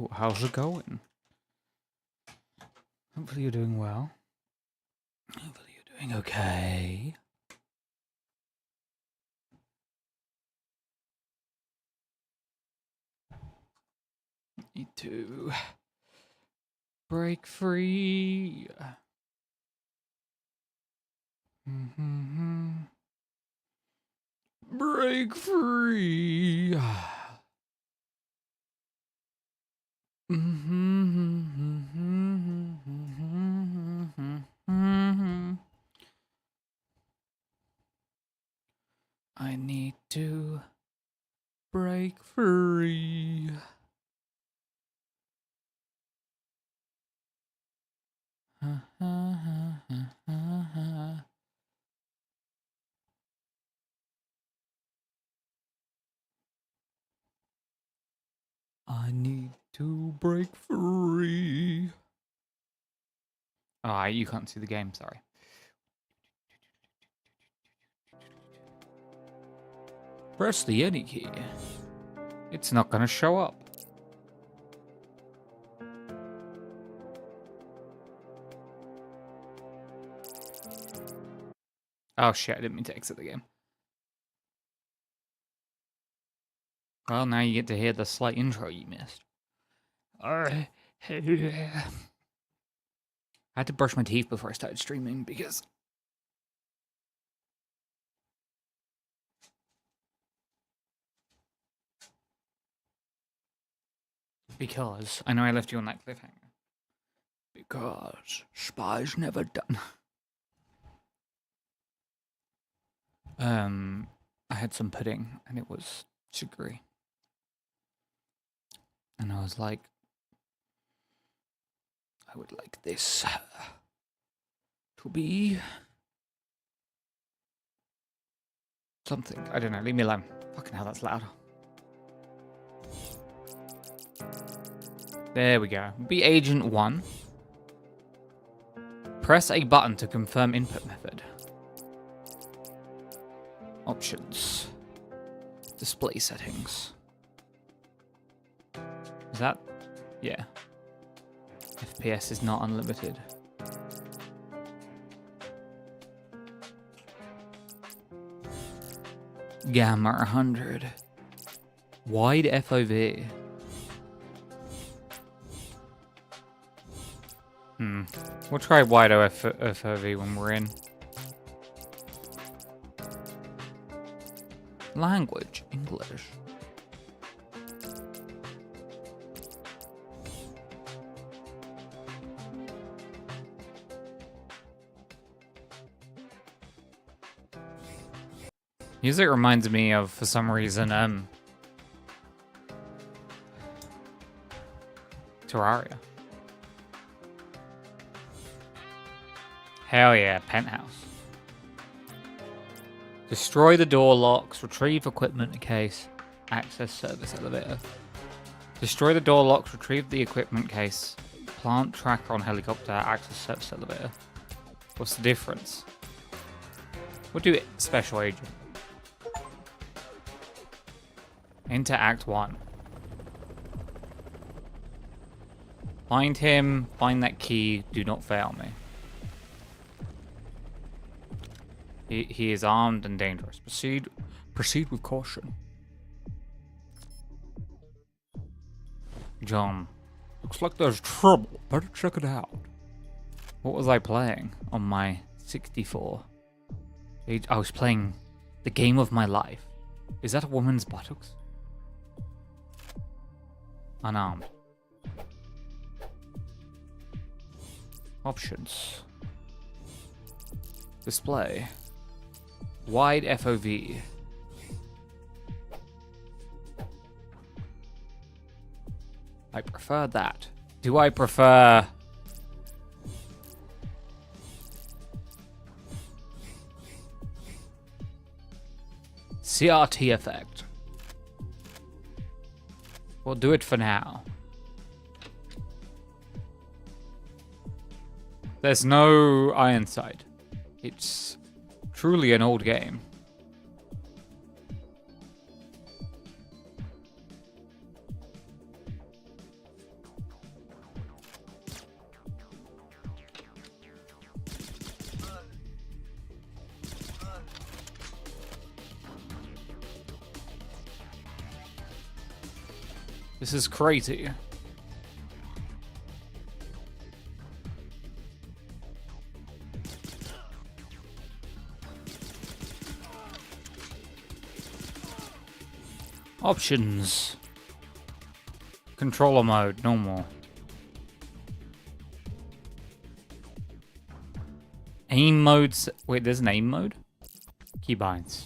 Hello, how's it going? Hopefully you're doing well. Hopefully you're doing okay. Need to break free. Break free. I need to break free. I need to break free. Ah, you can't see the game, sorry. Press the any key. It's not gonna show up. Oh shit, I didn't mean to exit the game. Well, now you get to hear the slight intro you missed. I had to brush my teeth before I started streaming because I know I left you on that cliffhanger. Because Spy's never done. I had some pudding and it was sugary. And I was like, I would like this to be something. I don't know, leave me alone. Fucking hell, that's loud. There we go. Be Agent 1. Press a button to confirm input method. Options. Display settings. Is that? Yeah. FPS is not unlimited. Gamma 100. Wide FOV. We'll try wide FOV when we're in. Language, English. Music reminds me of, for some reason, Terraria. Hell yeah, Penthouse. Destroy the door locks, retrieve equipment case, access service elevator. Destroy the door locks, retrieve the equipment case, plant tracker on helicopter, access service elevator. What's the difference? We'll do it, special agent. Into Act 1. Find him, find that key, do not fail me. He is armed and dangerous. Proceed with caution. John, looks like there's trouble. Better check it out. What was I playing on my 64? I was playing the game of my life. Is that a woman's buttocks? Unarmed. Options. Display. Wide FOV. I prefer that. Do I prefer... CRT effect? We'll do it for now. There's no Ironside. It's truly an old game. This is crazy. Options. Controller mode, normal. Aim modes. Wait, there's an aim mode? Keybinds.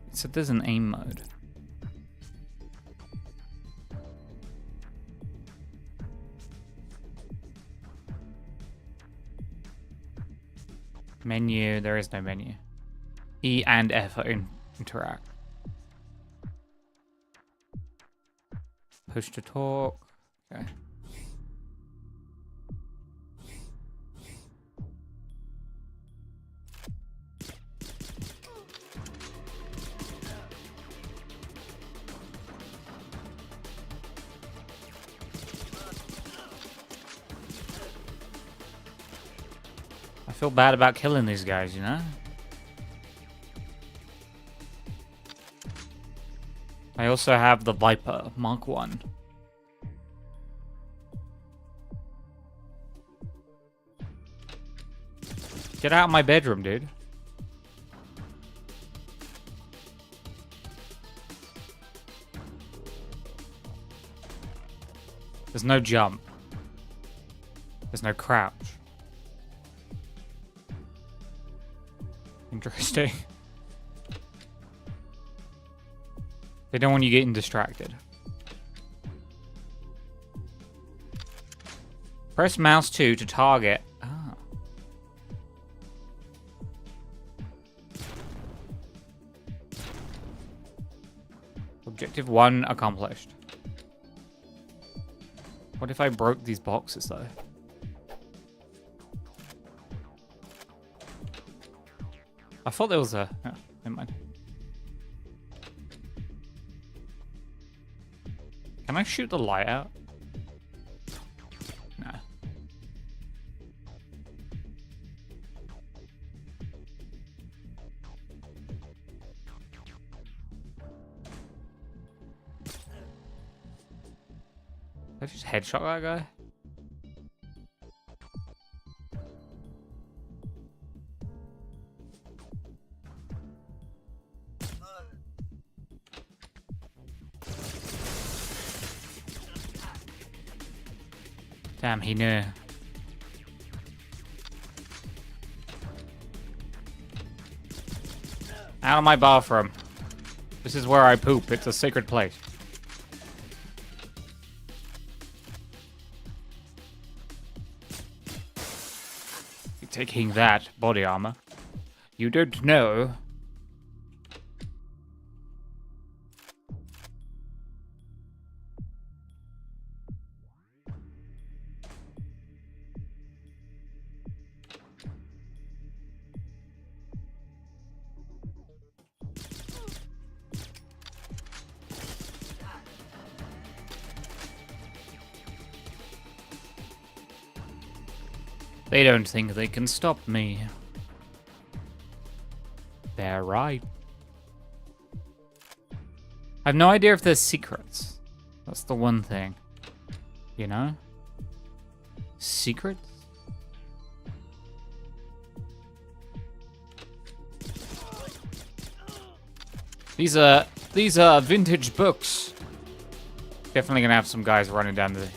It said there's an aim mode. Menu, there is no menu. E and F are interact. Push to talk. Okay. I feel bad about killing these guys, you know? I also have the Viper Mark 1. Get out of my bedroom, dude. There's no jump. There's no crouch. Interesting. They don't want you getting distracted. Press mouse 2 to target. Ah. Objective 1 accomplished. What if I broke these boxes though? I thought there was a... Oh, never mind. Can I shoot the light out? No. Did I just headshot that guy? Damn, he knew. Out of my bathroom. This is where I poop. It's a sacred place. You're taking that, body armor. You don't know. They don't think they can stop me. They're right. I have no idea if there's secrets. That's the one thing. You know? Secrets? These are vintage books. Definitely gonna have some guys running down the...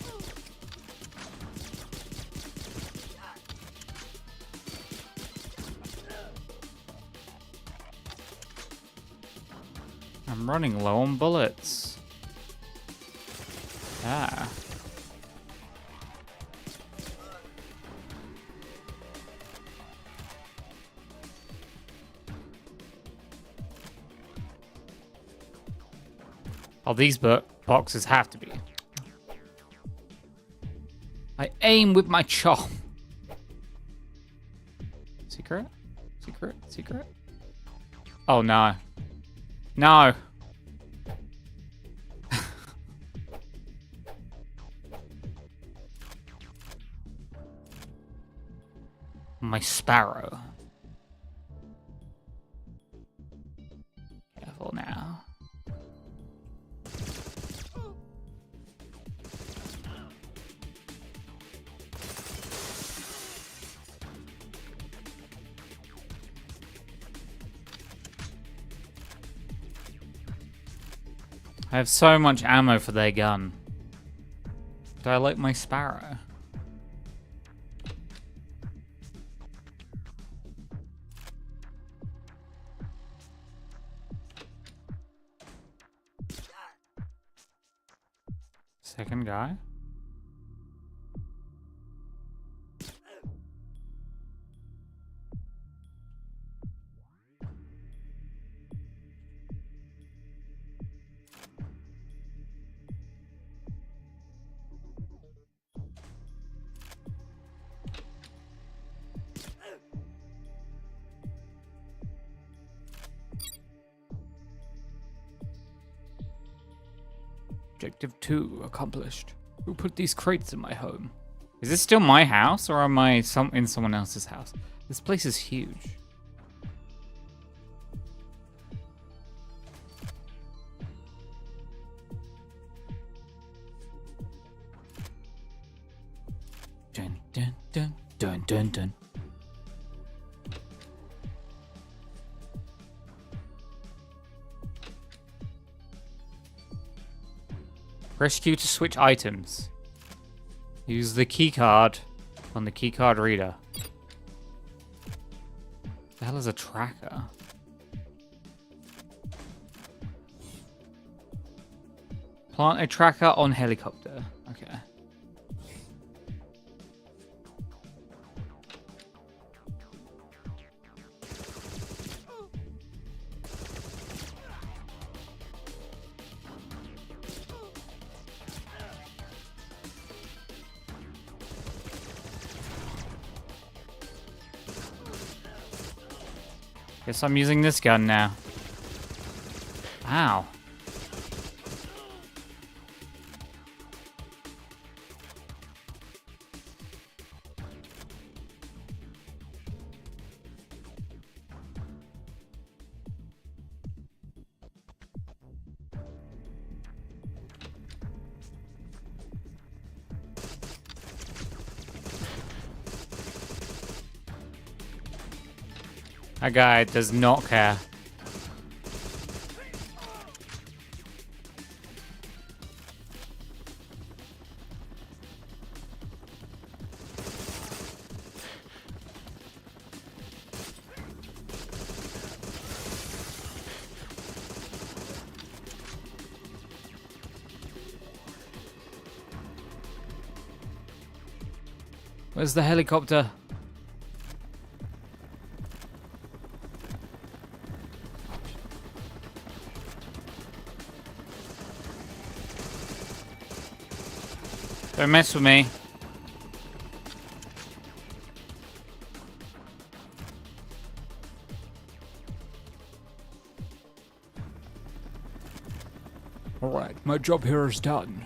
I'm running low on bullets. Ah. Oh, these boxes have to be. I aim with my chop. Secret? Secret? Secret? Oh, no. No. My sparrow. Careful. for now. I have so much ammo for their gun. Do I like my Sparrow? Second guy. Objective 2 accomplished. Who put these crates in my home? Is this still my house, or am I in someone else's house? This place is huge. Dun dun dun dun dun dun. Press Q to switch items. Use the keycard on the keycard reader. The hell is a tracker? Plant a tracker on helicopter. Okay. Guess I'm using this gun now. Ow. That guy does not care. Where's the helicopter? Don't mess with me. Alright, my job here is done.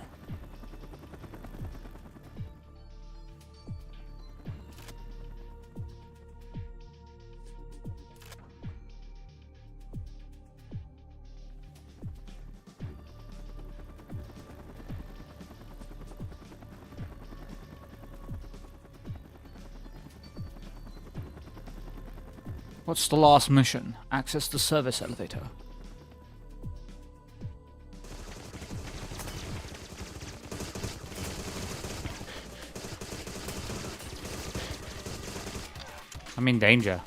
What's the last mission? Access the service elevator. I'm in danger.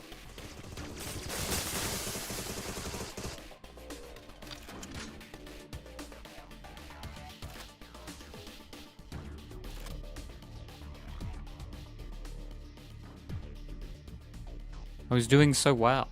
I was doing so well.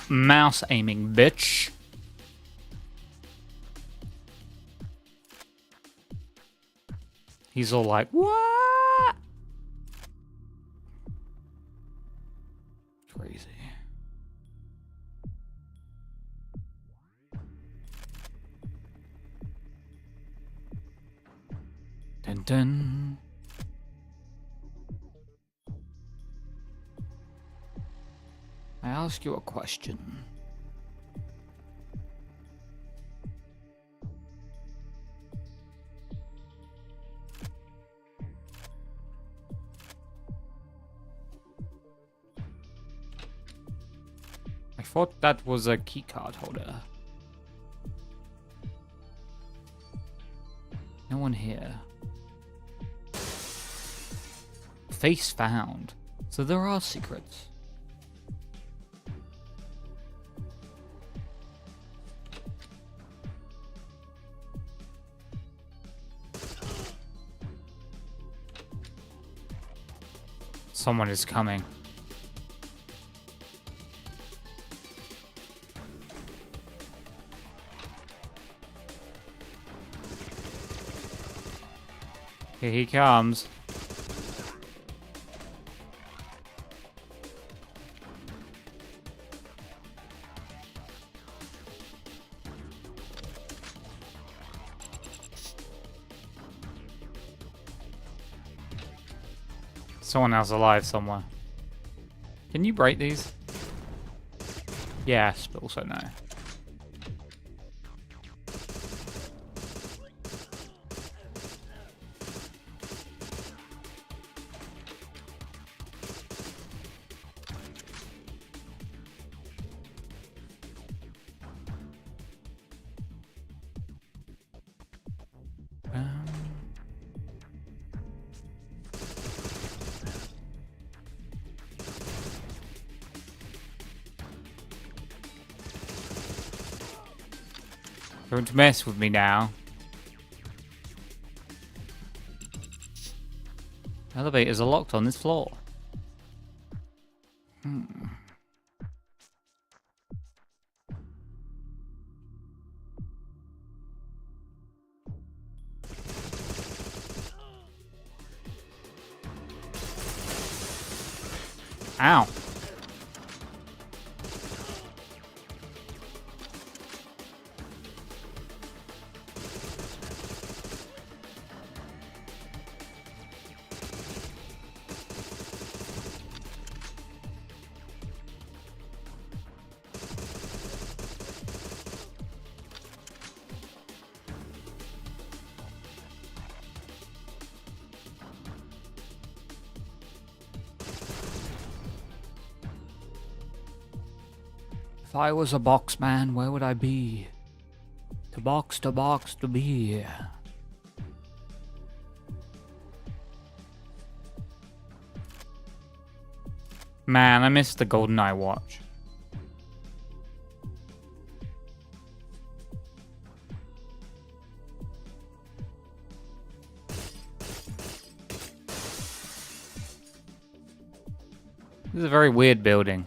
Mouse aiming, bitch. He's all like, what? Crazy. Dun dun. I ask you a question. I thought that was a keycard holder. No one here. Face found. So there are secrets. Someone is coming. Here he comes. Someone else alive somewhere. Can you break these? Yes, but also no. Don't mess with me now. Elevators are locked on this floor. Ow. If I was a box man, where would I be? To box, to be. Man, I missed the GoldenEye watch. This is a very weird building.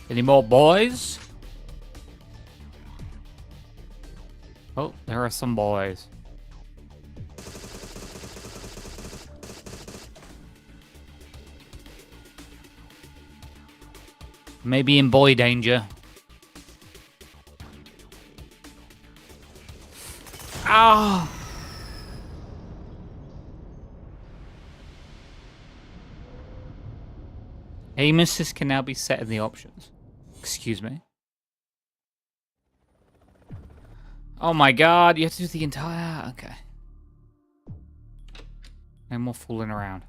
Any more boys? Oh, there are some boys. Maybe in boy danger. Ah! Aim assist can now be set in the options. Excuse me. Oh my god, you have to do the entire... Okay. No more fooling around.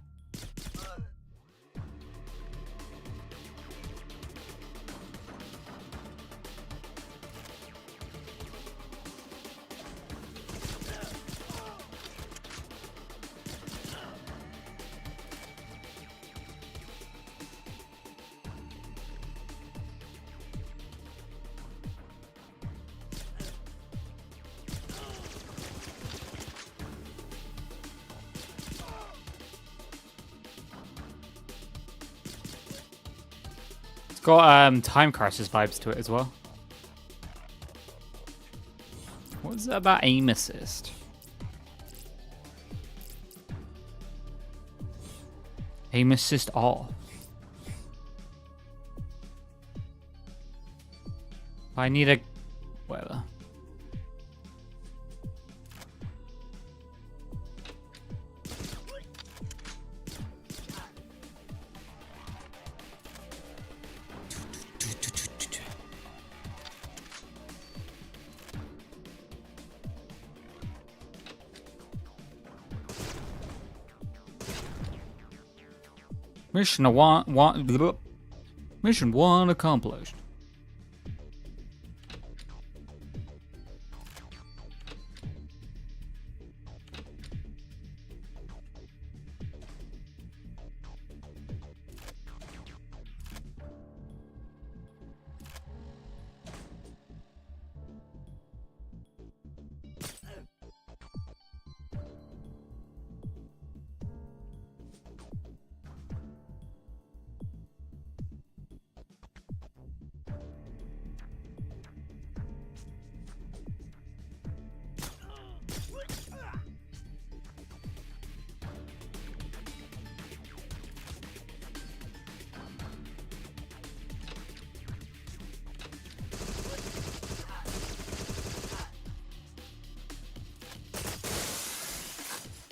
got Time Crisis vibes to it as well. What is that about aim assist? Aim assist off. I need a... whatever. Mission one accomplished.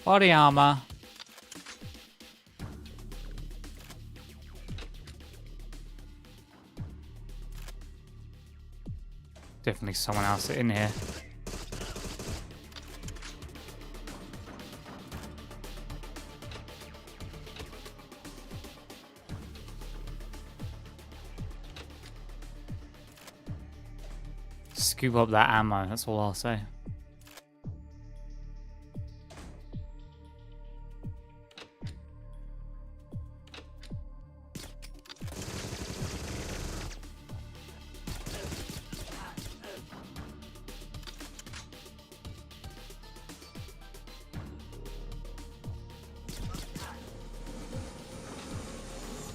Body armor. Definitely someone else in here. Scoop up that ammo, that's all I'll say.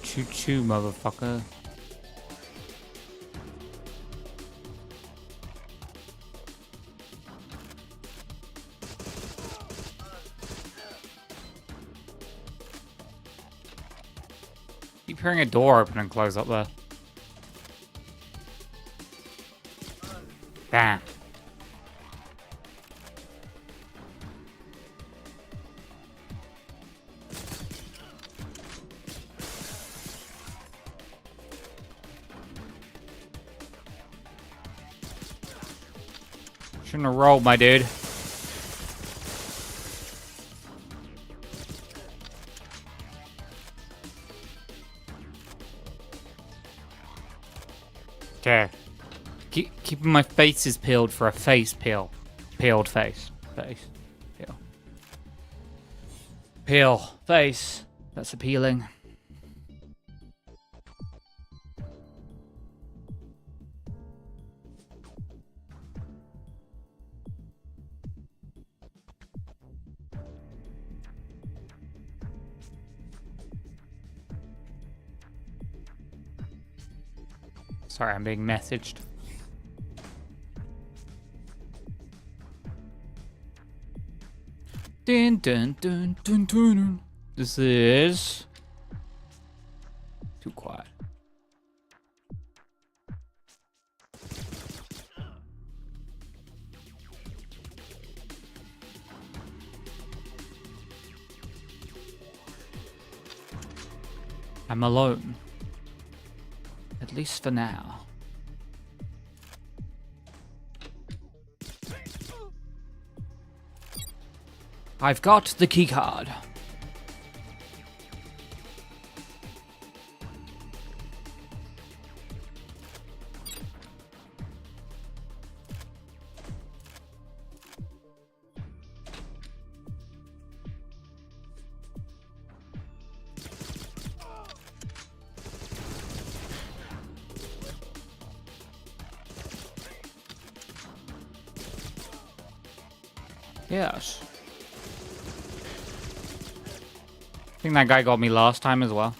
Choo choo, motherfucker. Keep hearing a door open and close up there. Damn. Shouldn't have rolled, my dude. Okay. Keeping my faces peeled for a face peel. Peeled face. Face. Peel. Peel. Face. That's appealing. Sorry, I'm being messaged. Dun dun dun dun dun dun. This is too quiet. I'm alone. At least for now. I've got the keycard. Yes. I think that guy got me last time as well.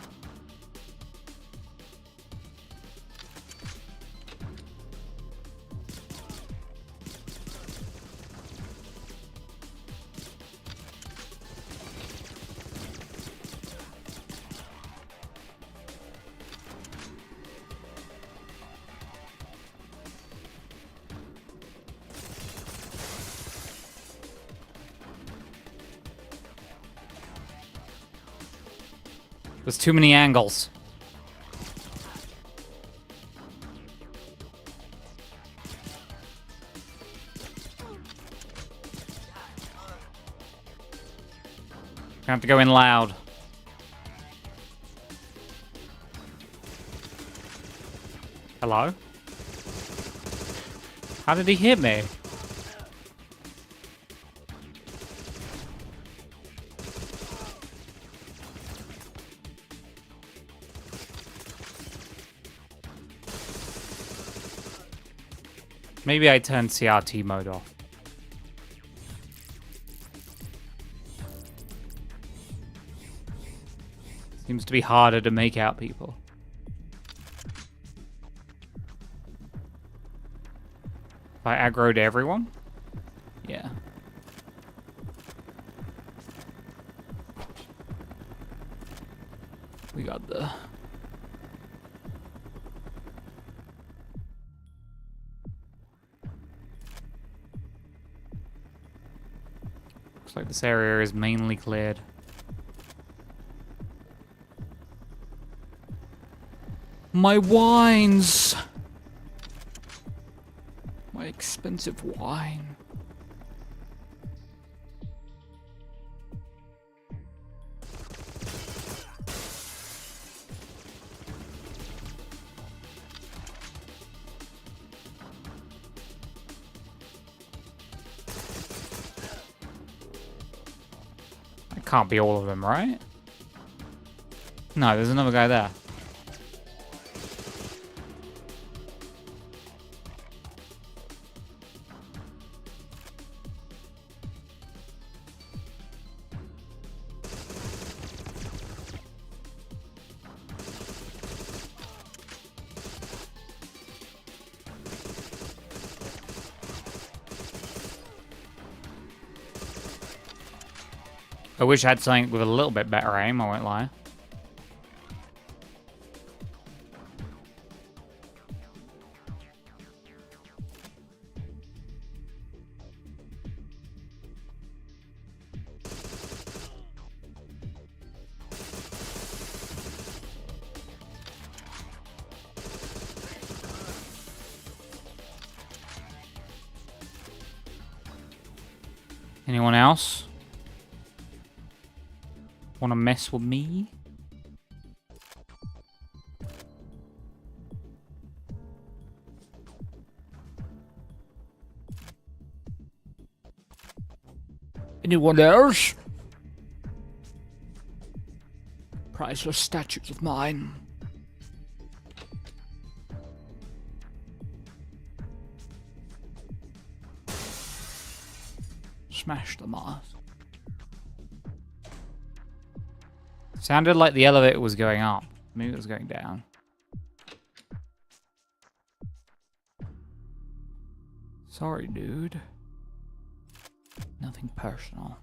There's too many angles. I have to go in loud. Hello? How did he hit me? Maybe I turned CRT mode off. Seems to be harder to make out people. If I aggroed everyone? Yeah. We got the... Looks like this area is mainly cleared. My wines! My expensive wine. That can't be all of them, right? No, there's another guy there. I wish I had something with a little bit better aim, I won't lie. Anyone else? Wanna mess with me? Anyone else? Priceless statues of mine. Smash the mask. Sounded like the elevator was going up. Maybe it was going down. Sorry, dude. Nothing personal.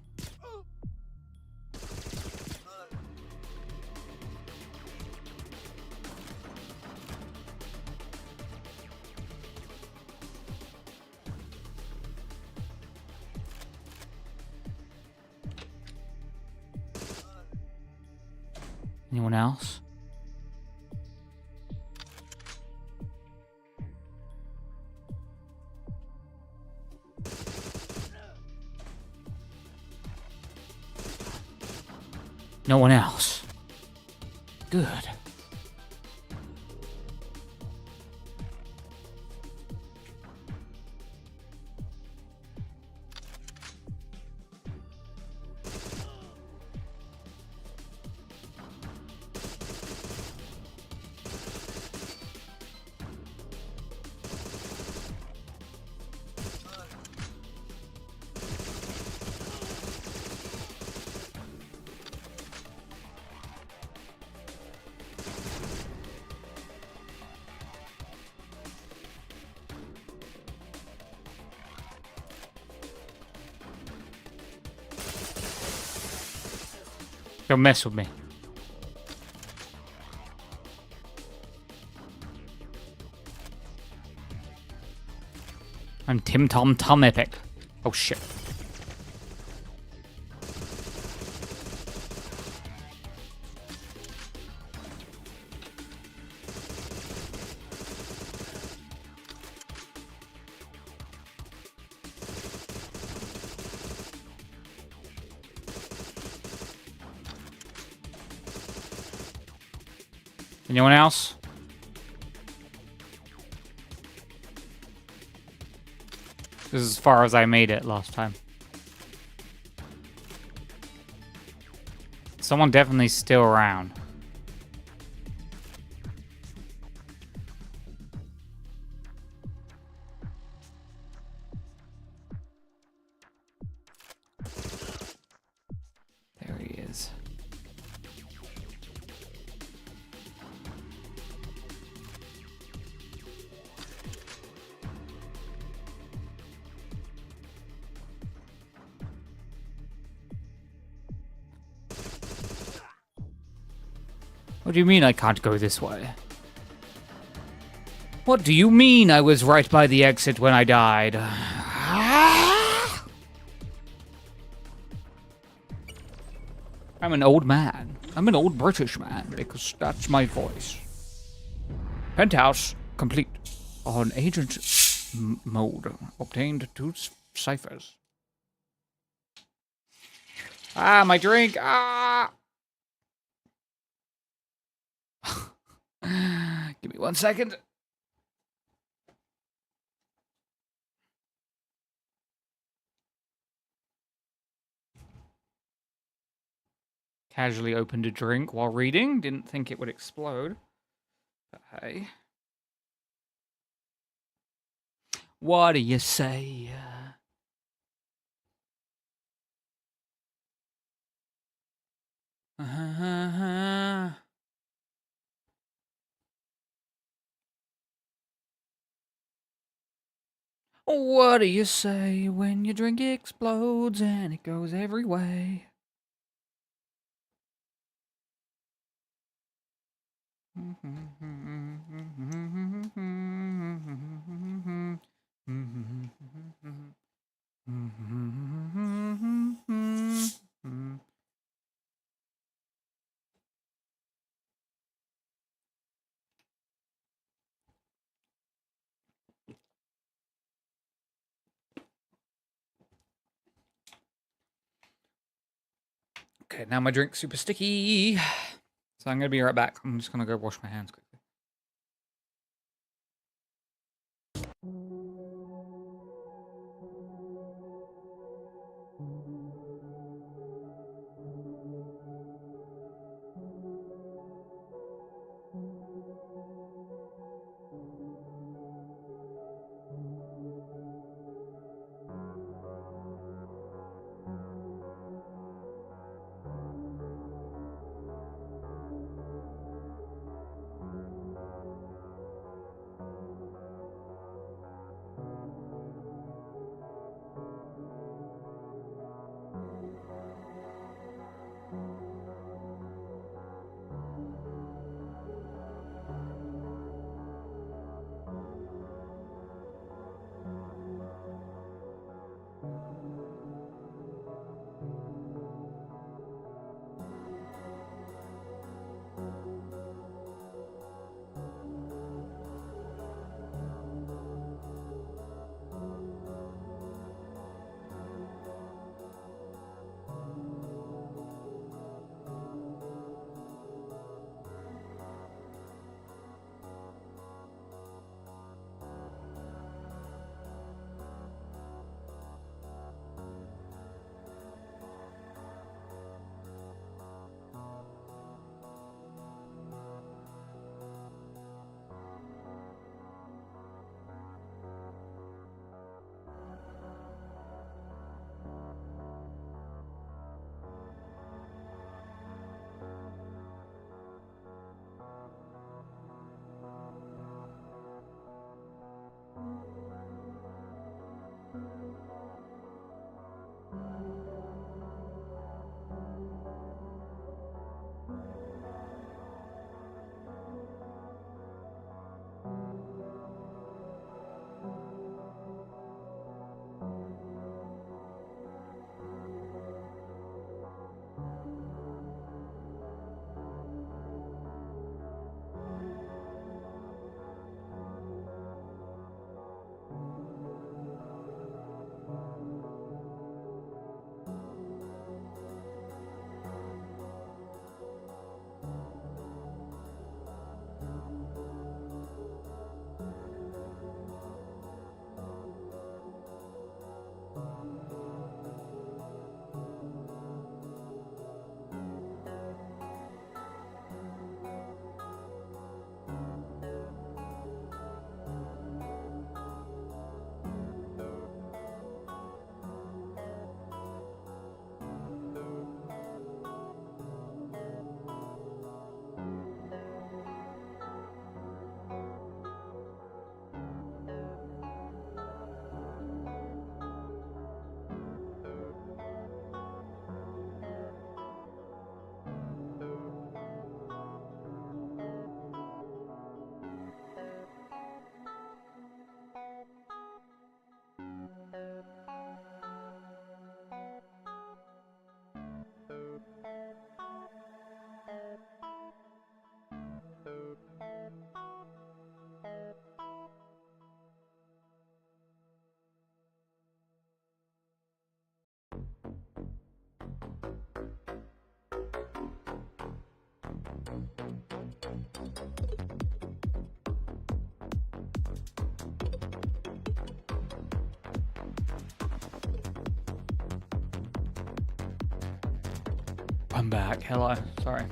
Anyone else? No one else. Good. Don't mess with me. I'm Tim Tom Tom Epic. Oh shit. Anyone else? This is as far as I made it last time. Someone definitely still around. There he is. What do you mean I can't go this way? What do you mean I was right by the exit when I died? I'm an old man. I'm an old British man because that's my voice. Penthouse complete. On agent mode. Obtained 2 ciphers. Ah, my drink. Ah! Give me 1 second. Casually opened a drink while reading. Didn't think it would explode. But hey. What do you say? What do you say when your drink explodes and it goes every way? Okay, now my drink's super sticky. So I'm gonna be right back. I'm just gonna go wash my hands quickly. I'm back. Hello. Sorry.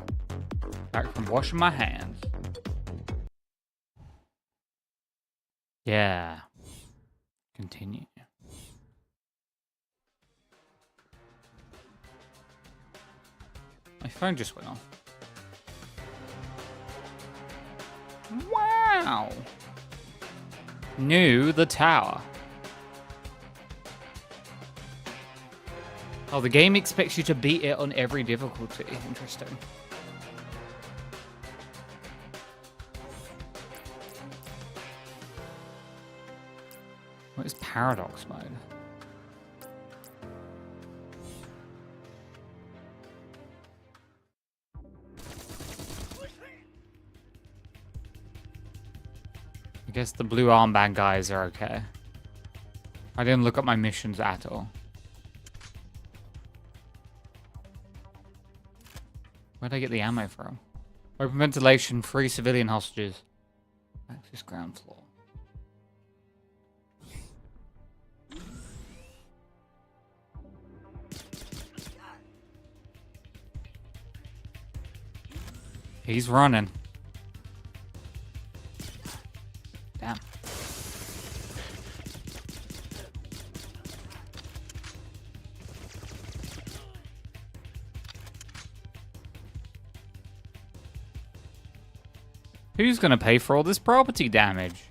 Back from washing my hands. Yeah. Continue. My phone just went off. Wow. New the tower. Oh, the game expects you to beat it on every difficulty. Interesting. What is paradox mode? I guess the blue armband guys are okay. I didn't look at my missions at all. Where'd I get the ammo from? Open ventilation, free civilian hostages. Access ground floor. He's running. Damn. Who's gonna pay for all this property damage?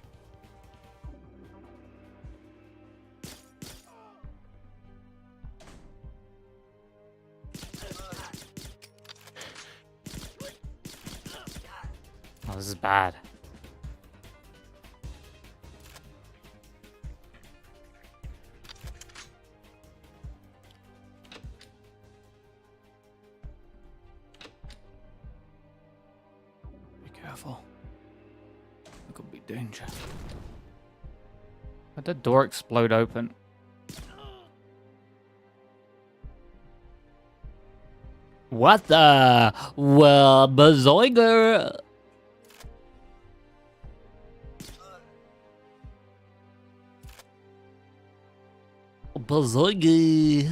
Oh, this is bad. Be careful. There could be danger. Let the door explode open. What the? Well, bazoinger. Bazoinger.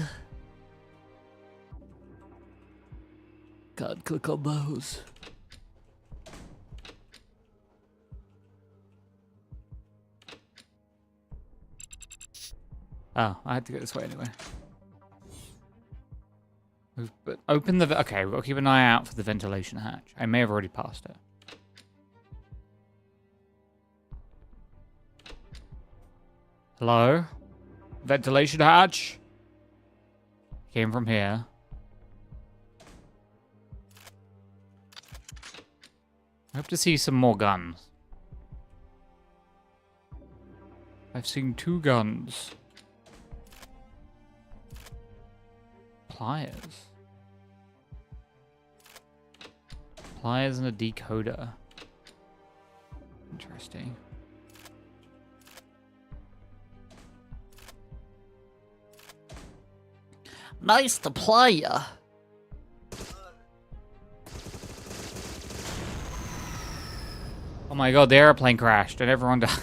Can't click on those. Oh, I had to go this way anyway. But open the... Okay, we'll keep an eye out for the ventilation hatch. I may have already passed it. Hello? Ventilation hatch? Came from here. I hope to see some more guns. I've seen 2 guns. Pliers. Pliers and a decoder. Interesting. Nice to play ya. Oh my god, the airplane crashed and everyone died.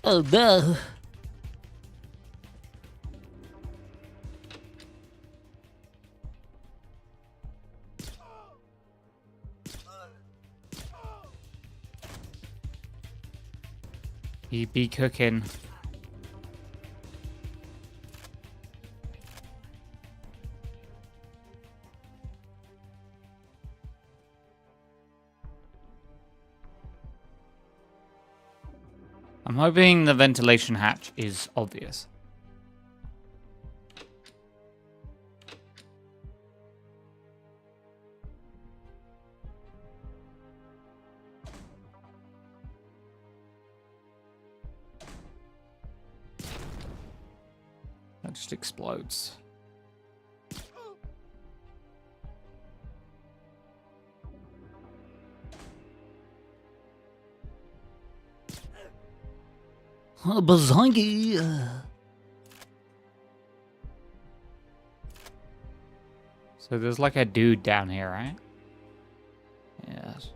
Oh no. He be cooking. I'm hoping the ventilation hatch is obvious. That just explodes. Bazangi. So there's like a dude down here, right? Yes.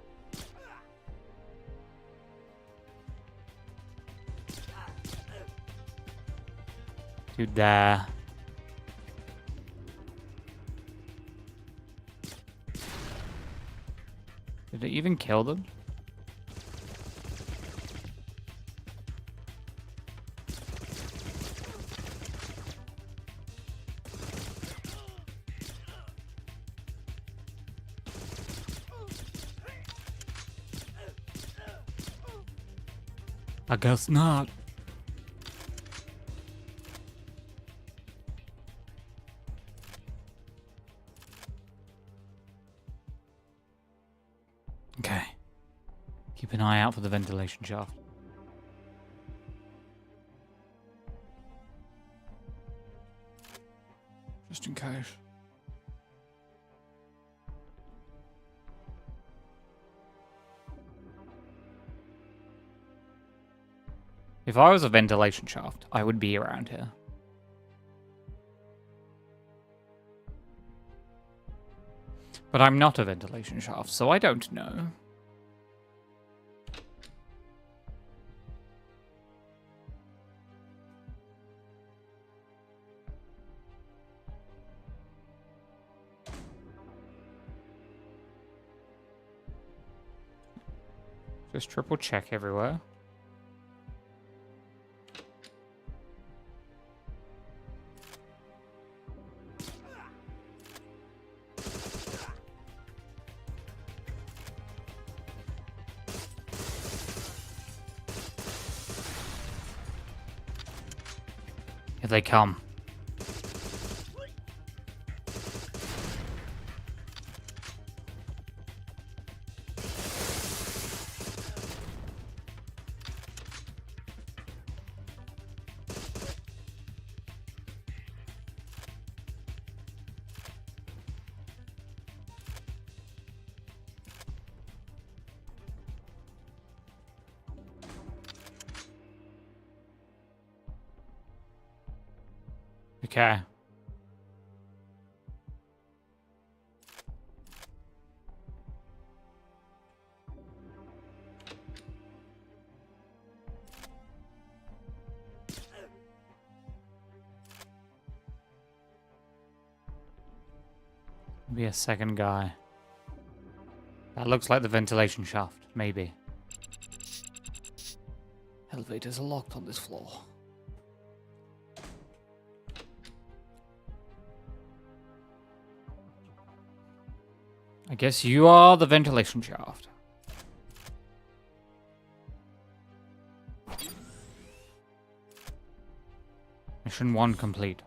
Dude there. Did it even kill them? I guess not. Okay. Keep an eye out for the ventilation shaft. Just in case. If I was a ventilation shaft, I would be around here. But I'm not a ventilation shaft, so I don't know. Just triple check everywhere. Here they come. Okay. Be a second guy. That looks like the ventilation shaft, maybe. Elevators are locked on this floor. I guess you are the ventilation shaft. Mission 1 complete.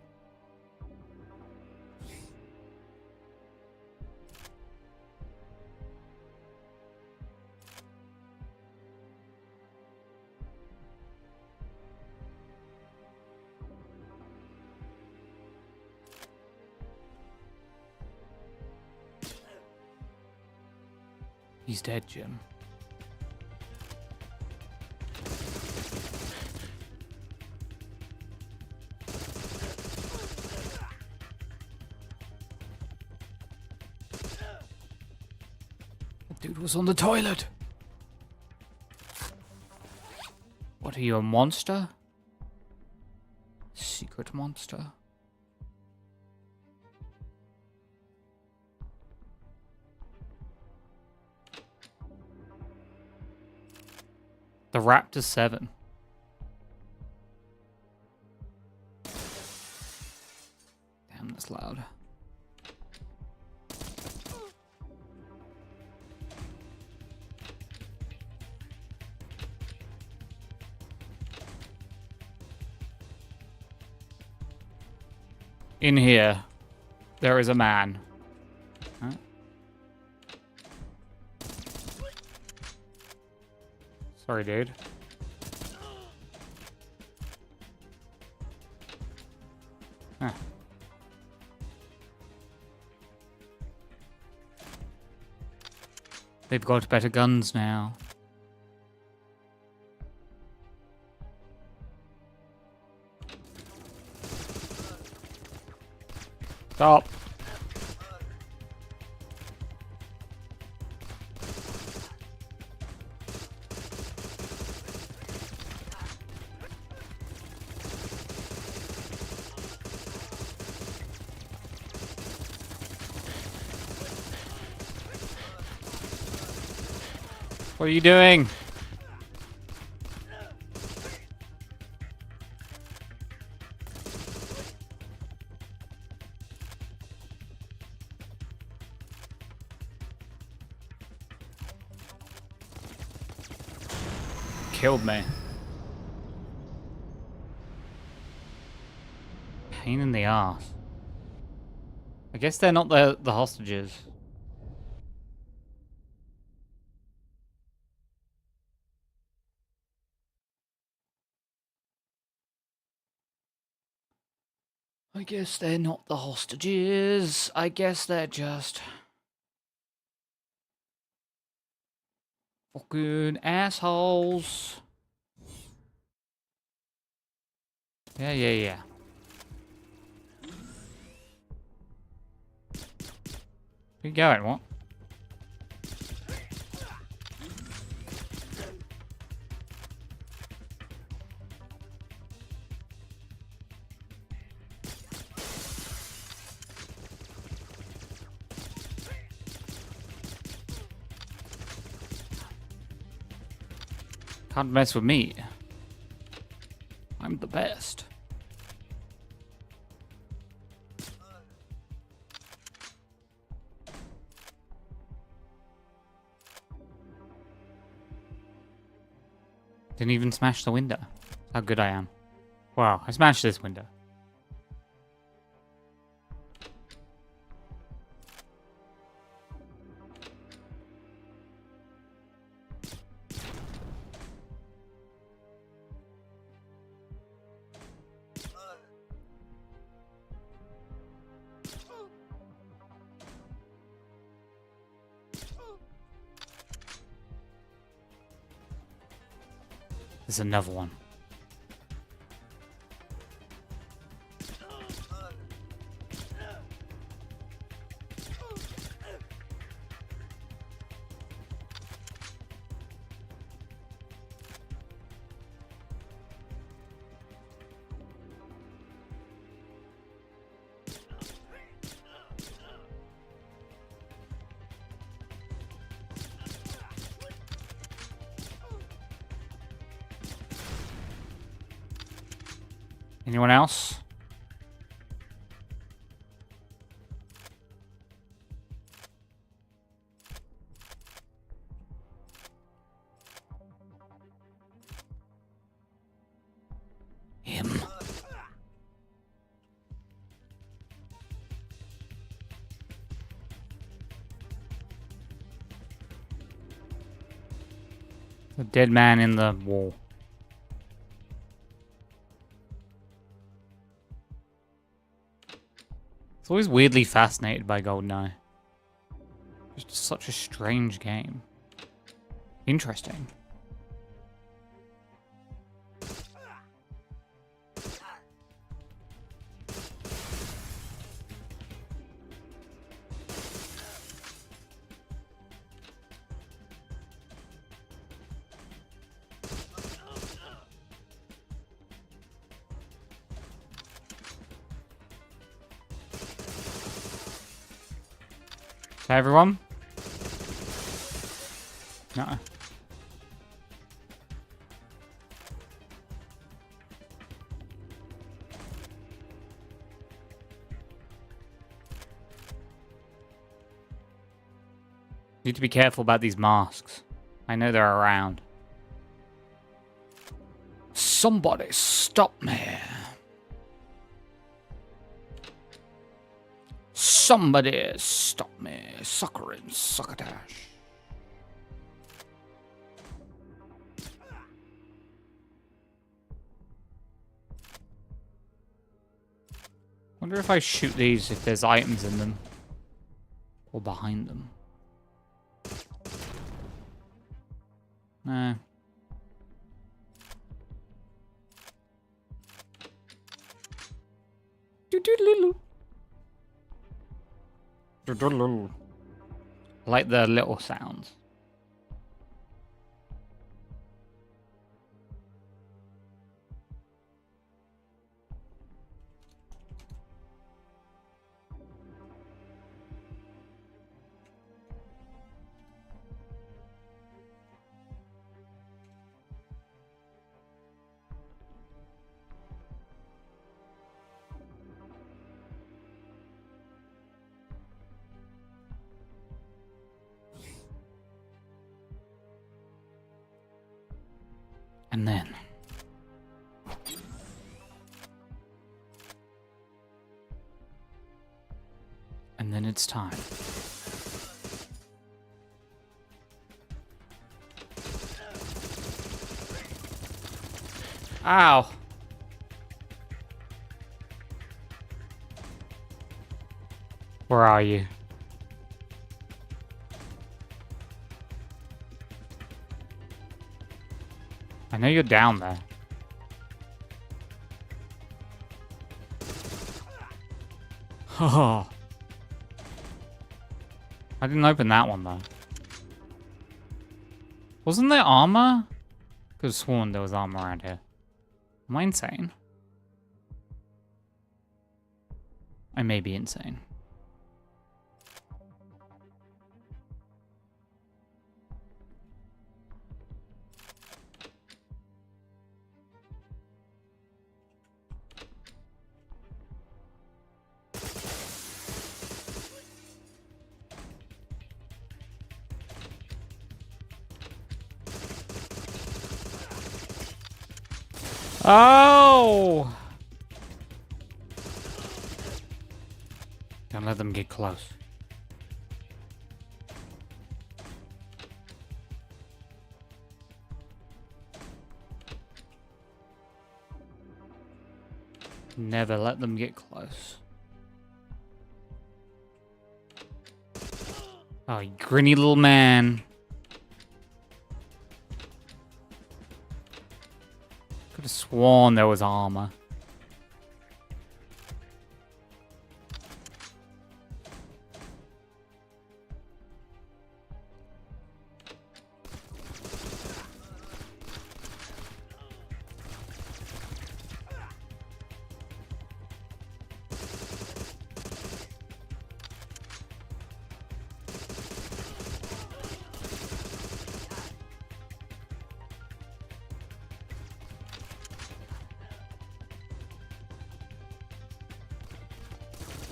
He's dead, Jim. That dude was on the toilet. What are you, a monster? Secret monster? The Raptor 7. Damn, that's loud. In here, there is a man. Huh? Sorry, dude. Huh. They've got better guns now. Stop. What are you doing? Killed me. Pain in the ass. I guess they're not the hostages. I guess they're not the hostages. I guess they're just fucking assholes. Yeah. Where you going? What? Can't mess with me. I'm the best. Didn't even smash the window. How good I am. Wow, I smashed this window. There's another one. Anyone else? Him. The dead man in the wall. It's always weirdly fascinated by GoldenEye. It's just such a strange game. Interesting. Hi everyone. No. Need to be careful about these masks. I know they're around. Somebody stop me. Somebody stop me. Suckerin' succotash. Wonder if I shoot these if there's items in them. Or behind them. Nah. I like the little sounds. And then... And then it's time. Ow! Where are you? I know you're down there. Oh. I didn't open that one though. Wasn't there armor? Could have sworn there was armor around here. Am I insane? I may be insane. Oh! Don't let them get close. Never let them get close. Oh, you grinny little man. Could have sworn there was armor.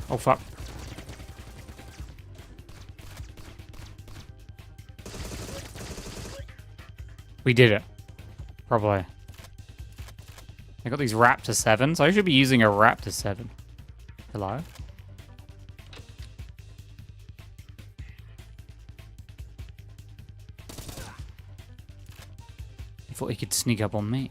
Oh, fuck. We did it. Probably. I got these Raptor 7s. I should be using a Raptor 7. Hello? I thought he could sneak up on me.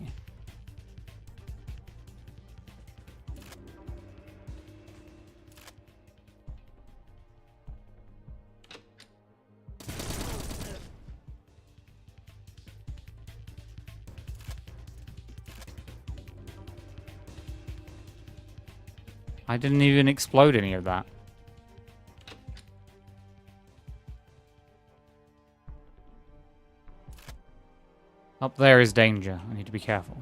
I didn't even explode any of that. Up there is danger. I need to be careful.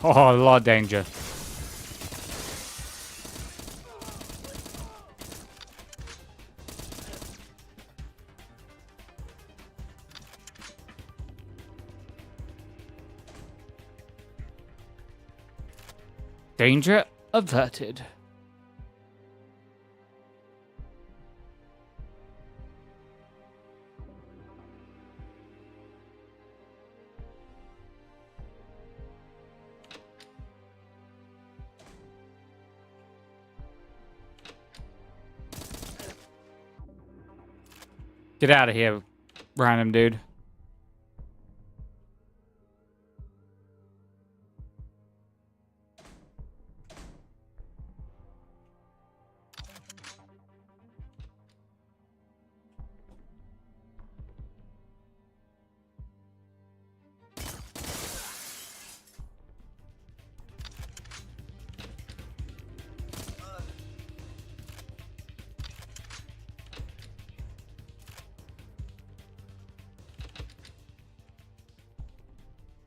Oh, a lot of danger. Danger averted. Get out of here, random dude.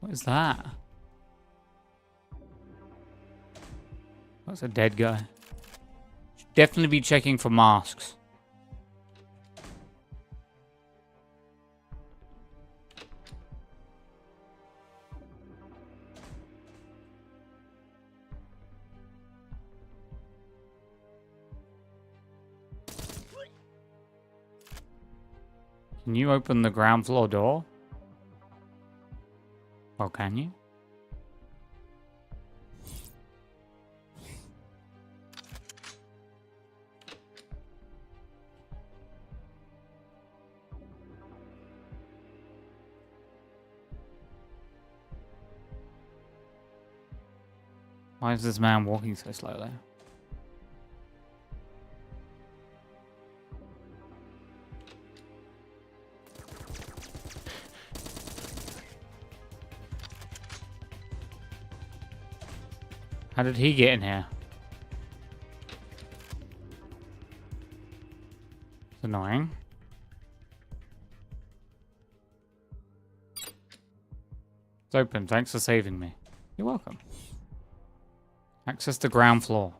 What is that? That's a dead guy. Should definitely be checking for masks. Can you open the ground floor door? Oh, can you? Why is this man walking so slowly? How did he get in here? It's annoying. It's open. Thanks for saving me. You're welcome. Access the ground floor.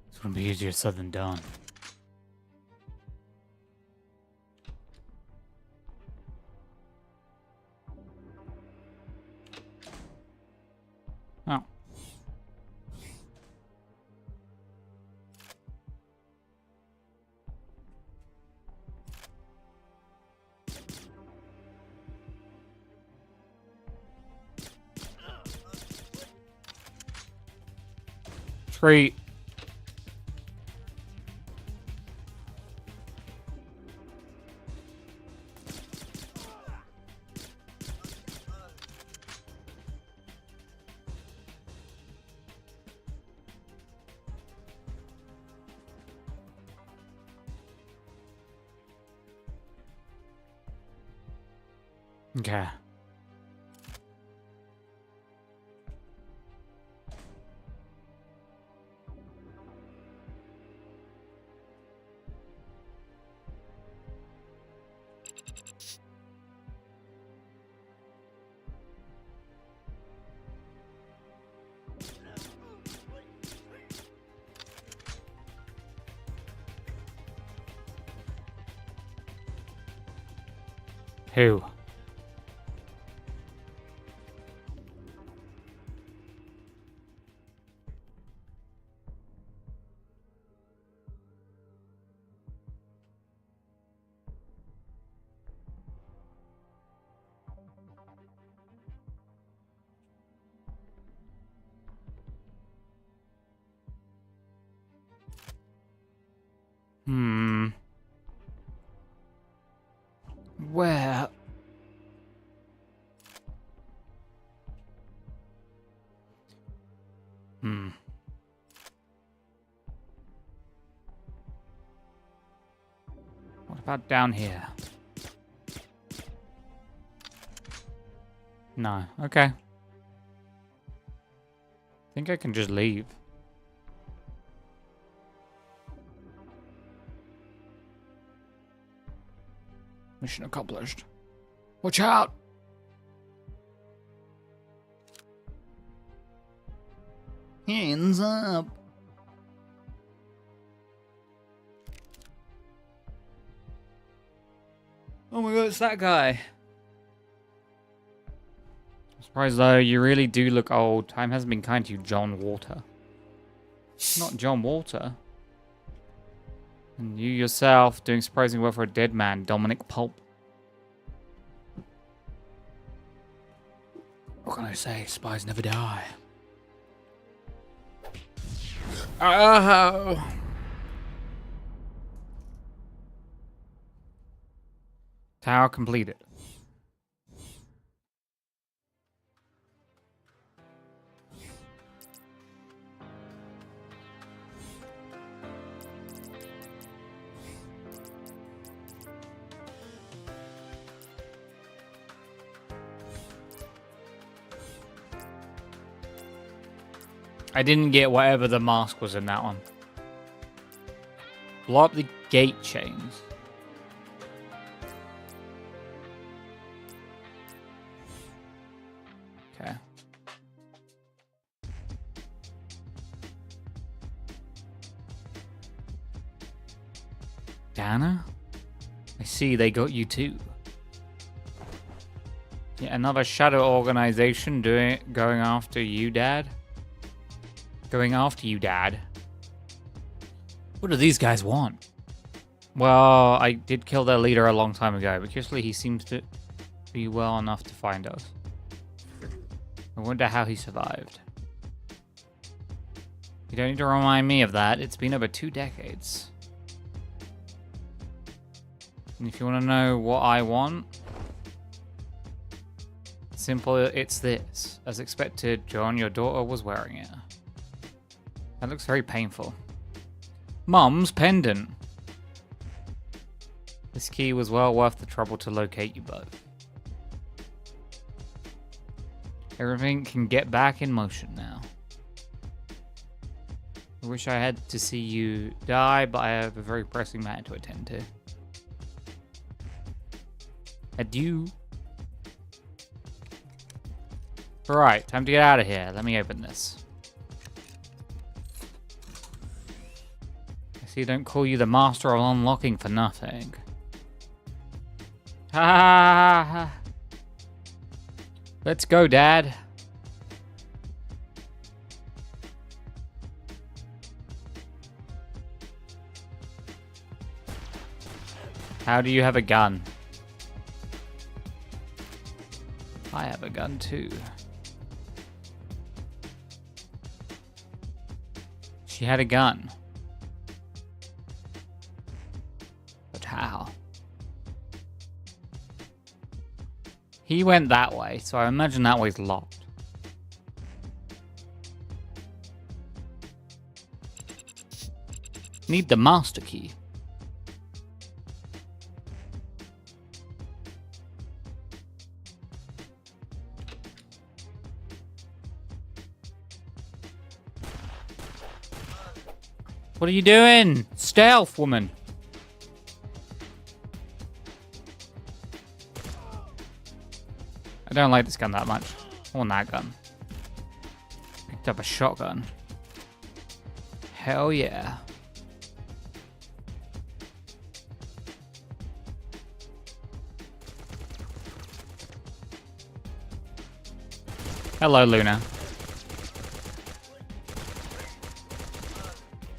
This wouldn't be easier said than done. Oh. Treat. Okay. Who? Where? What about down here? No. Okay. I think I can just leave. Mission accomplished. Watch out! Hands up! Oh my god, it's that guy. I'm surprised though, you really do look old. Time hasn't been kind to you, John Walter. Not John Walter. And you yourself, doing surprisingly well for a dead man, Dominic Pulp. What can I say? Spies never die. Oh! Tower completed. I didn't get whatever the mask was in that one. Blow up the gate chains. Okay. Dana? I see they got you too. Yeah, another shadow organization going after you, Dad? Going after you, Dad. What do these guys want? Well, I did kill their leader a long time ago, but curiously he seems to be well enough to find us. I wonder how he survived. You don't need to remind me of that. It's been over 2 decades. And if you want to know what I want, simple, it's this. As expected, John, your daughter was wearing it. That looks very painful. Mum's pendant. This key was well worth the trouble to locate you both. Everything can get back in motion now. I wish I had to see you die, but I have a very pressing matter to attend to. Adieu. Alright, time to get out of here. Let me open this. I see, don't call you the master of unlocking for nothing. Ha ha ha. Let's go, Dad. How do you have a gun? I have a gun too. She had a gun. But how? He went that way, so I imagine that way's locked. Need the master key. What are you doing? Stealth, woman. I don't like this gun that much. I want that gun. Picked up a shotgun. Hell yeah. Hello, Luna.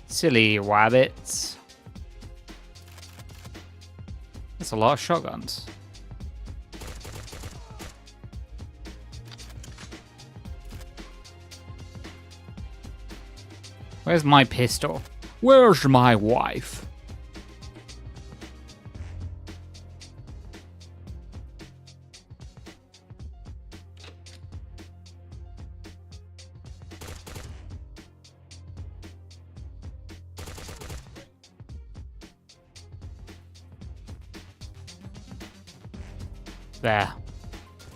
Silly rabbits. That's a lot of shotguns. Where's my pistol? Where's my wife? There.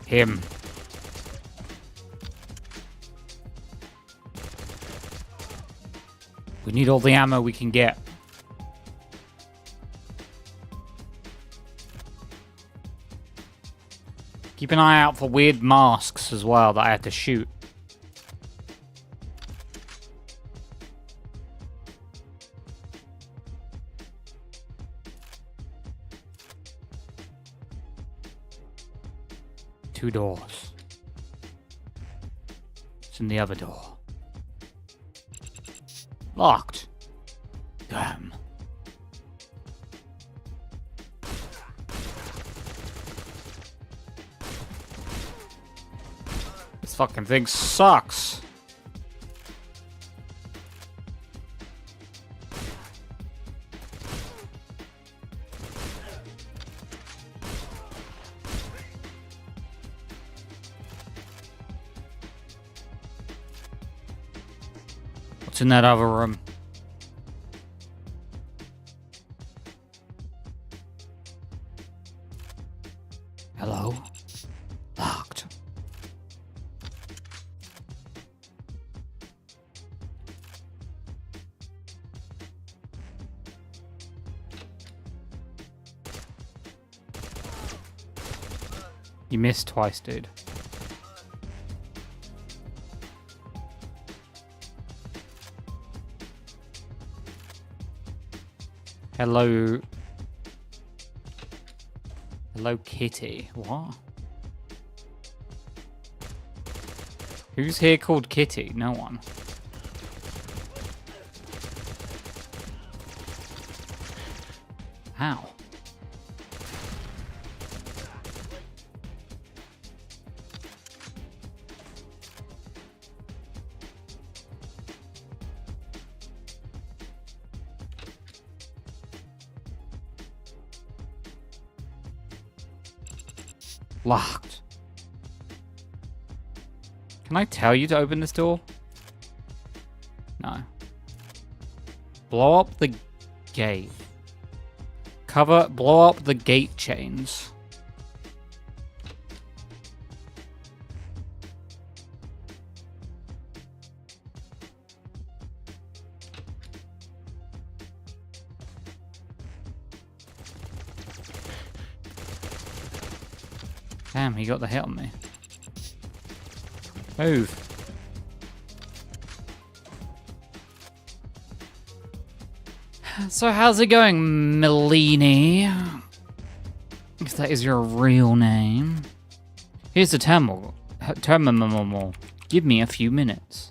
Him. We need all the ammo we can get. Keep an eye out for weird masks as well that I have to shoot. Two doors. It's in the other door. Locked. Damn. This fucking thing sucks. locked in that other room. Hello? Locked. You missed twice, dude. Hello. Hello, Kitty. What? Who's here called Kitty? No one. How? Locked. Can I tell you to open this door? No. Blow up the gate. Blow up the gate chains. Damn, he got the hit on me. Move. So how's it going, Melini? If that is your real name. Here's the terminal. Give me a few minutes.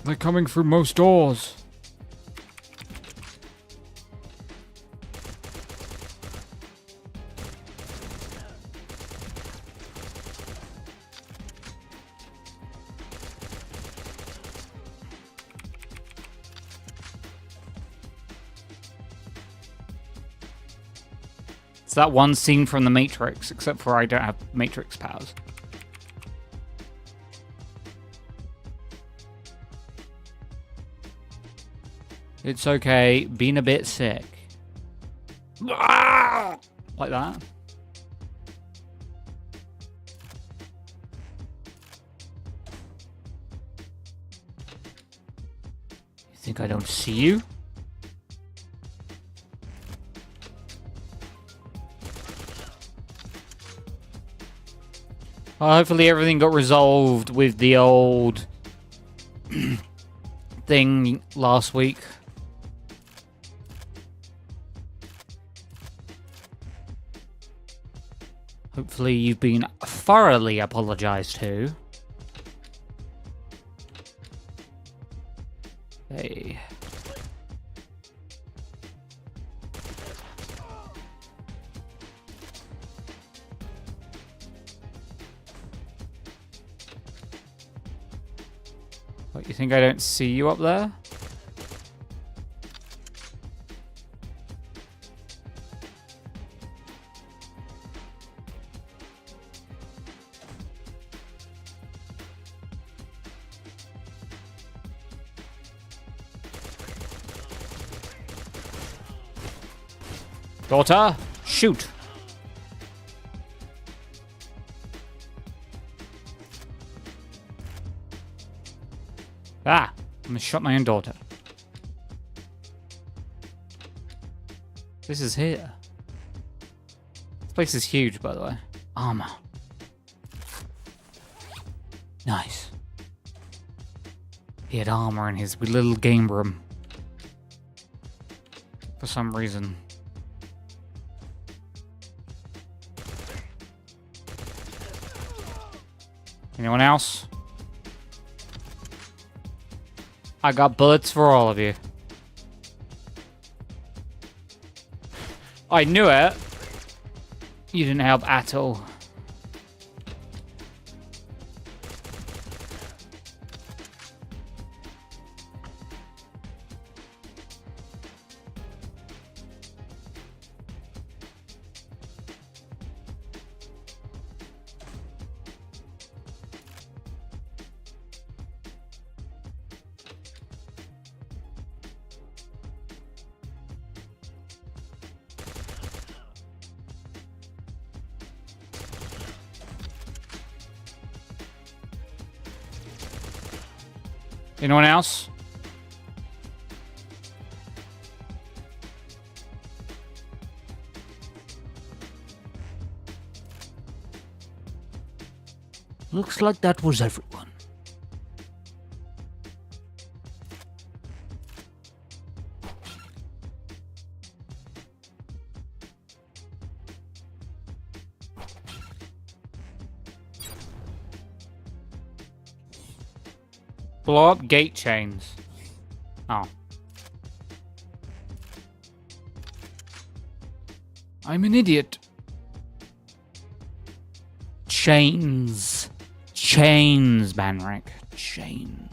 They're coming through most doors. It's that one scene from The Matrix, except for I don't have Matrix powers. It's okay, being a bit sick. Like that. You think I don't see you? Well, hopefully everything got resolved with the old thing last week. Hopefully you've been thoroughly apologized to. Hey. What, you think I don't see you up there? Daughter, shoot! Ah, I'm gonna shot my own daughter. This is here. This place is huge, by the way. Armor. Nice. He had armor in his little game room. For some reason. Anyone else? I got bullets for all of you. I knew it. You didn't help at all. Anyone else? Looks like that was everyone. Blow up gate chains. Oh. I'm an idiot. Chains. Chains, Banrik. Chains.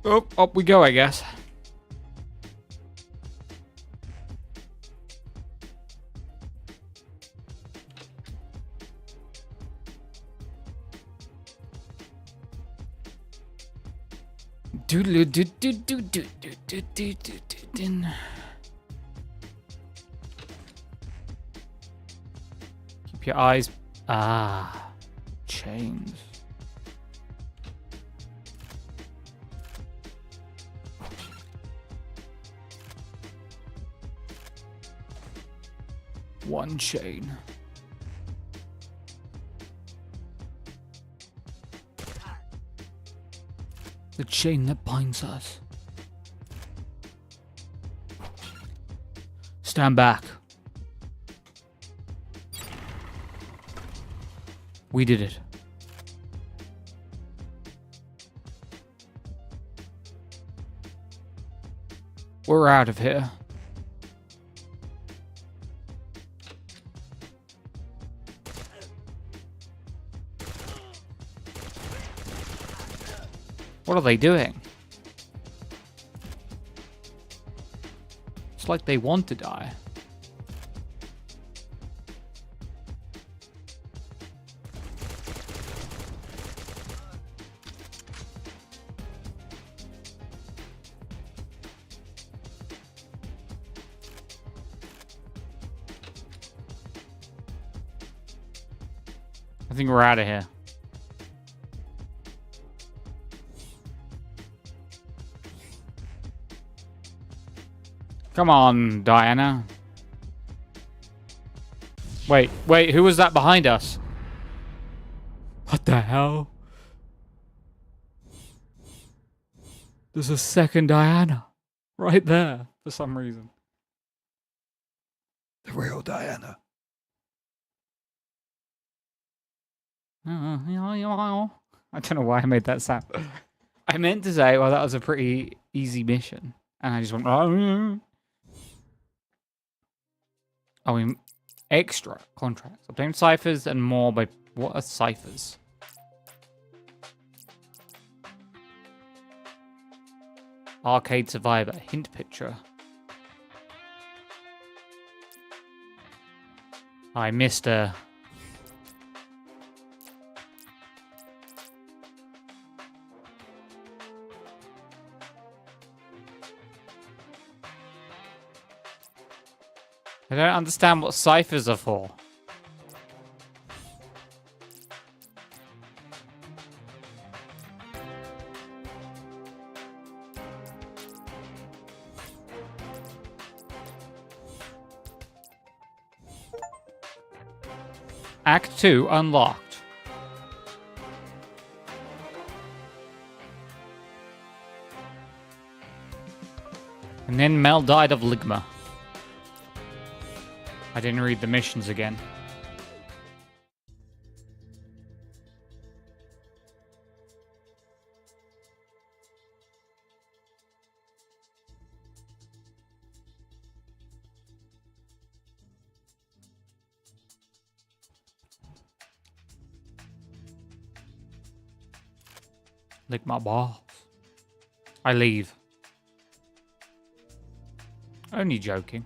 Oh, up we go, I guess. Keep your eyes. Ah, chains. One chain. The chain that binds us. Stand back. We did it. We're out of here. What are they doing? It's like they want to die. I think we're out of here. Come on, Diana. Wait, who was that behind us? What the hell? There's a second Diana. Right there, for some reason. The real Diana. I don't know why I made that sound. I meant to say, well, that was a pretty easy mission. And I just went, oh, extra contracts. Obtain ciphers and more by... What are ciphers? Arcade Survivor. Hint picture. I missed a... I don't understand what ciphers are for. Act 2 unlocked. And then Mel died of ligma. I didn't read the missions again. Lick my balls. I leave. Only joking.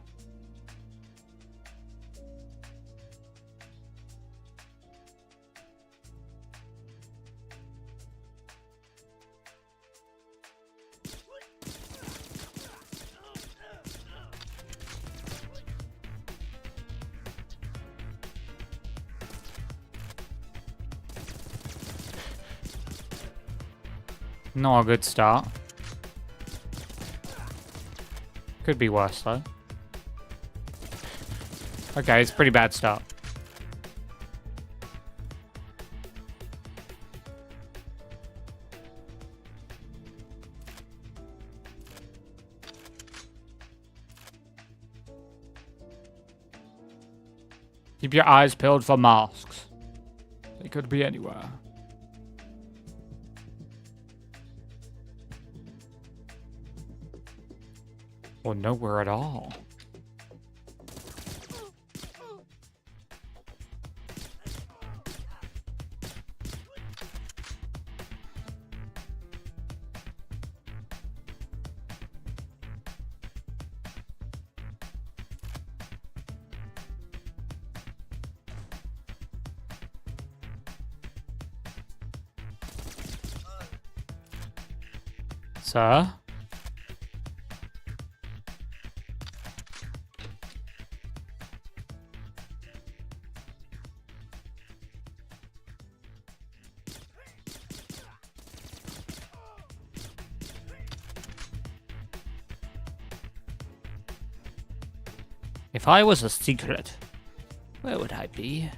Not a good start. Could be worse, though. Okay, it's a pretty bad start. Keep your eyes peeled for masks. They could be anywhere. Or nowhere at all. Sir? If I was a secret, where would I be?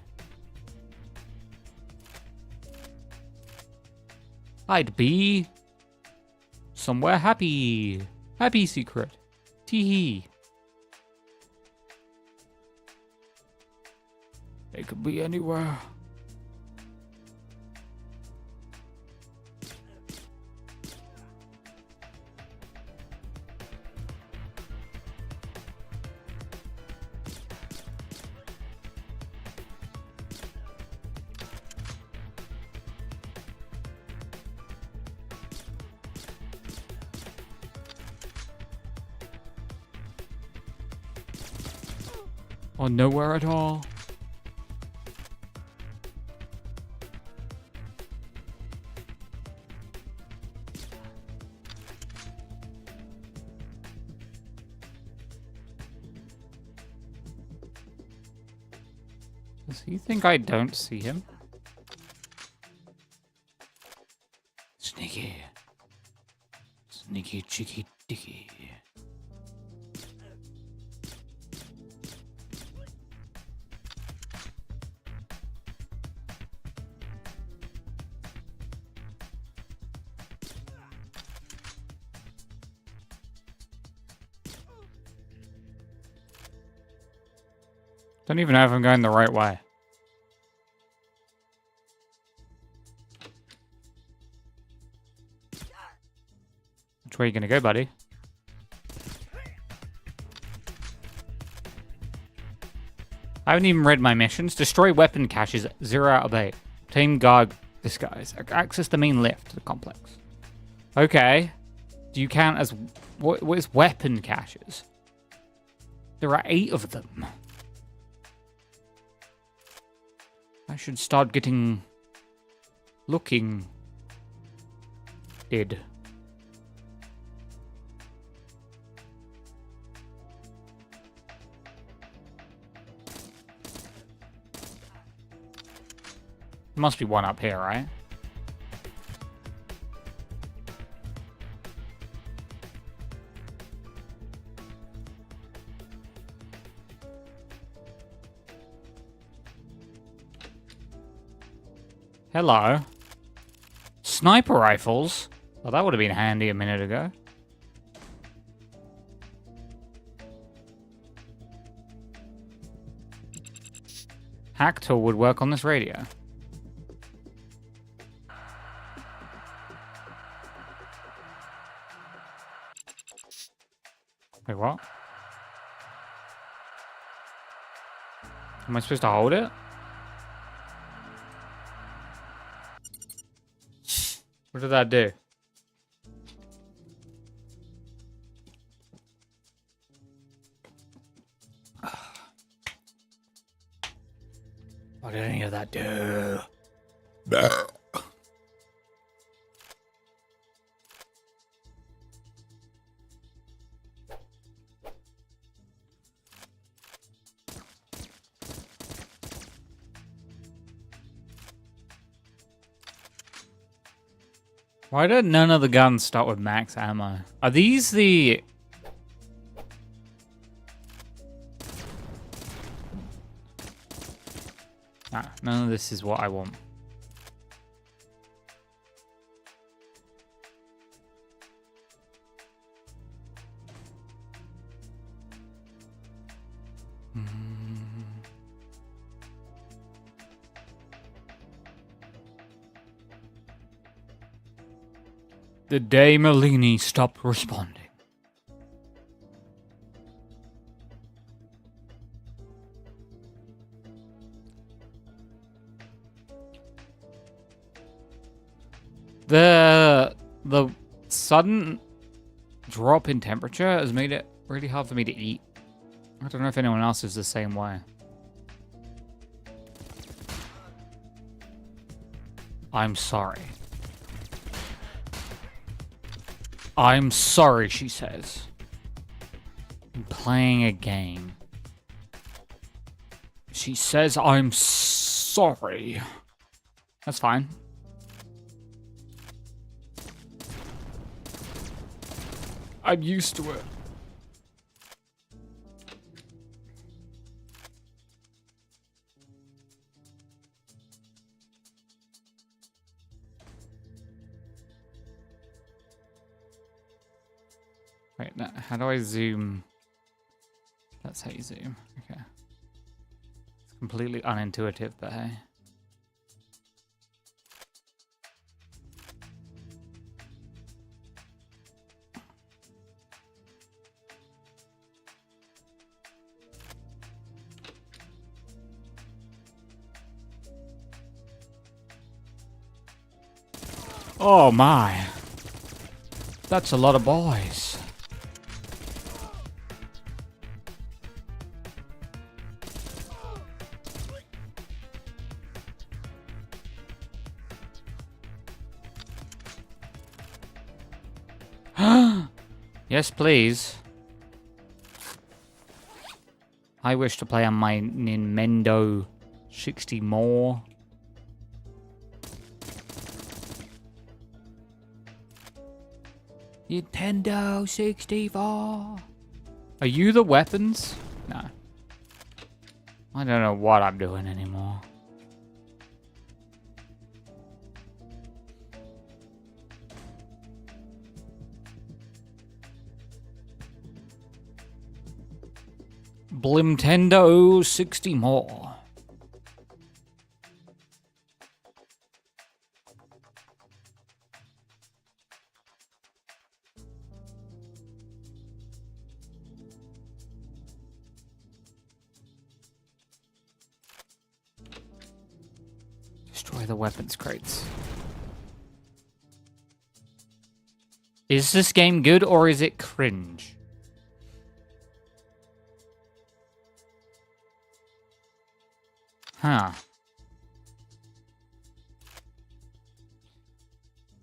I'd be somewhere happy. Happy secret. Tee-hee. It could be anywhere. Or nowhere at all. Does he think I don't see him? Sneaky. Sneaky cheeky dicky. Don't even know if I'm going the right way. Which way are you gonna go, buddy? I haven't even read my missions. Destroy weapon caches, 0 out of 8. Obtain guard disguise. Access the main lift to the complex. Okay. Do you count as... What is weapon caches? There are 8 of them. I should start getting... looking... dead. There must be one up here, right? Hello. Sniper rifles? Well, that would have been handy a minute ago. Hack tool would work on this radio. Wait, what? Am I supposed to hold it? What did that do? What did any of that do? Why don't none of the guns start with max ammo? Are these the... Ah, none of this is what I want. The day Merlini stopped responding. The sudden drop in temperature has made it really hard for me to eat. I don't know if anyone else is the same way. I'm sorry. I'm sorry, she says. I'm playing a game. She says I'm sorry. That's fine. I'm used to it. Wait, no, how do I zoom? That's how you zoom. Okay. It's completely unintuitive, but hey. Oh my. That's a lot of boys. Yes, please. I wish to play on my Nintendo 60 more. Nintendo 64. Are you the weapons? No. I don't know what I'm doing anymore. Blimtendo 60 more. Destroy the weapons crates. Is this game good or is it cringe? Huh.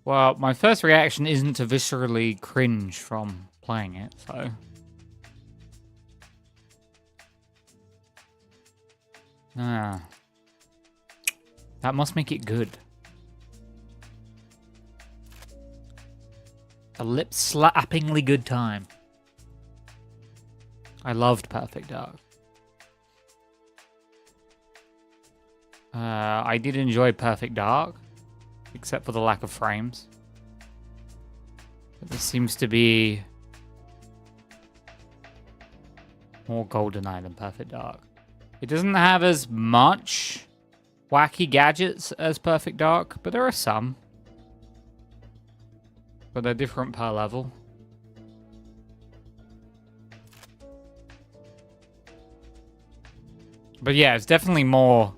Well, my first reaction isn't to viscerally cringe from playing it, so... Ah. That must make it good. A lip-slappingly good time. I loved Perfect Dark. I did enjoy Perfect Dark, except for the lack of frames. But this seems to be more GoldenEye than Perfect Dark. It doesn't have as much wacky gadgets as Perfect Dark, but there are some. But they're different per level. But yeah, it's definitely more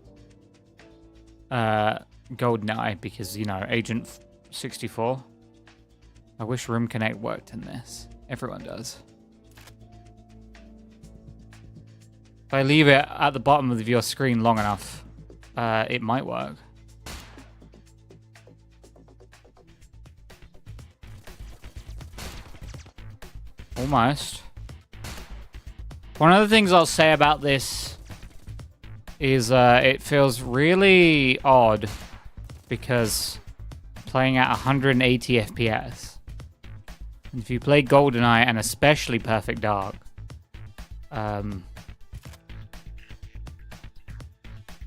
GoldenEye because, you know, Agent 64. I wish Room Connect worked in this. Everyone does. If I leave it at the bottom of your screen long enough, it might work. Almost. One of the things I'll say about this is it feels really odd because playing at 180 FPS. And if you play GoldenEye and especially Perfect Dark,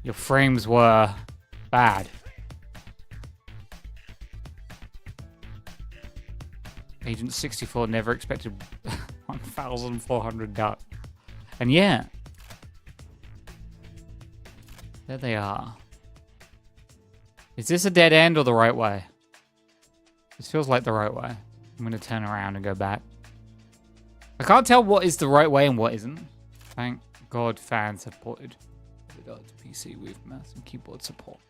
your frames were bad. Agent 64 never expected 1,400 ducks. And yeah, there they are. Is this a dead end or the right way? This feels like the right way. I'm going to turn around and go back. I can't tell what is the right way and what isn't. Thank God fans have ported to PC with mouse and keyboard support.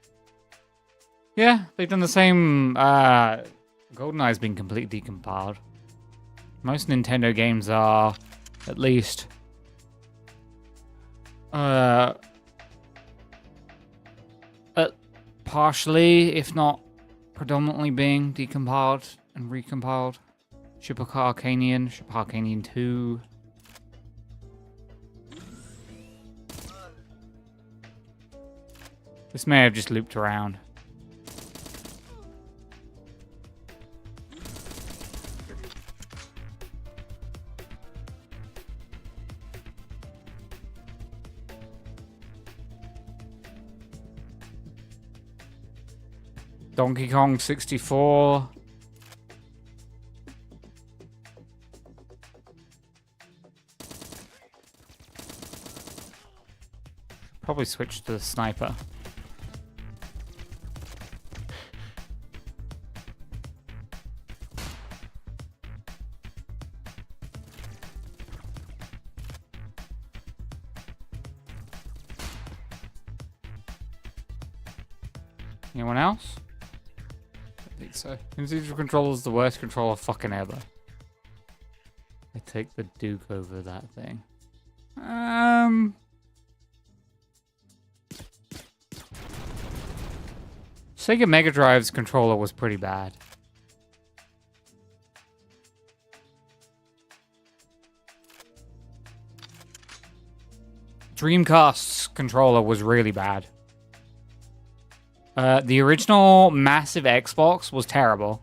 Yeah, they've done the same. GoldenEye's been completely decompiled. Most Nintendo games are at least partially, if not predominantly, being decompiled and recompiled. Super Arcanian 2. This may have just looped around. Donkey Kong 64. Probably switch to the sniper. Anyone else? I think so. Individual controller is the worst controller fucking ever. I take the Duke over that thing. Sega Mega Drive's controller was pretty bad. Dreamcast's controller was really bad. The original massive Xbox was terrible.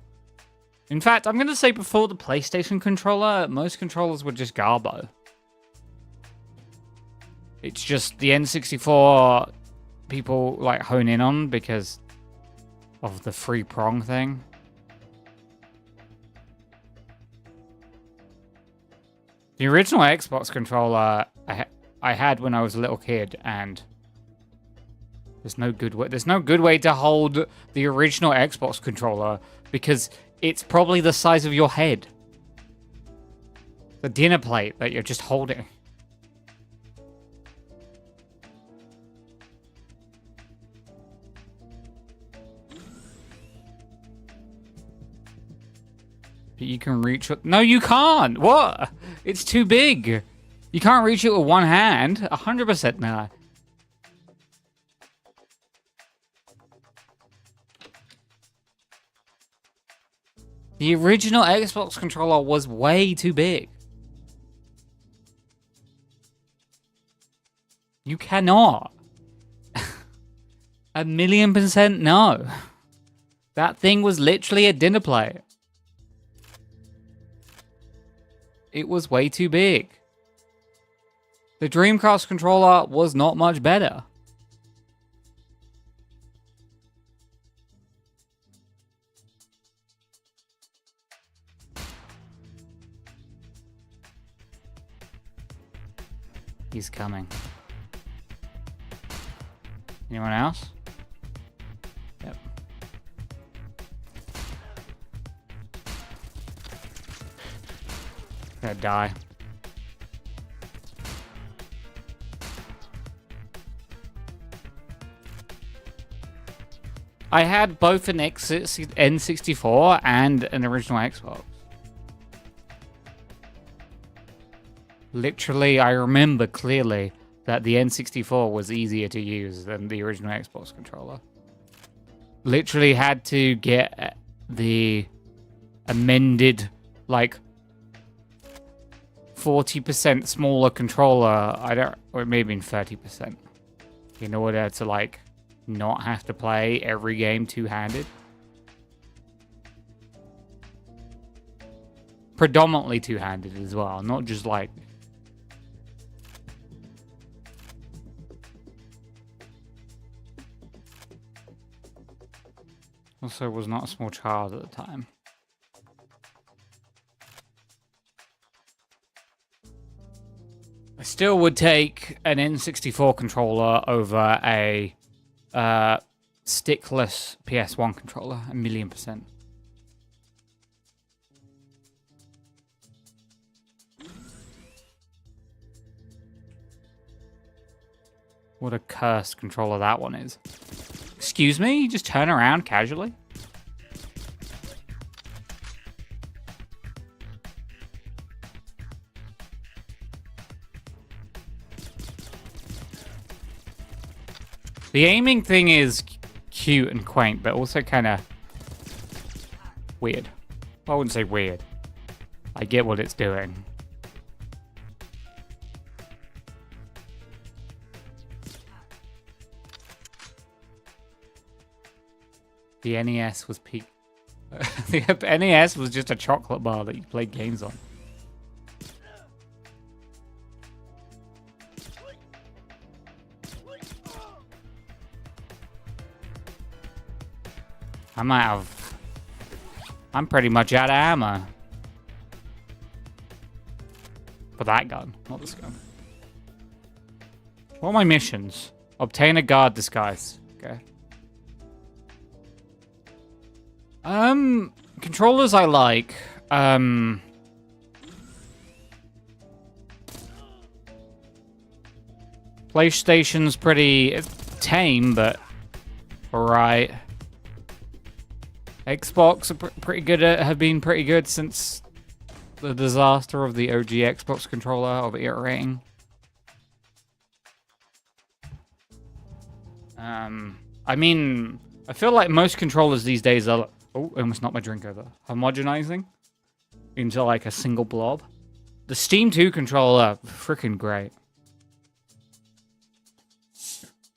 In fact, I'm going to say before the PlayStation controller, most controllers were just garbo. It's just the N64 people like hone in on because of the free prong thing. The original Xbox controller I had when I was a little kid, and there's no good way to hold the original Xbox controller because it's probably the size of your head. The dinner plate that you're just holding. But you can reach it. No, you can't. What? It's too big. You can't reach it with one hand. 100% no. The original Xbox controller was way too big. You cannot. 1,000,000% no. That thing was literally a dinner plate. It was way too big. The Dreamcast controller was not much better. He's coming. Anyone else? Yep. Gonna die. I had both an N64 and an original Xbox. Literally, I remember clearly that the N64 was easier to use than the original Xbox controller. Literally had to get the amended, like, 40% smaller controller, or it may have been 30%, in order to, like, not have to play every game two-handed. predominantly two-handed as well, not just like... Also was not a small child at the time. I still would take an N64 controller over a stickless PS1 controller, 1,000,000%. What a cursed controller that one is. Excuse me? You just turn around casually? The aiming thing is cute and quaint, but also kind of weird. I wouldn't say weird. I get what it's doing. The NES was peak. The NES was just a chocolate bar that you played games on. I'm pretty much out of ammo. For that gun, not this gun. What are my missions? Obtain a guard disguise. Okay. Controllers I like. PlayStation's pretty tame, but alright. Xbox are pretty good have been pretty good since the disaster of the OG Xbox controller of iterating. I mean, I feel like most controllers these days are... Oh, I almost knocked my drink over. Homogenizing into like a single blob. The Steam 2 controller, freaking great.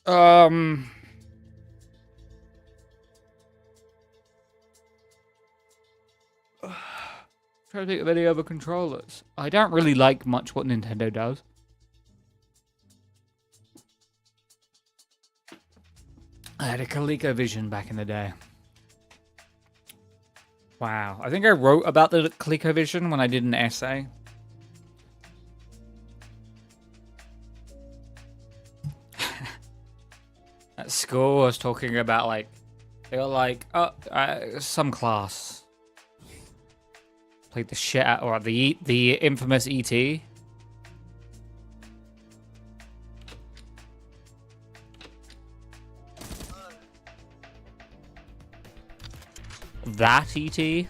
Trying to think of any other controllers. I don't really like much what Nintendo does. I had a ColecoVision back in the day. Wow. I think I wrote about the ColecoVision when I did an essay. At school, I was talking about, like, they were like, some class played the shit out, or the infamous E.T. That E.T.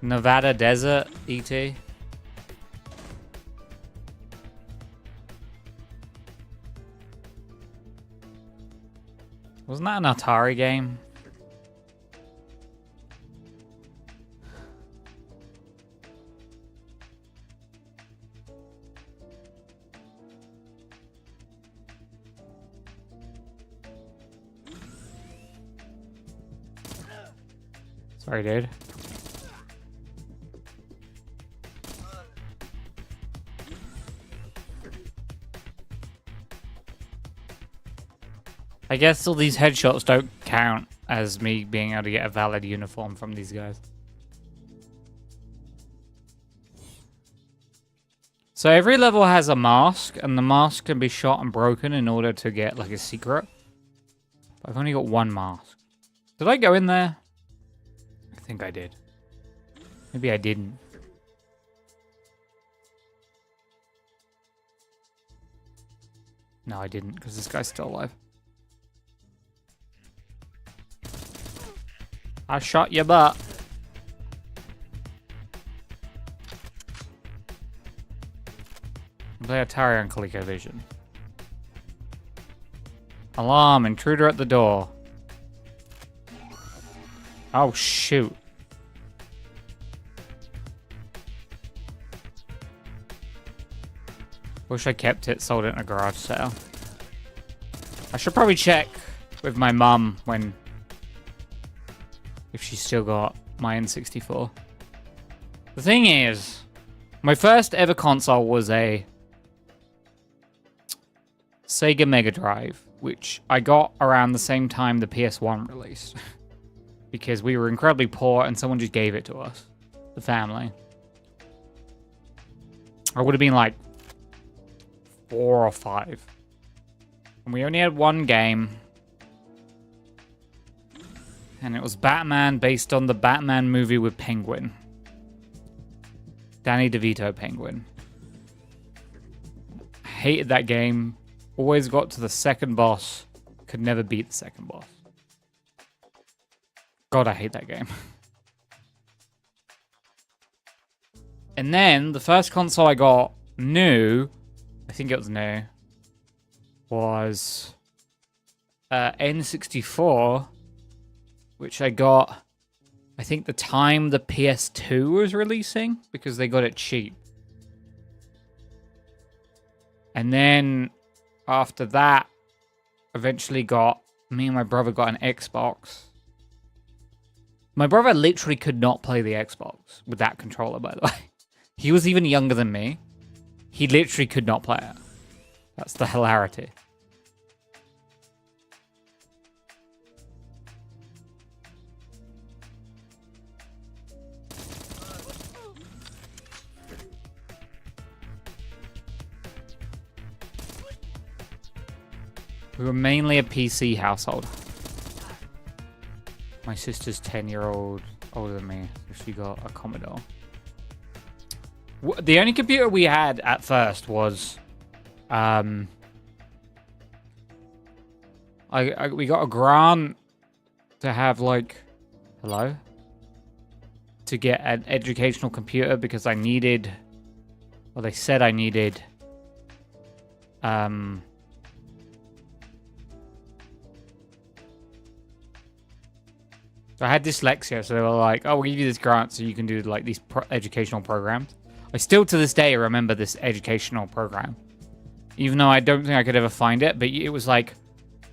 Nevada Desert E.T. Wasn't that an Atari game? Sorry, dude. I guess all these headshots don't count as me being able to get a valid uniform from these guys. So every level has a mask, and the mask can be shot and broken in order to get like a secret. But I've only got one mask. Did I go in there? I think I did. Maybe I didn't. No, I didn't, because this guy's still alive. I shot your butt. Play Atari on ColecoVision. Alarm, intruder at the door. Oh, shoot. Wish I kept it, sold it in a garage sale. I should probably check with my mum if she's still got my N64. The thing is, my first ever console was a Sega Mega Drive, which I got around the same time the PS1 released. Because we were incredibly poor and someone just gave it to us. The family. I would have been like 4 or 5. And we only had one game. And it was Batman based on the Batman movie with Penguin. Danny DeVito Penguin. Hated that game. Always got to the second boss. Could never beat the second boss. God, I hate that game. And then the first console I got new, I think it was new, was N64, which I got, I think the time the PS2 was releasing, because they got it cheap. And then after that, eventually me and my brother got an Xbox. My brother literally could not play the Xbox with that controller, by the way. He was even younger than me. He literally could not play it. That's the hilarity. We were mainly a PC household. My sister's 10-year-old older than me, so she got a Commodore. The only computer we had at first was, we got a grant to have like, to get an educational computer because I needed, well, they said I needed, So I had dyslexia, so they were like, oh, we'll give you this grant so you can do like these educational programs. I still to this day remember this educational program. Even though I don't think I could ever find it, but it was like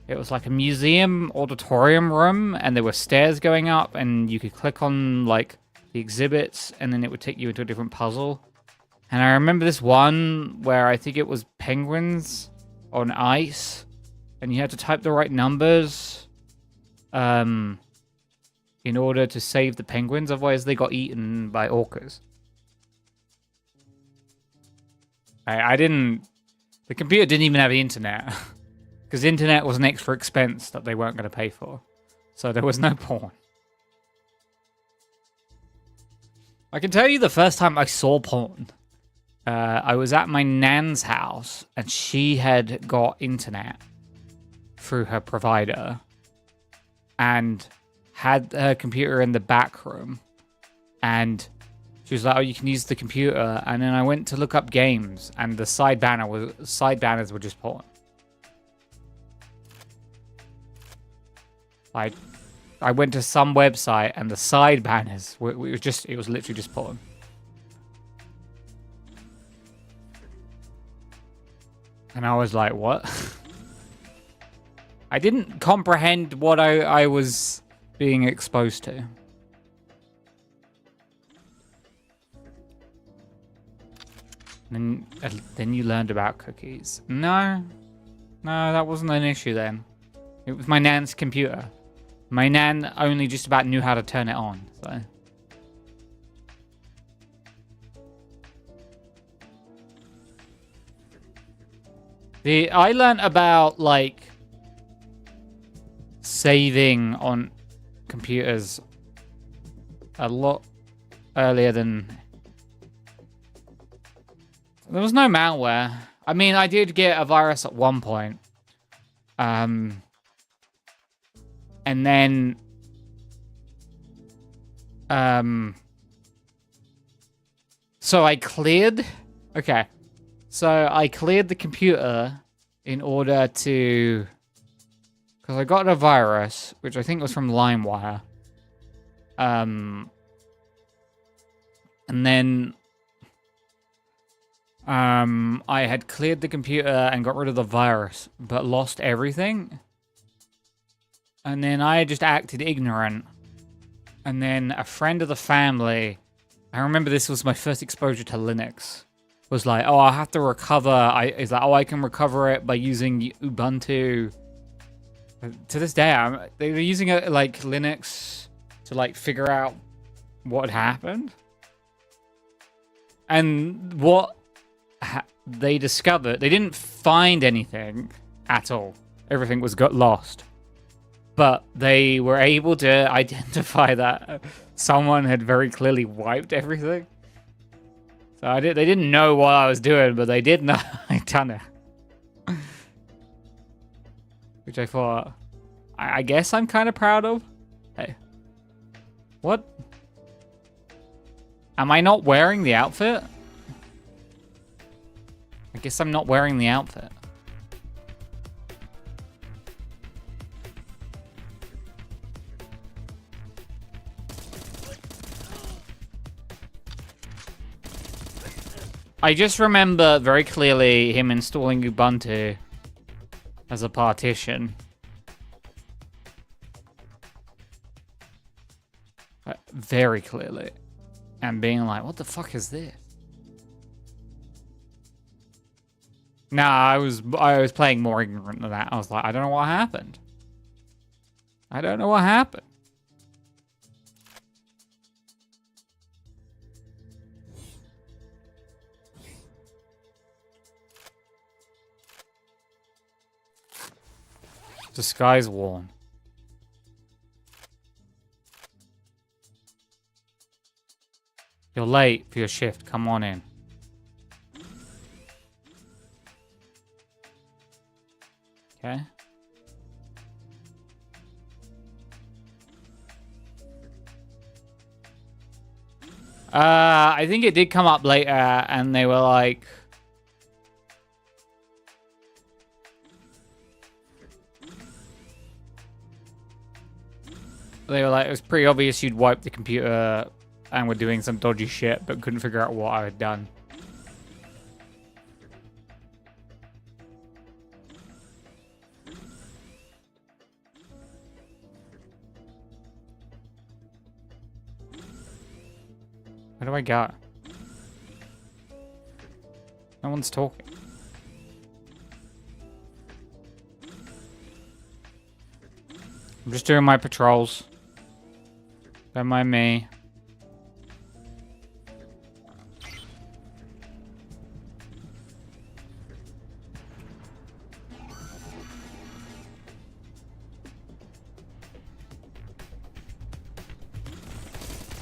a museum auditorium room and there were stairs going up and you could click on like the exhibits and then it would take you into a different puzzle. And I remember this one where I think it was penguins on ice and you had to type the right numbers. In order to save the penguins, otherwise they got eaten by orcas. The computer didn't even have the internet. Because the internet was an extra expense that they weren't going to pay for. So there was no porn. I can tell you the first time I saw porn. I was at my nan's house and she had got internet through her provider. And had her computer in the back room and she was like, oh, you can use the computer. And then I went to look up games and the side banners were just porn. Like, I went to some website and the side banners it was literally just porn. And I was like, what? I didn't comprehend what I was being exposed to. And then you learned about cookies. No, that wasn't an issue then. It was my nan's computer. My nan only just about knew how to turn it on, so. I learned about like saving on computers a lot earlier than... There was no malware. I mean, I did get a virus at one point. And then... So I cleared... Okay. So I cleared the computer in order to... Because I got a virus, which I think was from LimeWire. And then... I had cleared the computer and got rid of the virus, but lost everything. And then I just acted ignorant. And then a friend of the family I remember this was my first exposure to Linux. Was like, oh, I have to recover. It's like, oh, I can recover it by using Ubuntu. To this day, they were using it like Linux to like figure out what had happened. And what they discovered, they didn't find anything at all. Everything got lost. But they were able to identify that someone had very clearly wiped everything. So they didn't know what I was doing, but they did know I'd done it. Which I thought, I guess I'm kind of proud of. Hey. What? Am I not wearing the outfit? I guess I'm not wearing the outfit. I just remember very clearly him installing Ubuntu as a partition. Very clearly. And being like, what the fuck is this? Nah, I was playing more ignorant than that. I was like, I don't know what happened. I don't know what happened. Disguise worn. You're late for your shift. Come on in. Okay. I think it did come up later, and they were like... They were like, it was pretty obvious you'd wiped the computer and were doing some dodgy shit, but couldn't figure out what I had done. Where do I go? No one's talking. I'm just doing my patrols. Don't mind me.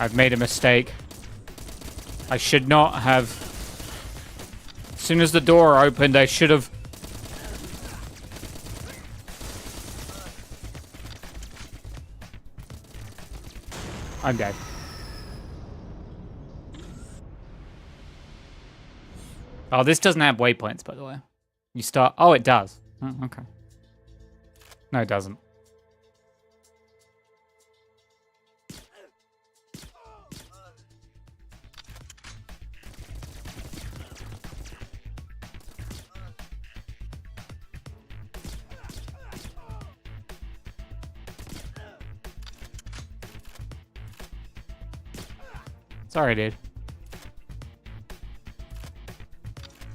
I've made a mistake. I should not have... As soon as the door opened, I should have... I'm dead. Oh, this doesn't have waypoints, by the way. You start... Oh, it does. Oh, okay. No, it doesn't. Sorry, dude.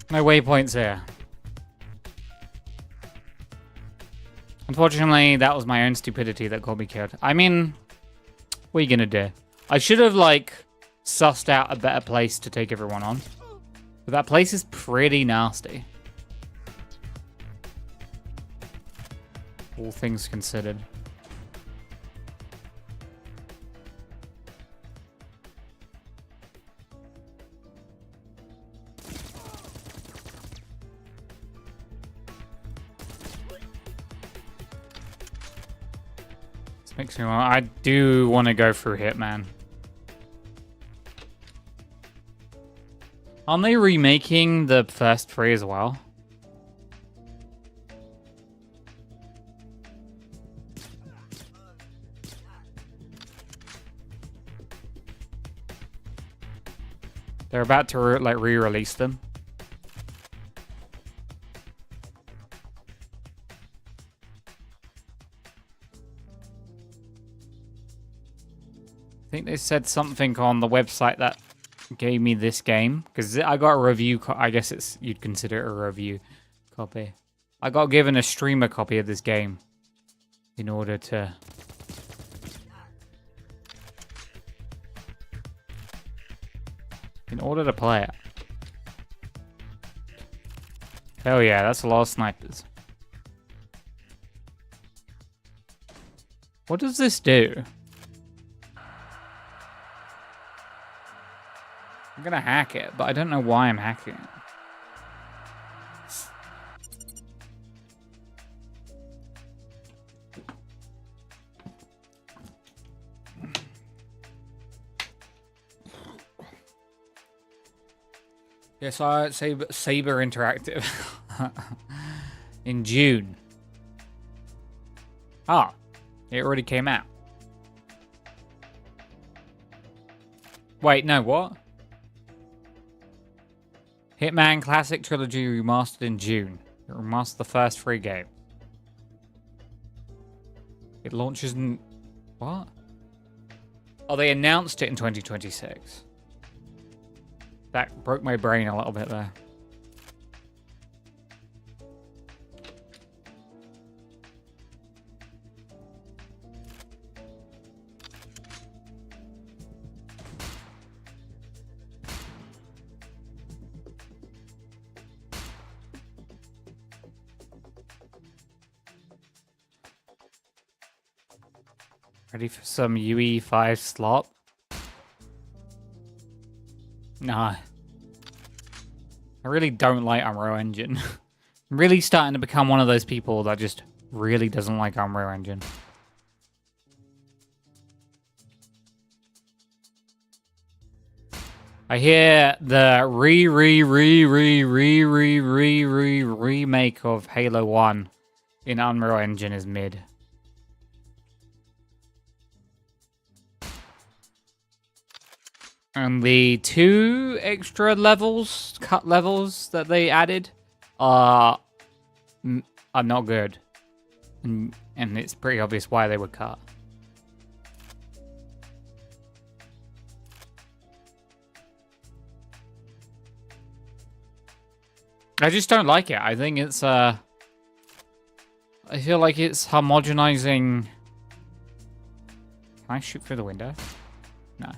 No waypoints here. Unfortunately, that was my own stupidity that got me killed. I mean, what are you gonna do? I should have, like, sussed out a better place to take everyone on. But that place is pretty nasty. All things considered. Makes me want... I do want to go through Hitman. Aren't they remaking the first 3 as well? They're about to like re-release them. I think they said something on the website that gave me this game because I got a review. I guess you'd consider it a review copy. I got given a streamer copy of this game in order to play it. Hell yeah, that's a lot of snipers. What does this do? I'm gonna hack it, but I don't know why I'm hacking it. Yes, I Saber Interactive in June. Ah, it already came out. Wait, no, what? Hitman Classic Trilogy remastered in June. It remastered the first free game. It launches in... What? Oh, they announced it in 2026. That broke my brain a little bit there. Ready for some UE5 slop? Nah. I really don't like Unreal Engine. I'm really starting to become one of those people that just really doesn't like Unreal Engine. I hear the remake of Halo 1 in Unreal Engine is mid. And the 2 extra levels, cut levels that they added are not good. And it's pretty obvious why they were cut. I just don't like it. I think it's I feel like it's homogenizing. Can I shoot through the window? No.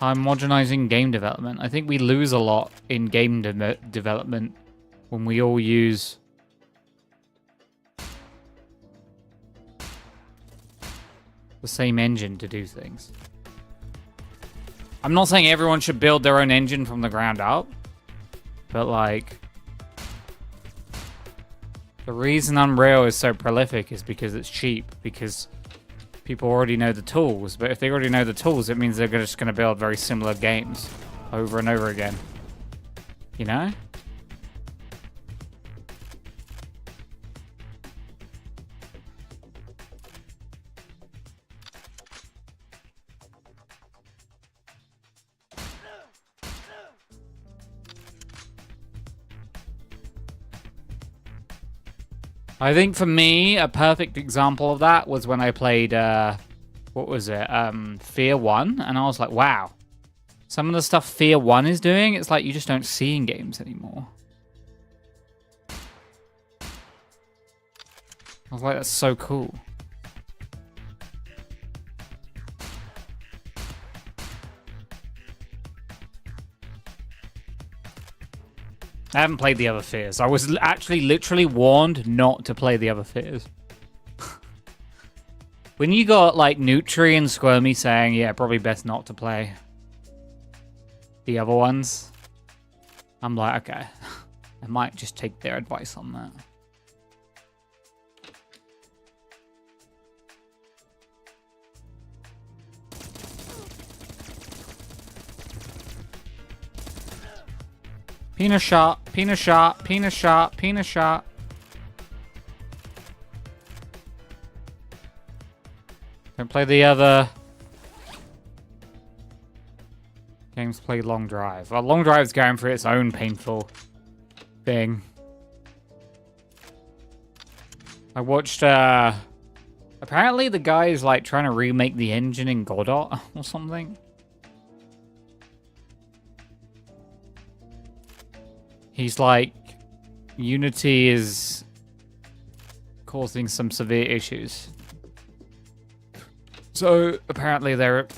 Homogenizing game development. I think we lose a lot in game development when we all use the same engine to do things. I'm not saying everyone should build their own engine from the ground up, but like the reason Unreal is so prolific is because it's cheap, because people already know the tools. But if they already know the tools, it means they're just going to build very similar games over and over again. You know? I think for me, a perfect example of that was when I played, what was it? Fear 1. And I was like, wow. Some of the stuff Fear 1 is doing, it's like you just don't see in games anymore. I was like, that's so cool. I haven't played the other Fears. I was actually literally warned not to play the other Fears. When you got like Nutri and Squirmy saying, yeah, probably best not to play the other ones, I'm like, okay. I might just take their advice on that. Penis shot, penis shot, penis shot, penis shot. Don't play the other games. Play Long Drive. Well, Long Drive's going for its own painful thing. I watched, apparently the guy is like trying to remake the engine in Godot or something. He's like, Unity is causing some severe issues. So apparently they're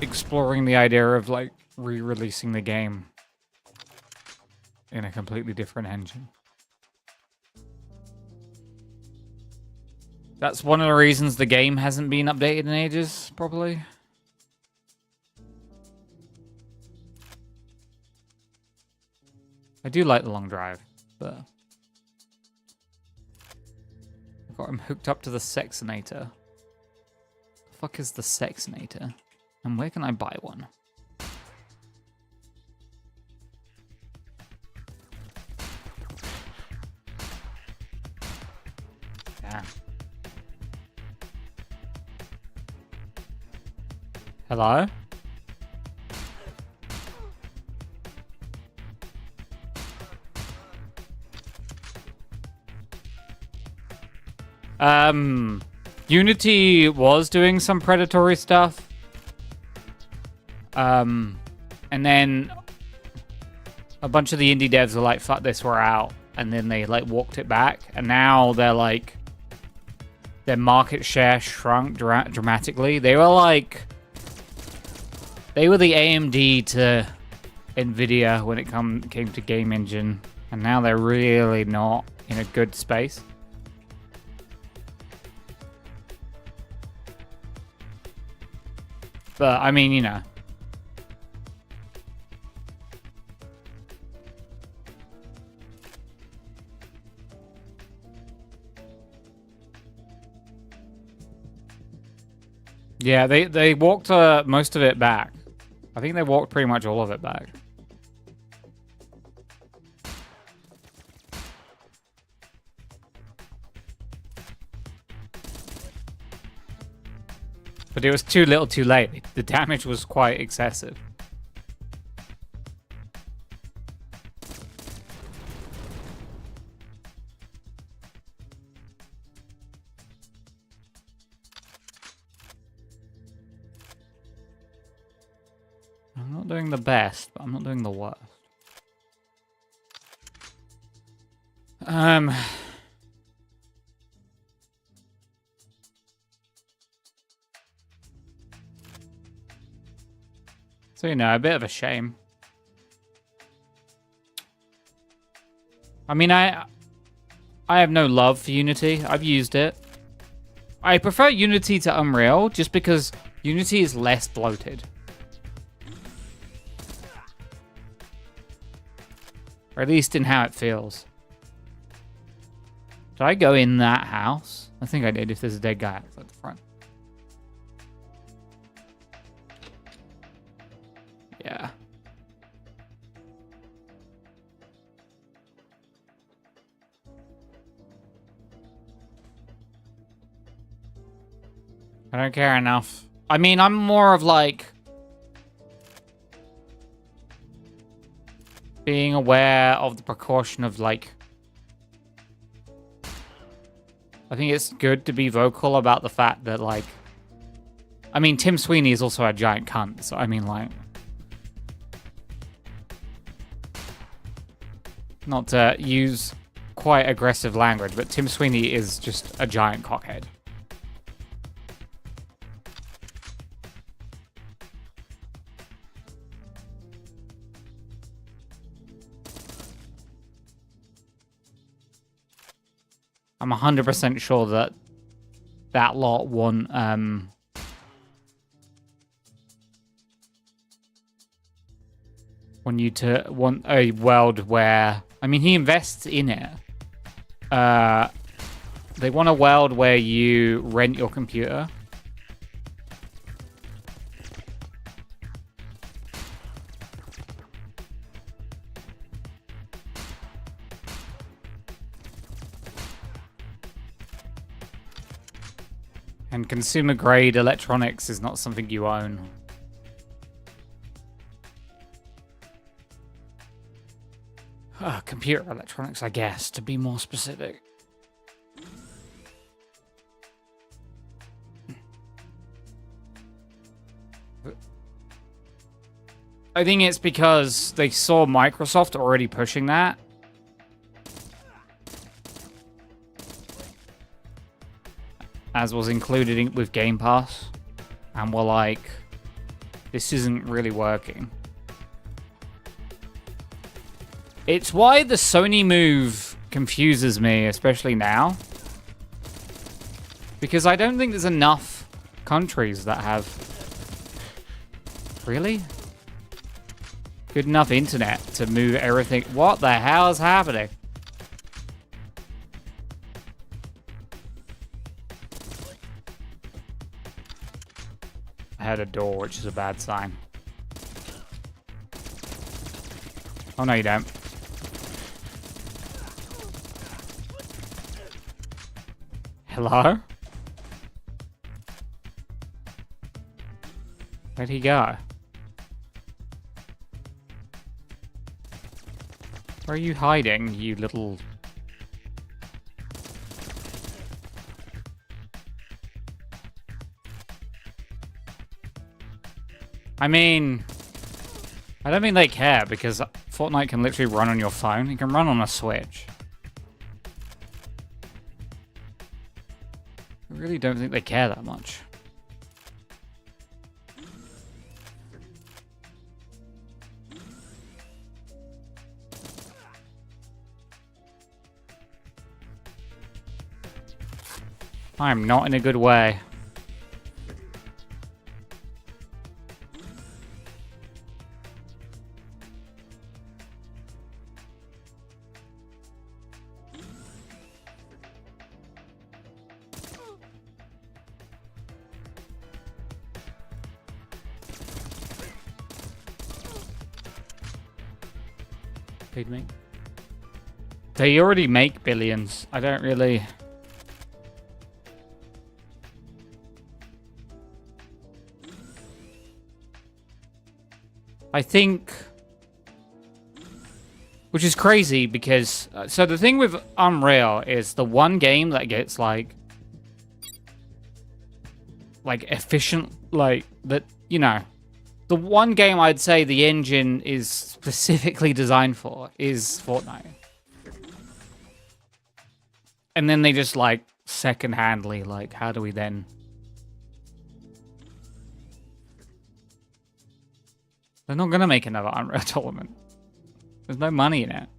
exploring the idea of like re-releasing the game in a completely different engine. That's one of the reasons the game hasn't been updated in ages, probably. I do like the long drive, but I've got him hooked up to the Sexinator. The fuck is the Sexinator? And where can I buy one? Yeah. Hello? Unity was doing some predatory stuff. And then a bunch of the indie devs were like, fuck this, we're out. And then they like walked it back. And now they're like, their market share shrunk dramatically. They were like, they were the AMD to Nvidia when it came to game engine. And now they're really not in a good space. But, I mean, you know. Yeah, they walked most of it back. I think they walked pretty much all of it back. But it was too little too late. The damage was quite excessive. I'm not doing the best, but I'm not doing the worst. So, you know, a bit of a shame. I mean, I have no love for Unity. I've used it. I prefer Unity to Unreal just because Unity is less bloated. Or at least in how it feels. Did I go in that house? I think I did if there's a dead guy outside the front. Yeah. I don't care enough. I mean, I'm more of like being aware of the precaution of like, I think it's good to be vocal about the fact that like, I mean, Tim Sweeney is also a giant cunt, so I mean like, not to use quite aggressive language, but Tim Sweeney is just a giant cockhead. I'm 100% sure that that lot want you to want a world where, I mean, he invests in it. They want a world where you rent your computer. And consumer grade electronics is not something you own. Computer electronics, I guess, to be more specific. I think it's because they saw Microsoft already pushing that, as was included with Game Pass, and were like, this isn't really working. It's why the Sony move confuses me, especially now. Because I don't think there's enough countries that have... Really? Good enough internet to move everything. What the hell is happening? I had a door, which is a bad sign. Oh, no, you don't. Hello? Where'd he go? Where are you hiding, you little... I mean... I don't think they care, because Fortnite can literally run on your phone. It can run on a Switch. I really don't think they care that much. I'm not in a good way. They'd make... They already make billions. I don't really... I think... Which is crazy because... so the thing with Unreal is the one game that gets like efficient, like that, you know. The one game I'd say the engine is specifically designed for is Fortnite. And then they just like second-handly, like, how do we then... They're not going to make another Unreal Tournament. There's no money in it.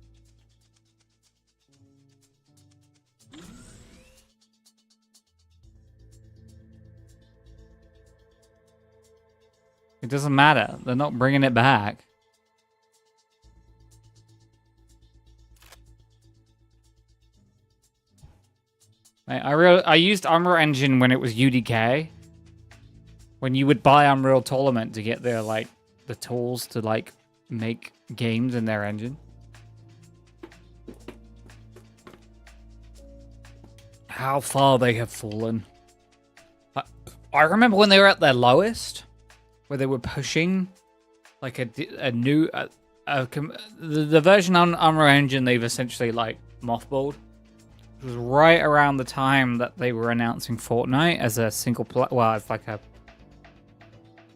It doesn't matter. They're not bringing it back. I used Unreal Engine when it was UDK. When you would buy Unreal Tournament to get their, like, the tools to, like, make games in their engine. How far they have fallen. I remember when they were at their lowest, where they were pushing, like, a new... the version on Unreal Engine they've essentially, like, mothballed. It was right around the time that they were announcing Fortnite as a single player... Well, it's like a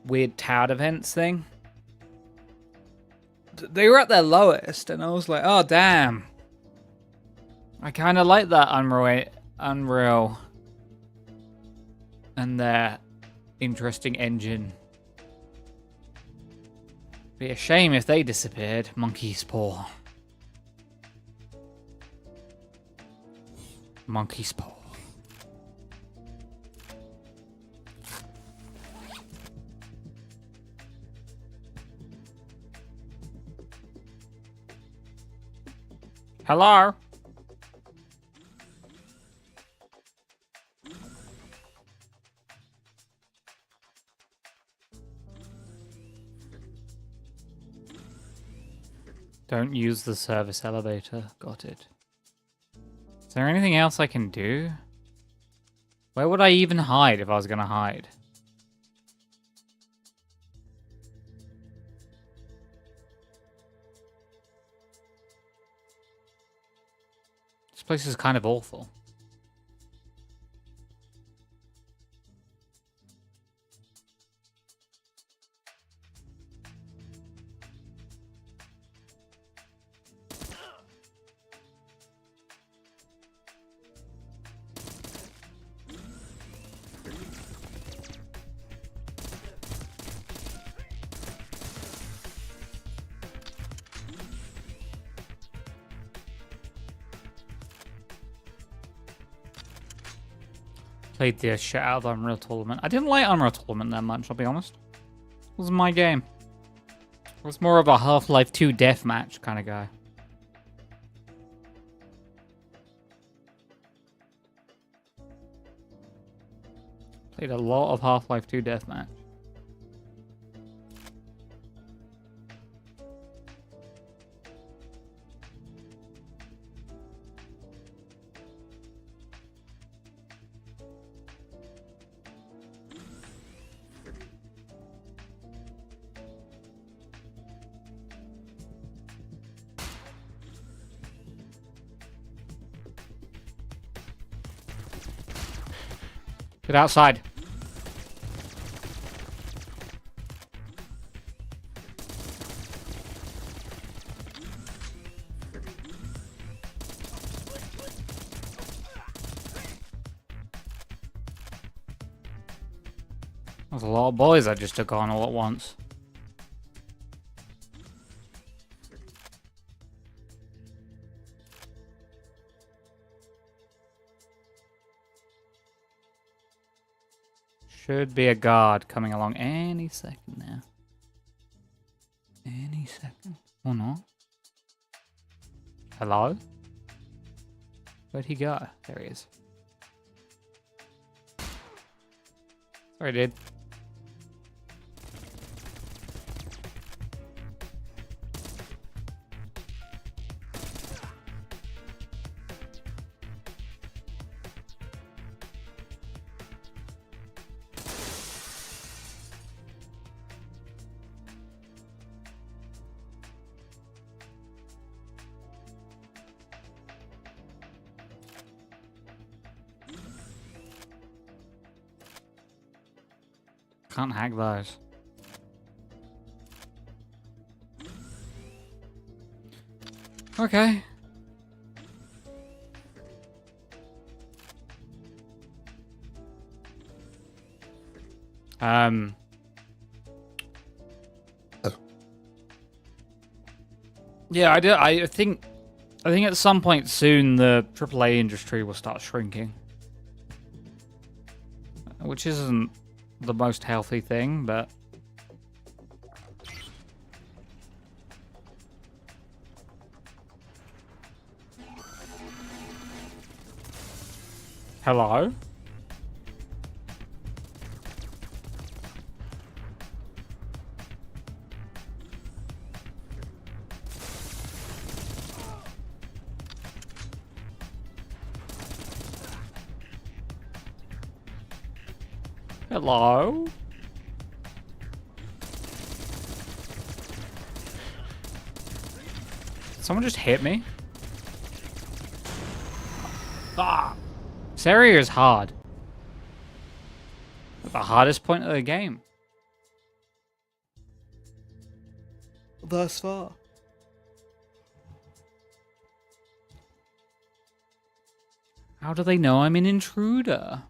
weird TAD events thing. They were at their lowest, and I was like, oh, damn. I kind of like that Unreal and their interesting engine. Be a shame if they disappeared. Monkey's paw. Monkey's paw. Hello? Don't use the service elevator. Got it. Is there anything else I can do? Where would I even hide if I was gonna hide? This place is kind of awful. Played the shit out of Unreal Tournament. I didn't like Unreal Tournament that much, I'll be honest. It wasn't my game. I was more of a Half-Life 2 deathmatch kind of guy. Played a lot of Half-Life 2 deathmatch. Get outside. There's a lot of boys I just took on all at once. Should be a guard coming along any second now. Any second. Or not. Hello? Where'd he go? There he is. Sorry, dude. Can't hack those. Okay. Yeah, I think at some point soon the AAA industry will start shrinking. Which isn't the most healthy thing, but hello? Hello? Someone just hit me? Ah! This area is hard. The hardest point of the game. Thus far. How do they know I'm an intruder?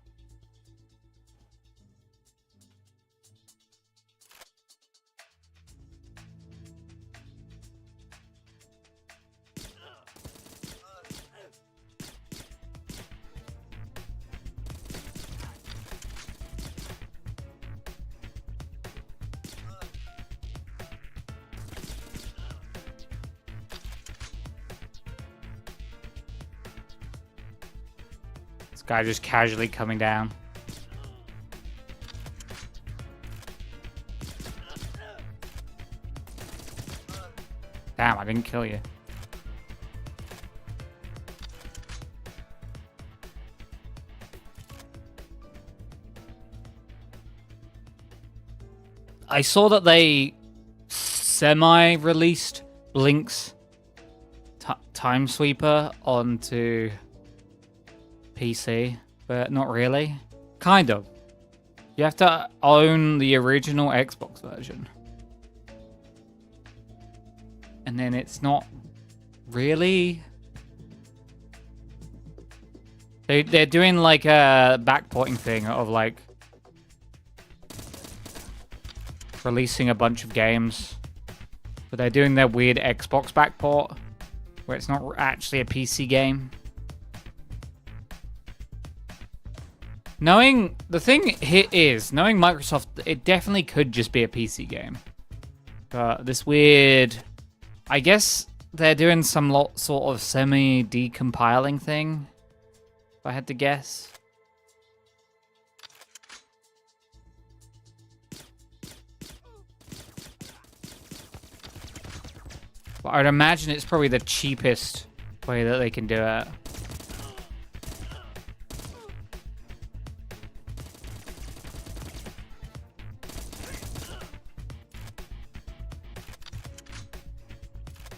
This guy just casually coming down. Damn, I didn't kill you. I saw that they semi-released Blink's Time Sweeper onto PC, but not really. Kind of. You have to own the original Xbox version. And then it's not really... They're doing like a backporting thing of like releasing a bunch of games, but they're doing their weird Xbox backport where it's not actually a PC game. The thing here is, knowing Microsoft, it definitely could just be a PC game. But this weird, I guess they're doing some sort of semi-decompiling thing, if I had to guess. But I'd imagine it's probably the cheapest way that they can do it.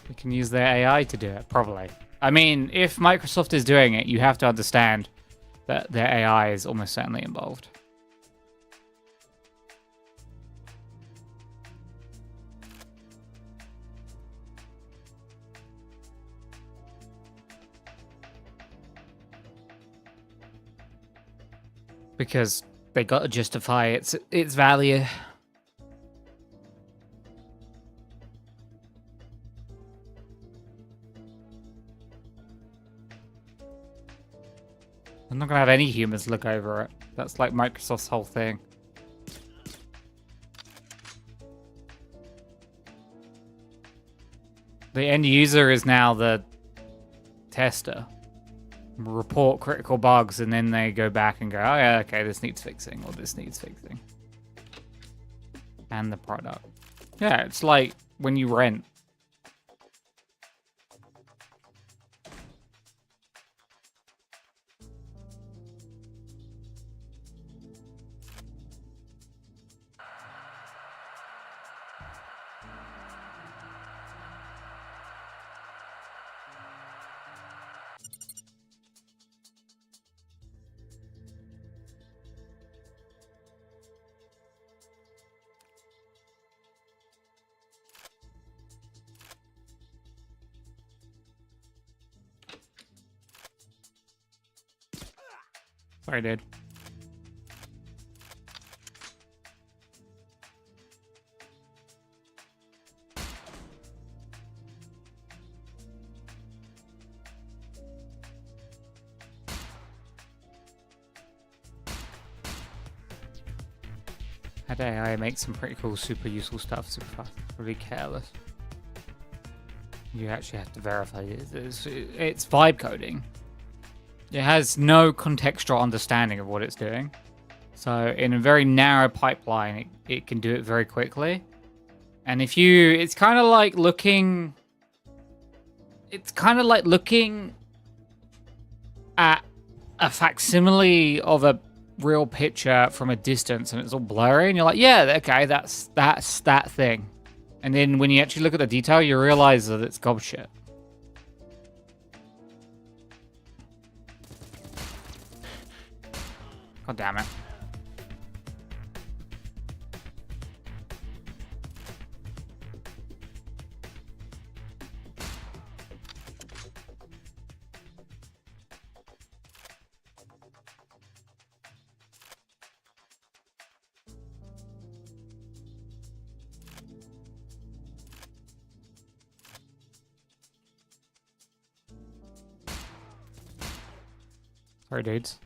We can use their AI to do it, probably. I mean, if Microsoft is doing it, you have to understand that their AI is almost certainly involved. Because they got to justify its value. I'm not gonna have any humans look over it. That's like Microsoft's whole thing. The end user is now the tester. Report critical bugs, and then they go back and go, oh yeah, okay, this needs fixing, or this needs fixing. And the product. Yeah, it's like when you rent. Sorry, dude. Had AI make some pretty cool, super useful stuff super fast. Really careless. You actually have to verify it. It's vibe coding. It has no contextual understanding of what it's doing. So in a very narrow pipeline, it can do it very quickly. And if you, it's kind of like looking at a facsimile of a real picture from a distance, and it's all blurry, and you're like, yeah, okay, that's that thing. And then when you actually look at the detail, you realize that it's gob shit. God damn it. Sorry, dudes.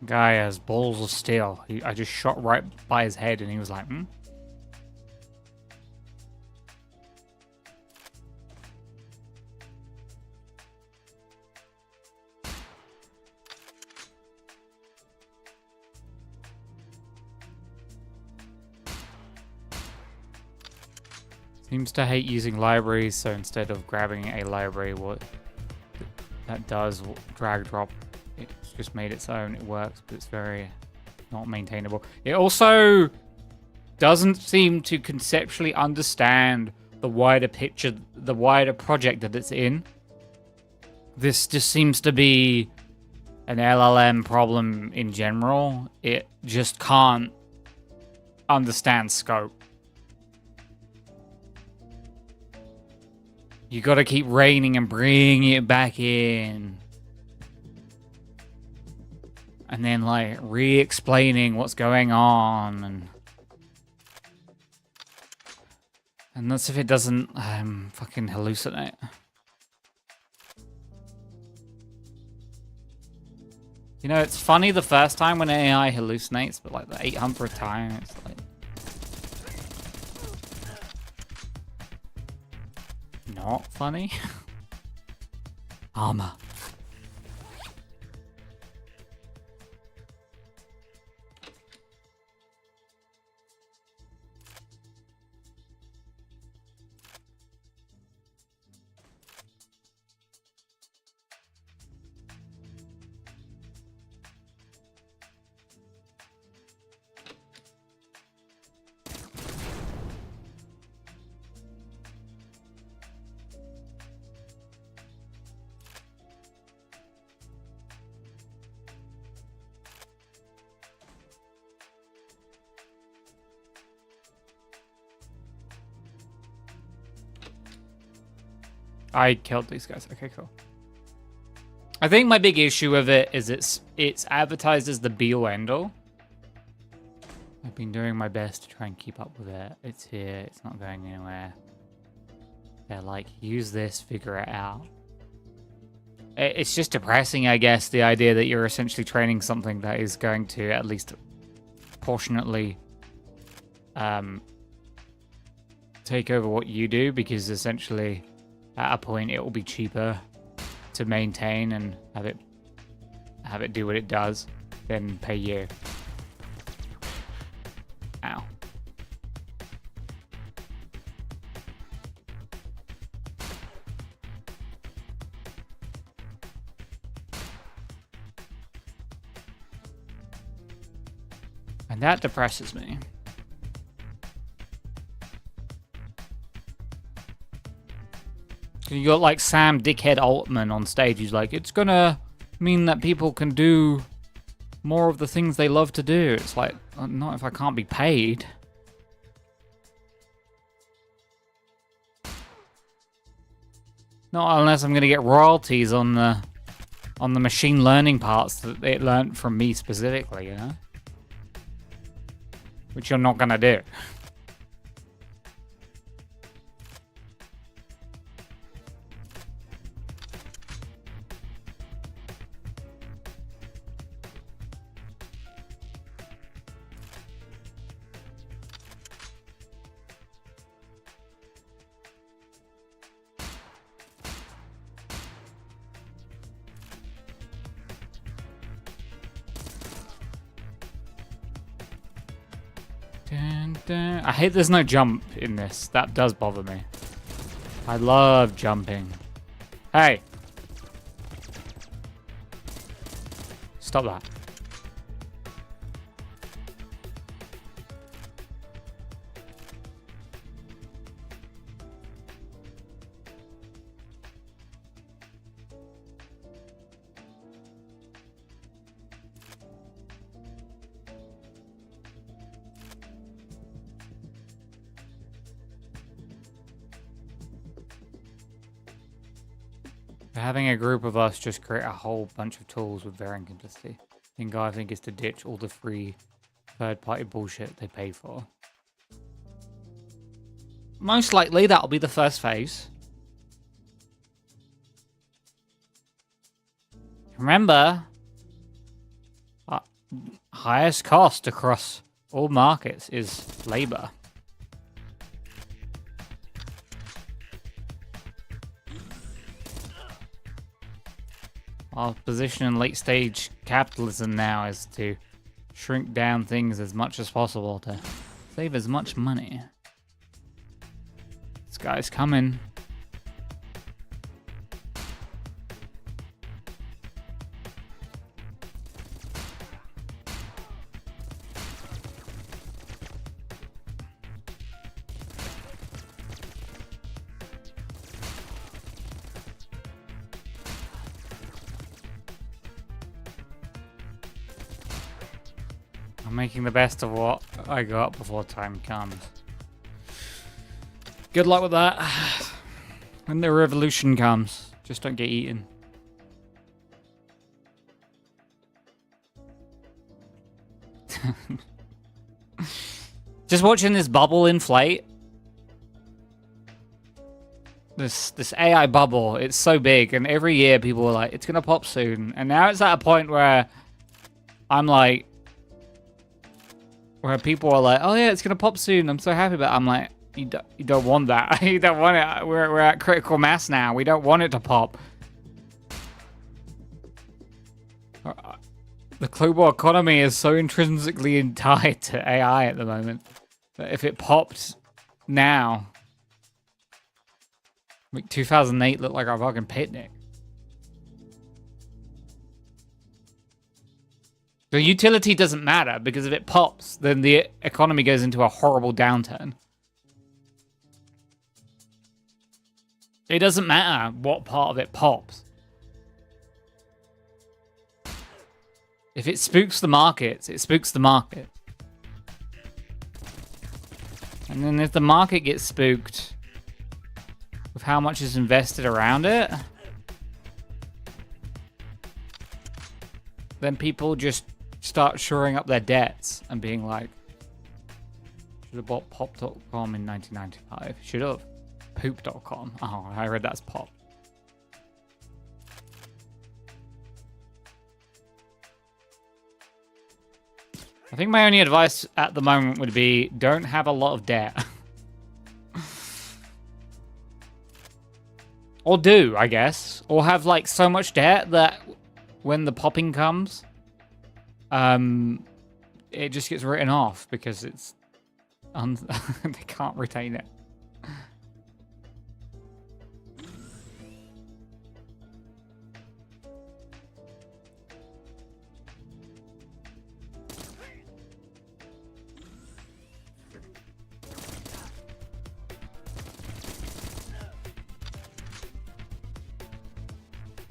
Guy has balls of steel. I just shot right by his head, and he was like, hmm? Seems to hate using libraries, so instead of grabbing a library, what that does, drag drop, it's just made its own. It works, but it's very not maintainable. It also doesn't seem to conceptually understand the wider picture, the wider project that it's in. This just seems to be an LLM problem in general. It just can't understand scope. You gotta keep reining and bringing it back in. And then, like, re-explaining what's going on. And that's if it doesn't fucking hallucinate. You know, it's funny the first time when AI hallucinates, but like the 800th time, it's like... not funny. Armor. I killed these guys. Okay, cool. I think my big issue with it is it's advertised as the be-all end-all. I've been doing my best to try and keep up with it. It's here. It's not going anywhere. They're like, use this, figure it out. It's just depressing, I guess, the idea that you're essentially training something that is going to at least proportionately take over what you do, because essentially at a point it will be cheaper to maintain and have it do what it does than pay you. Ow. And that depresses me. You got like Sam Dickhead Altman on stage. He's like, it's gonna mean that people can do more of the things they love to do. It's like, not if I can't be paid. Not unless I'm gonna get royalties on the machine learning parts that it learned from me specifically, you know? Which you're not gonna do. I hate there's no jump in this. That does bother me. I love jumping. Hey! Stop that. Having a group of us just create a whole bunch of tools with varying complexity. The thing I think is to ditch all the free third-party bullshit they pay for. Most likely that'll be the first phase. Remember, highest cost across all markets is labor. Our position in late-stage capitalism now is to shrink down things as much as possible to save as much money. This guy's coming. I'm making the best of what I got before time comes. Good luck with that. When the revolution comes, just don't get eaten. Just watching this bubble inflate. This AI bubble, it's so big, and every year people are like, it's gonna pop soon. And now it's at a point where I'm like, where people are like, oh yeah, it's gonna pop soon. I'm so happy, but I'm like, you don't want that. You don't want it. We're at critical mass now. We don't want it to pop. The global economy is so intrinsically tied to AI at the moment that if it popped now, make 2008 look like a fucking picnic. The utility doesn't matter, because if it pops, then the economy goes into a horrible downturn. It doesn't matter what part of it pops. If it spooks the markets, it spooks the market. And then if the market gets spooked with how much is invested around it, then people just start shoring up their debts and being like, should have bought pop.com in 1995. Should have. Poop.com. Oh, I read that's pop. I think my only advice at the moment would be don't have a lot of debt. Or do, I guess. Or have like so much debt that when the popping comes, it just gets written off because it's they can't retain it.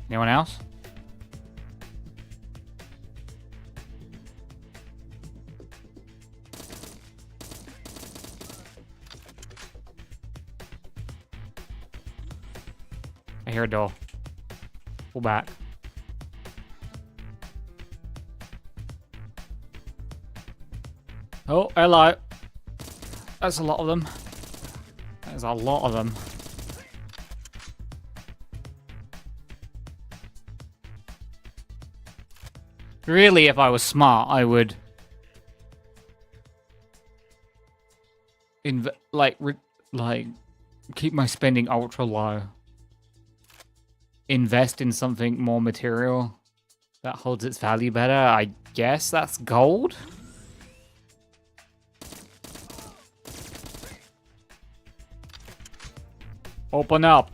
Anyone else? I hear a door. Pull back. Oh, hello. That's a lot of them. There's a lot of them. Really, if I was smart, I would keep my spending ultra low. Invest in something more material that holds its value better. I guess that's gold. Open up.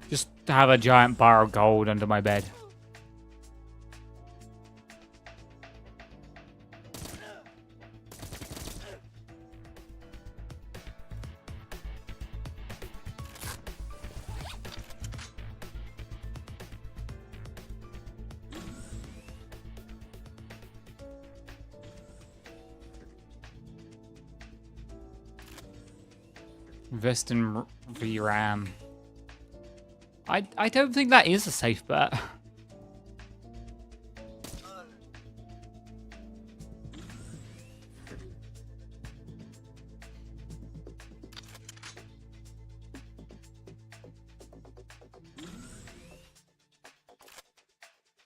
Just to have a giant bar of gold under my bed. Invest in VRAM. I don't think that is a safe bet.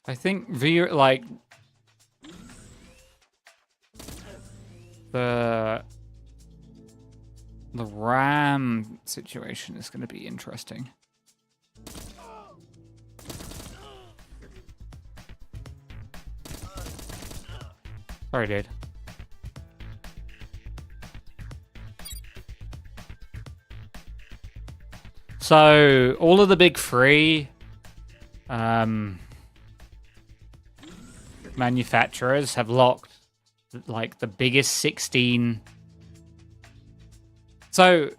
I think the RAM situation is going to be interesting. Sorry, dude. So, all of the big three manufacturers have locked like the biggest 16. So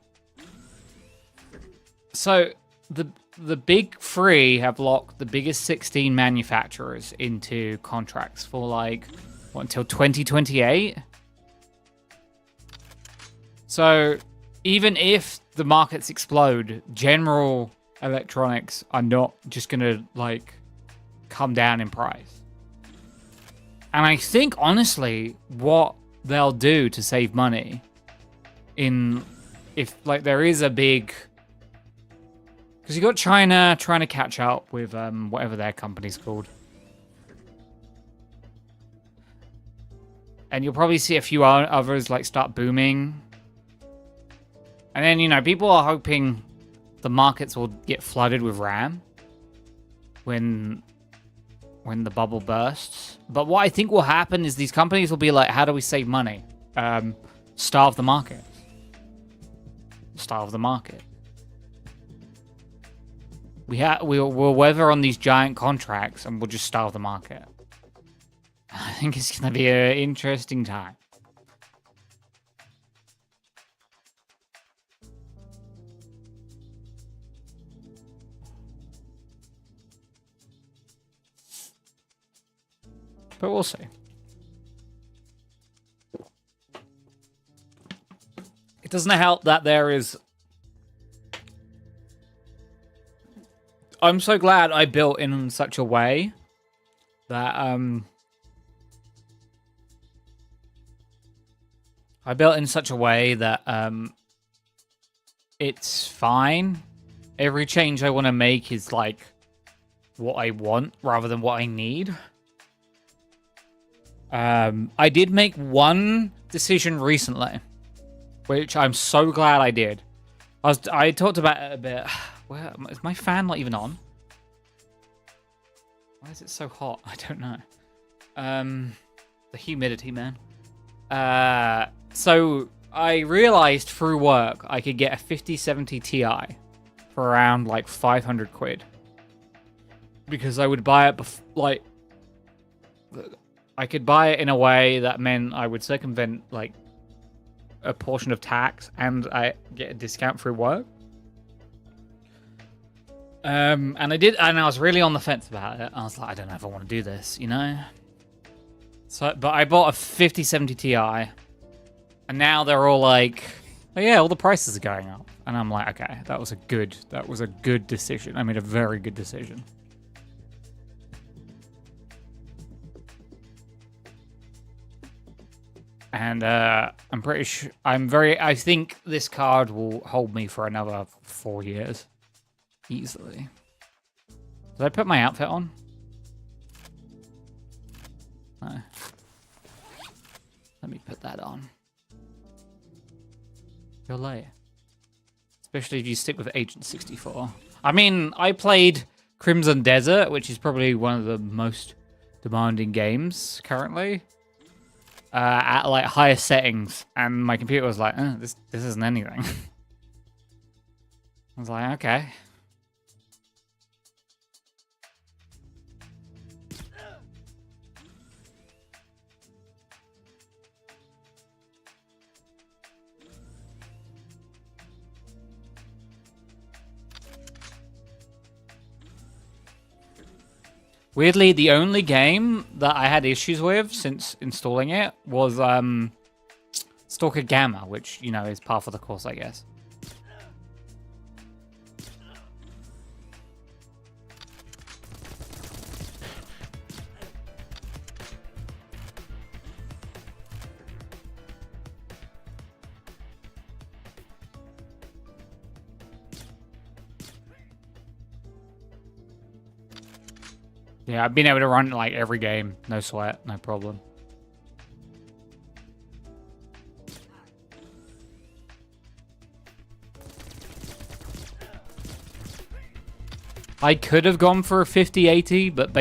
the big three have locked the biggest 16 manufacturers into contracts for like what, until 2028. So even if the markets explode, General Electronics are not just gonna like come down in price. And I think honestly, what they'll do to save money if like there is a big, because you got China trying to catch up with whatever their company's called. And you'll probably see a few others like start booming. And then, you know, people are hoping the markets will get flooded with RAM when the bubble bursts. But what I think will happen is these companies will be like, how do we save money? Starve the market. Starve the market. We'll weather on these giant contracts and we'll just starve the market. I think it's going to be an interesting time. But we'll see. It doesn't help that there is... I'm so glad I built in such a way that it's fine. Every change I want to make is like what I want rather than what I need. I did make one decision recently, which I'm so glad I did. I talked about it a bit. Where is my fan not even on? Why is it so hot? I don't know. The humidity, man. So I realized through work I could get a 5070 Ti for around like 500 quid. Because I would buy it I could buy it in a way that meant I would circumvent like a portion of tax and I get a discount through work. And I did, and I was really on the fence about it. I was like, I don't know if I want to do this, you know? So, but I bought a 5070 Ti, and now they're all like, oh yeah, all the prices are going up. And I'm like, okay, that was a good decision. I made a very good decision. And I'm pretty sure, I think this card will hold me for another 4 years. Easily. Did I put my outfit on? No. Let me put that on. You're late. Especially if you stick with Agent 64. I mean, I played Crimson Desert, which is probably one of the most demanding games currently. At like higher settings, and my computer was like, this isn't anything. I was like, okay. Weirdly, the only game that I had issues with since installing it was Stalker Gamma, which, you know, is par for the course, I guess. Yeah, I've been able to run like every game, no sweat, no problem. I could have gone for a 5080, but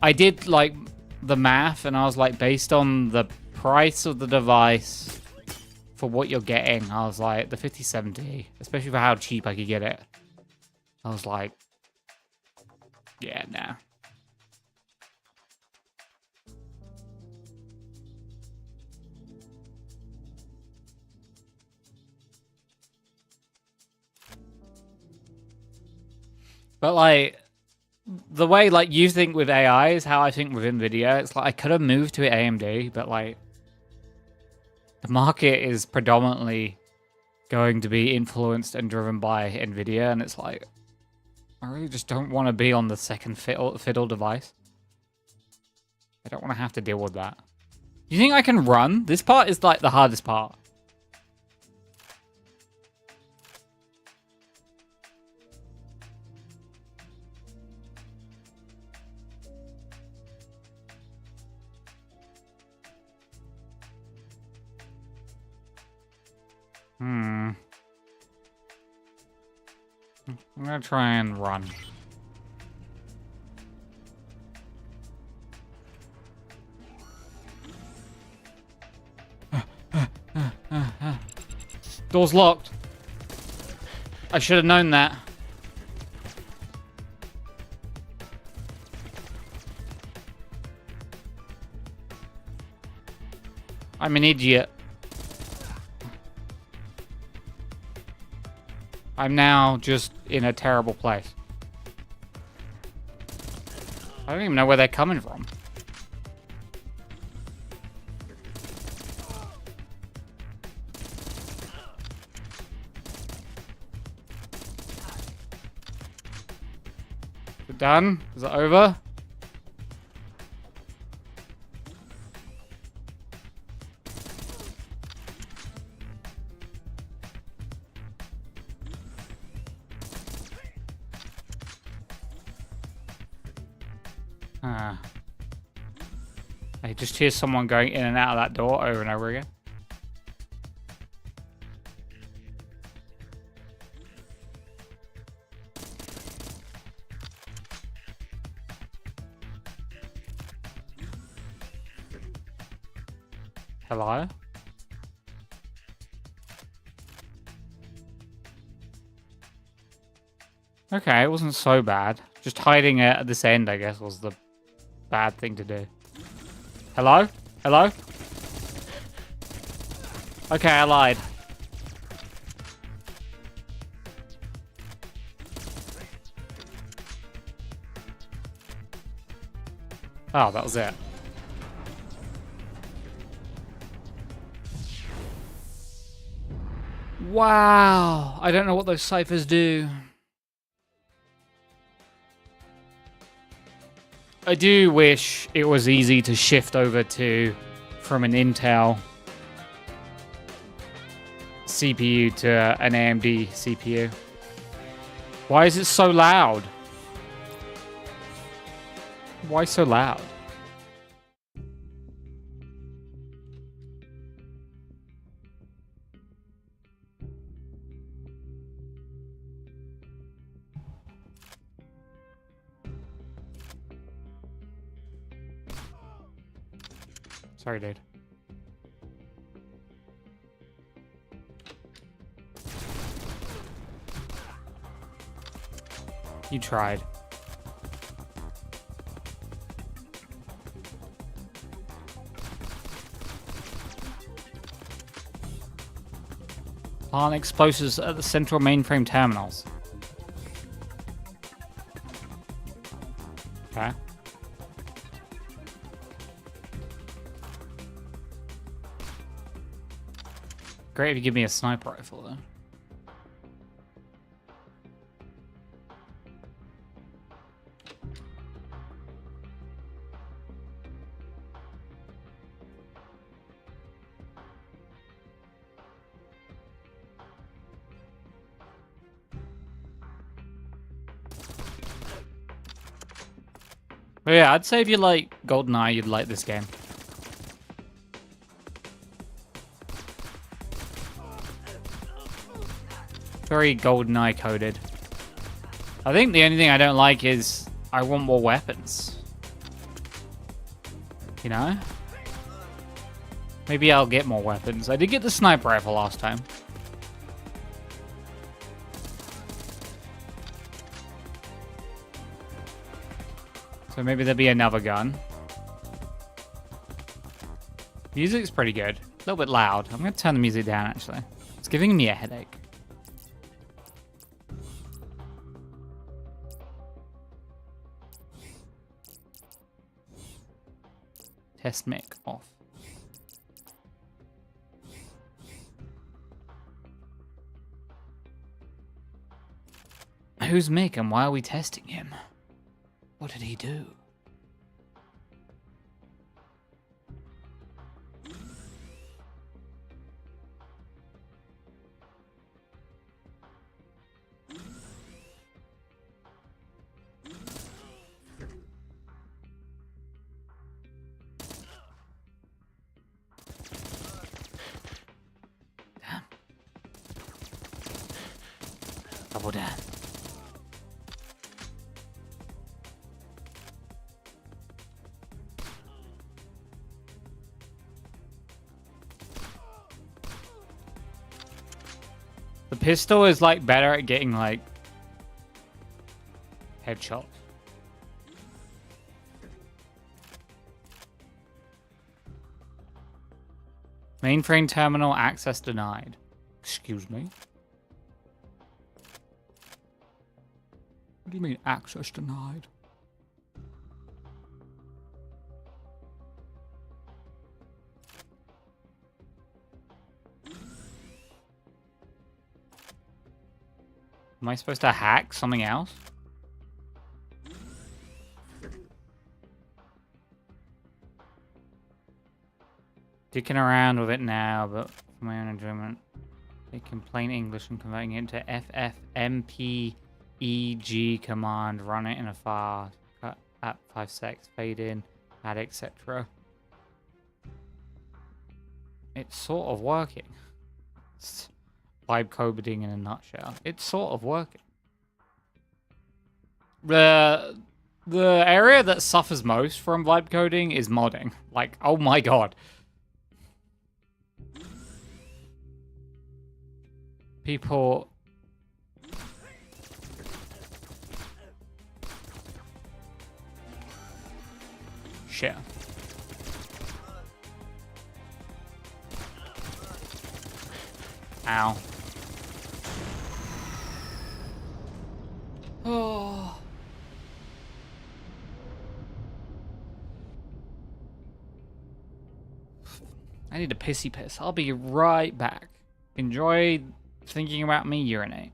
I did like the math, and I was like, based on the price of the device for what you're getting, I was like, the 5070, especially for how cheap I could get it, I was like, yeah, nah. But like, the way like you think with AI is how I think with NVIDIA. It's like I could have moved to AMD, but like the market is predominantly going to be influenced and driven by NVIDIA, and it's like I really just don't want to be on the second fiddle device. I don't want to have to deal with that. Do you think I can run? This part is like the hardest part. I'm gonna try and run. Door's locked. I should have known that. I'm an idiot. I'm now just in a terrible place. I don't even know where they're coming from. Is it done? Is it over? I just hear someone going in and out of that door over and over again. Hello? Okay, it wasn't so bad. Just hiding it at this end, I guess, was the bad thing to do. Hello? Hello? Okay, I lied. Oh, that was it. Wow. I don't know what those ciphers do. I do wish it was easy to shift over to from an Intel CPU to an AMD CPU. Why is it so loud? Why so loud? Sorry, dude. You tried. Plant explosives at the central mainframe terminals. Okay. Great if you give me a sniper rifle, though. But yeah, I'd say if you like GoldenEye, you'd like this game. Very GoldenEye coded. I think the only thing I don't like is I want more weapons. You know? Maybe I'll get more weapons. I did get the sniper rifle last time. So maybe there'll be another gun. Music's pretty good. A little bit loud. I'm going to turn the music down, actually. It's giving me a headache. Test mic off. Who's Mick and why are we testing him? What did he do? Damn. Double down. The pistol is like better at getting like headshots. Mainframe terminal access denied. Excuse me? What do you mean access denied? Am I supposed to hack something else? Dicking around with it now, but for my own enjoyment. Taking plain English and converting it into FFmpeg command. Run it in a file. Cut at 5 secs. Fade in. Add etc. It's sort of working. It's vibe coding in a nutshell. It's sort of working. The area that suffers most from vibe coding is modding. Like, oh my god. People... Shit. Ow. Oh. I need a pissy piss. I'll be right back. Enjoy thinking about me urinate.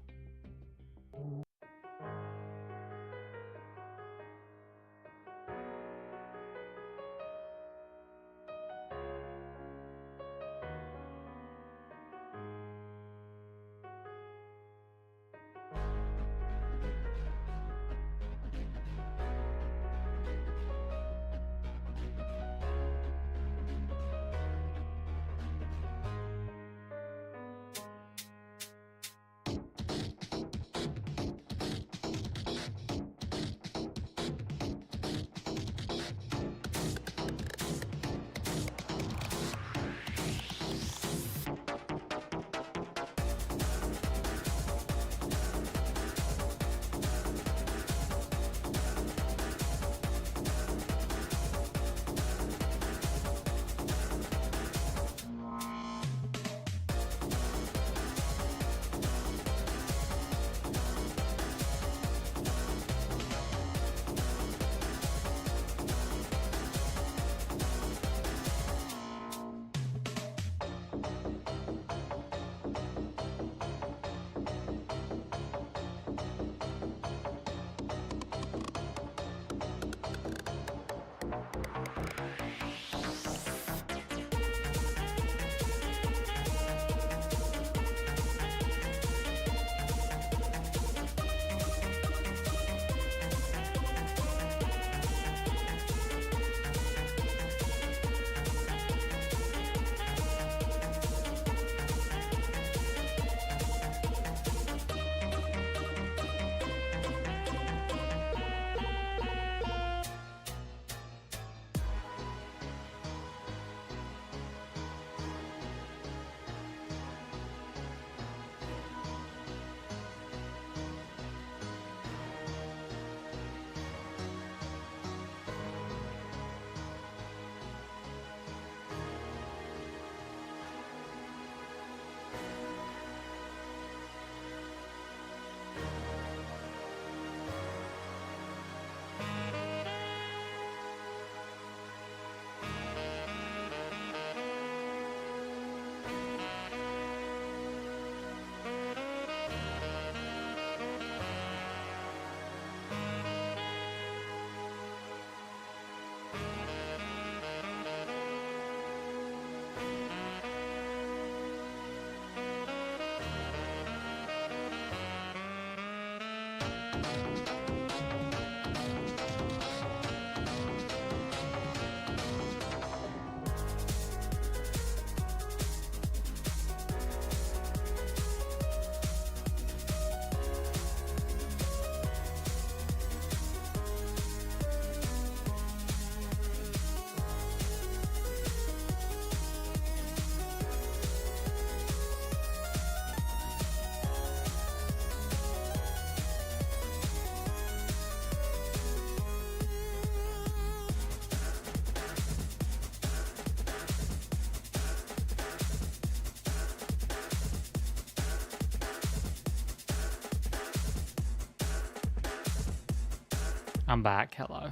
I'm back. Hello.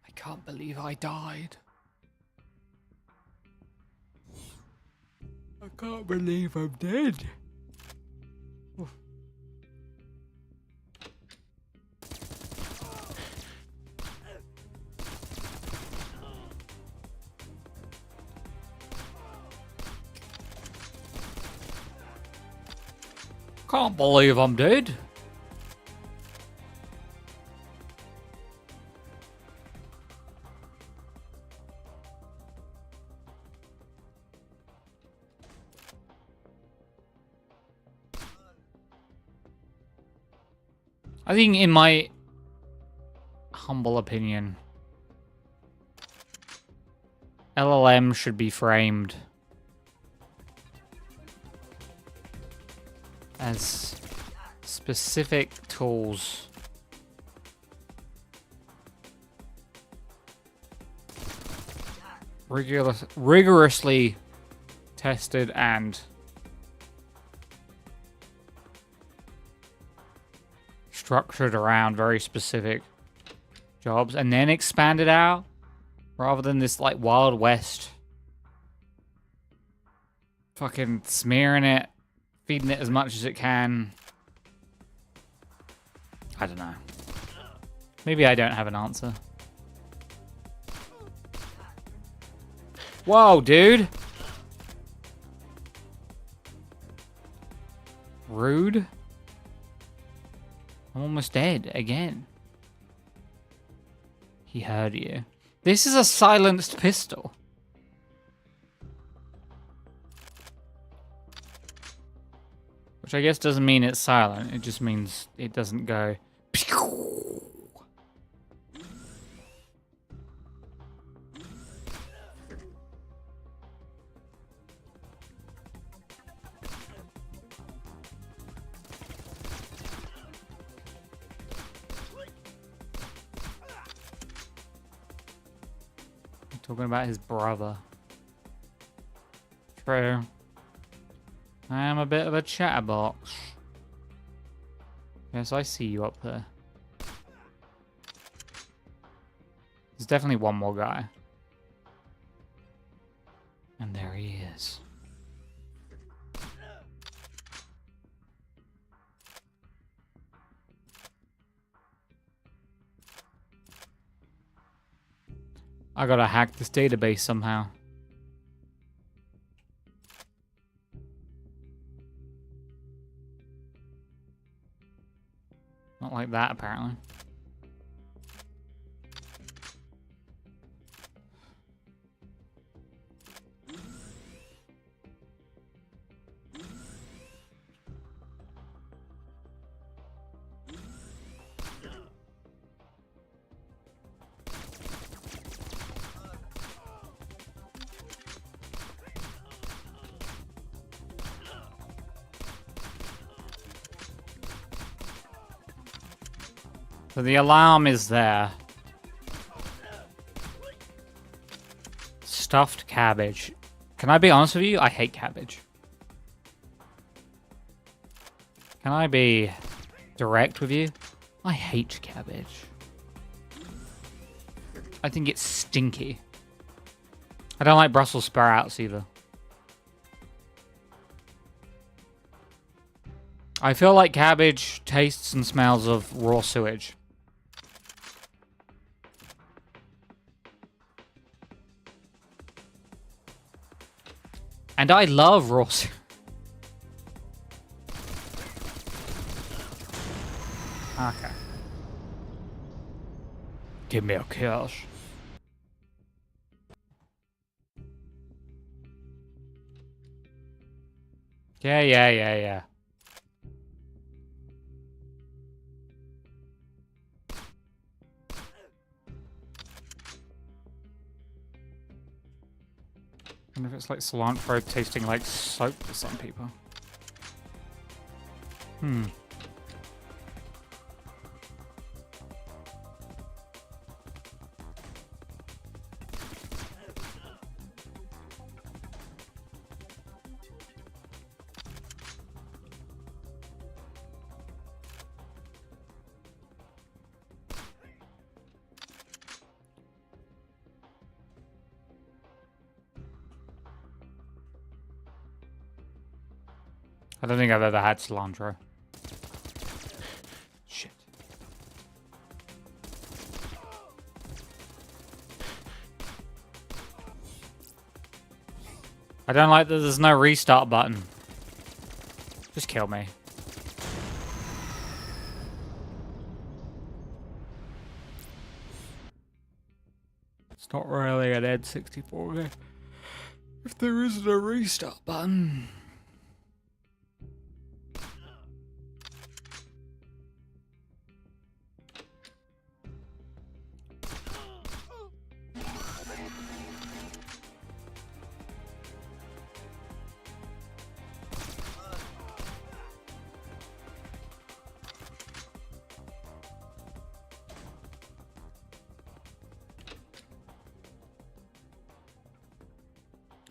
I can't believe I died. I can't believe I'm dead. Oof. Can't believe I'm dead. I think, in my humble opinion, LLM should be framed as specific tools rigorously tested and structured around very specific jobs, and then expanded out, rather than this like Wild West fucking smearing it, feeding it as much as it can. I don't know. Maybe I don't have an answer. Whoa, dude. Rude. I'm almost dead again. He heard you. This is a silenced pistol. Which I guess doesn't mean it's silent. It just means it doesn't go. Talking about his brother. True. I am a bit of a chatterbox. Yes, I see you up there. There's definitely one more guy. And there he is. I gotta hack this database somehow. Not like that, apparently. So the alarm is there. Stuffed cabbage. Can I be honest with you? I hate cabbage. Can I be direct with you? I hate cabbage. I think it's stinky. I don't like Brussels sprouts either. I feel like cabbage tastes and smells of raw sewage. And I love raw sewage. Okay. Give me a kiss. Yeah. I wonder if it's like cilantro tasting like soap to some people. Hmm. I don't think I've ever had cilantro. Shit. I don't like that there's no restart button. Just kill me. It's not really an N64 game. If there isn't a restart button.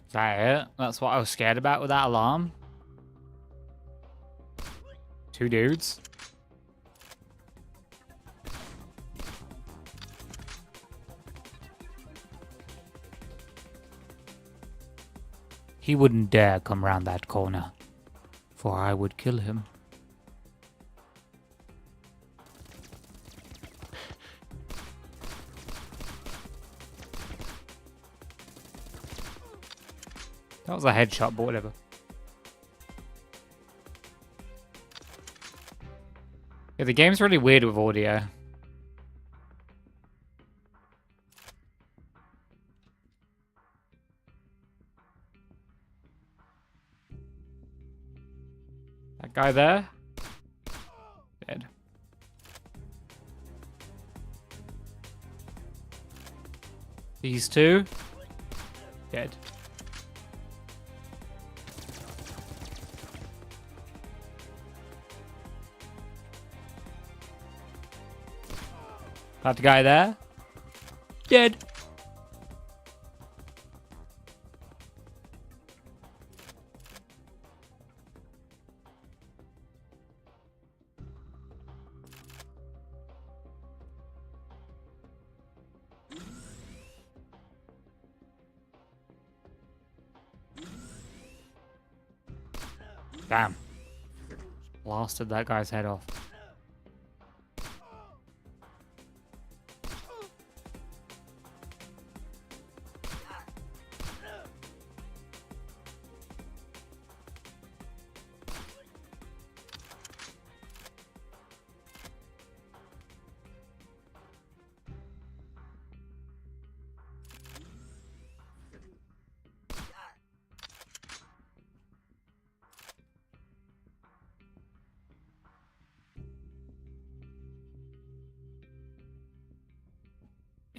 Is that it? That's what I was scared about with that alarm? 2 dudes? He wouldn't dare come round that corner, for I would kill him. That was a headshot, but whatever. Yeah, the game's really weird with audio. That guy there? Dead. These two? Dead. That guy there? Dead. Damn. Blasted that guy's head off.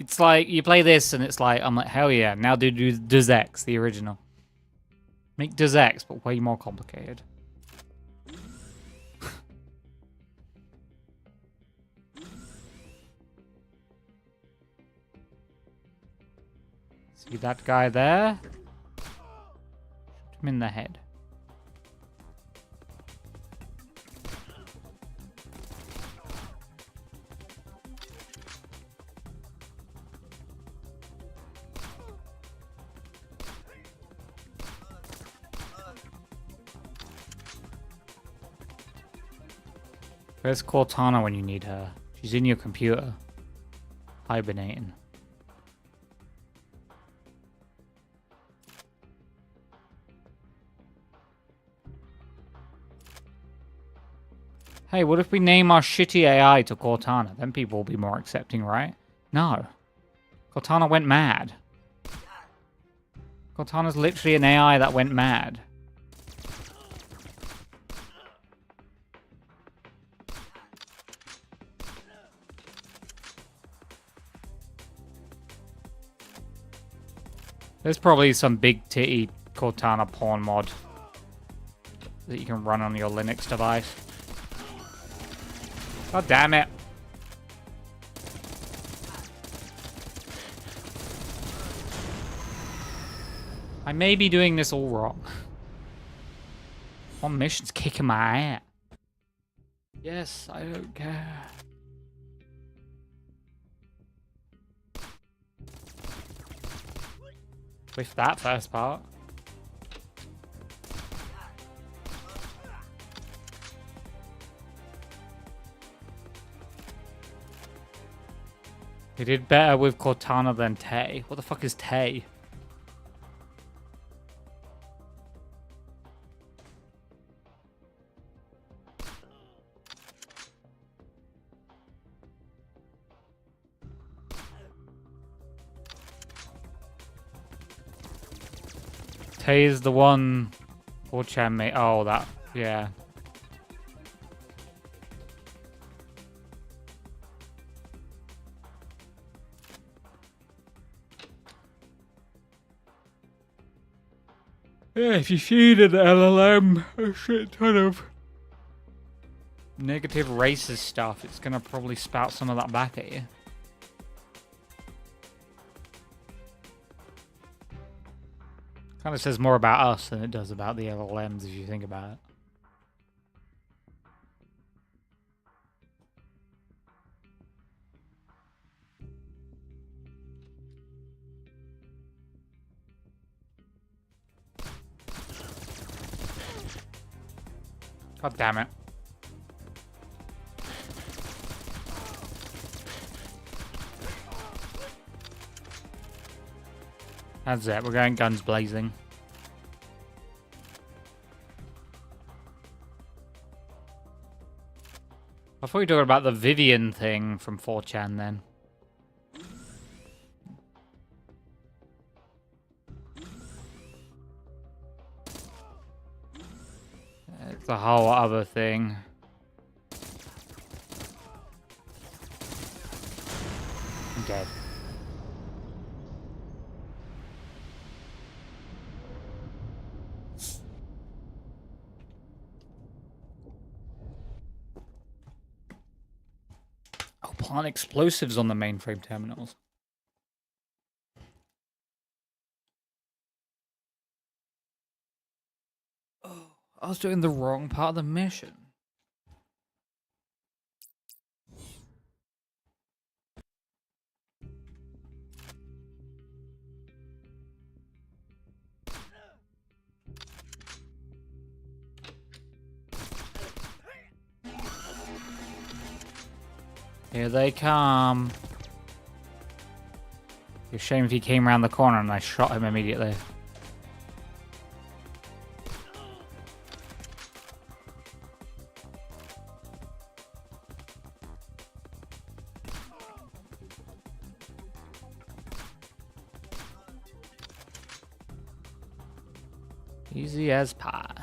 It's like, you play this and it's like, I'm like, hell yeah, now do Does X, the original. Make Does X, but way more complicated. See that guy there? Shoot him in the head. Where's Cortana when you need her? She's in your computer. Hibernating. Hey, what if we name our shitty AI to Cortana? Then people will be more accepting, right? No. Cortana went mad. Cortana's literally an AI that went mad. There's probably some big titty Cortana porn mod that you can run on your Linux device. God damn it. I may be doing this all wrong. One mission's kicking my ass. Yes, I don't care. With that first part. He did better with Cortana than Tay. What the fuck is Tay? Tay is the one for Chen mate. Oh, that, yeah. Yeah, if you feed an LLM a shit ton of negative racist stuff, it's gonna probably spout some of that back at you. Kind of says more about us than it does about the LLMs if you think about it. God damn it. That's it, we're going guns blazing. I thought you were talking about the Vivian thing from 4chan then. It's a whole other thing. I'm dead. Oh, plant explosives on the mainframe terminals. Oh, I was doing the wrong part of the mission. Here they come. It'd be a shame if he came around the corner and I shot him immediately. Easy as pie.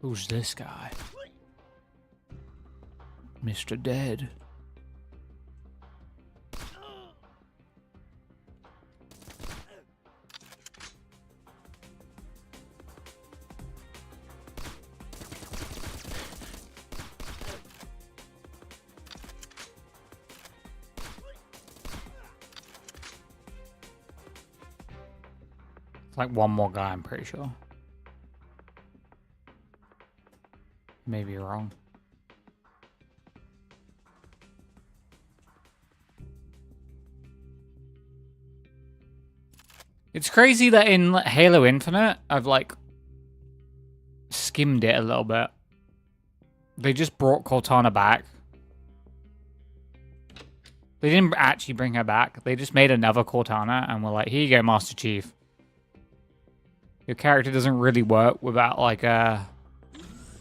Who's this guy? Mr. Dead. It's like one more guy, I'm pretty sure. Maybe wrong. It's crazy that in Halo Infinite, I've like skimmed it a little bit. They just brought Cortana back. They didn't actually bring her back. They just made another Cortana and were like, here you go, Master Chief. Your character doesn't really work without like a...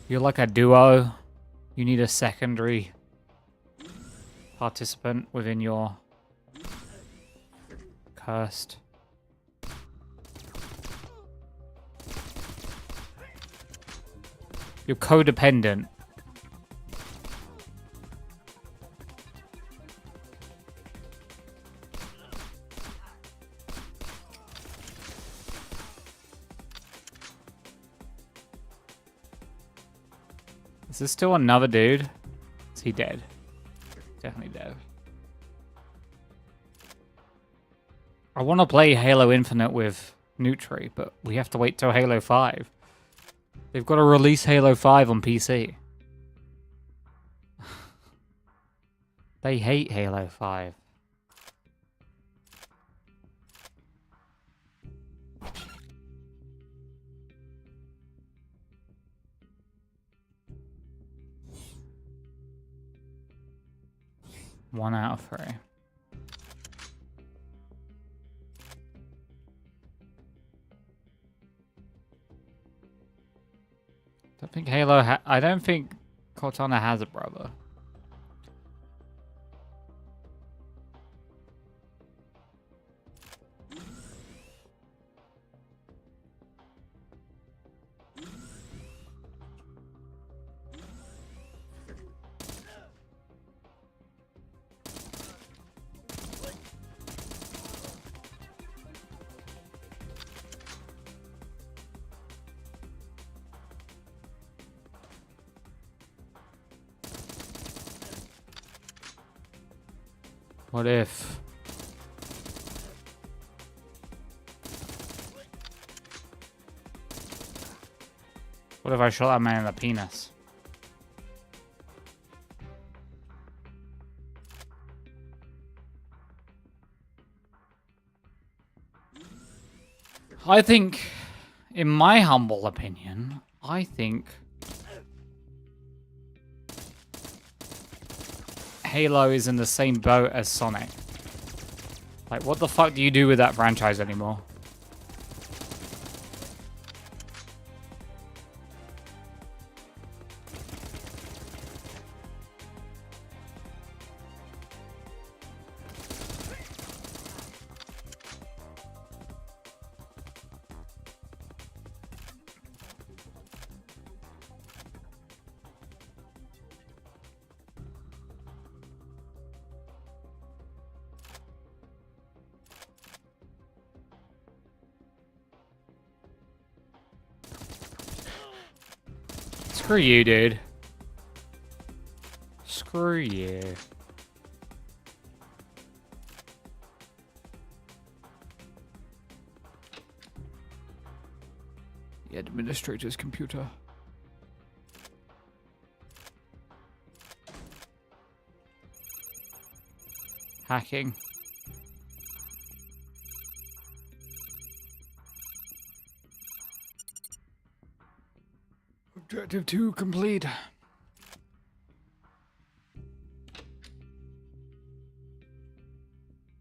You're like a duo. You need a secondary participant within your cursed. You're codependent. Is this still another dude? Is he dead? Definitely dead. I want to play Halo Infinite with Nutri, but we have to wait till Halo 5. They've got to release Halo 5 on PC. They hate Halo 5. One out of 3. Don't think Halo I don't think Cortana has a brother. What if? What if I shot that man in the penis? I think, in my humble opinion, I think Halo is in the same boat as Sonic. Like, what the fuck do you do with that franchise anymore? Screw you, dude. Screw you. The administrator's computer. Hacking. Objective 2 complete.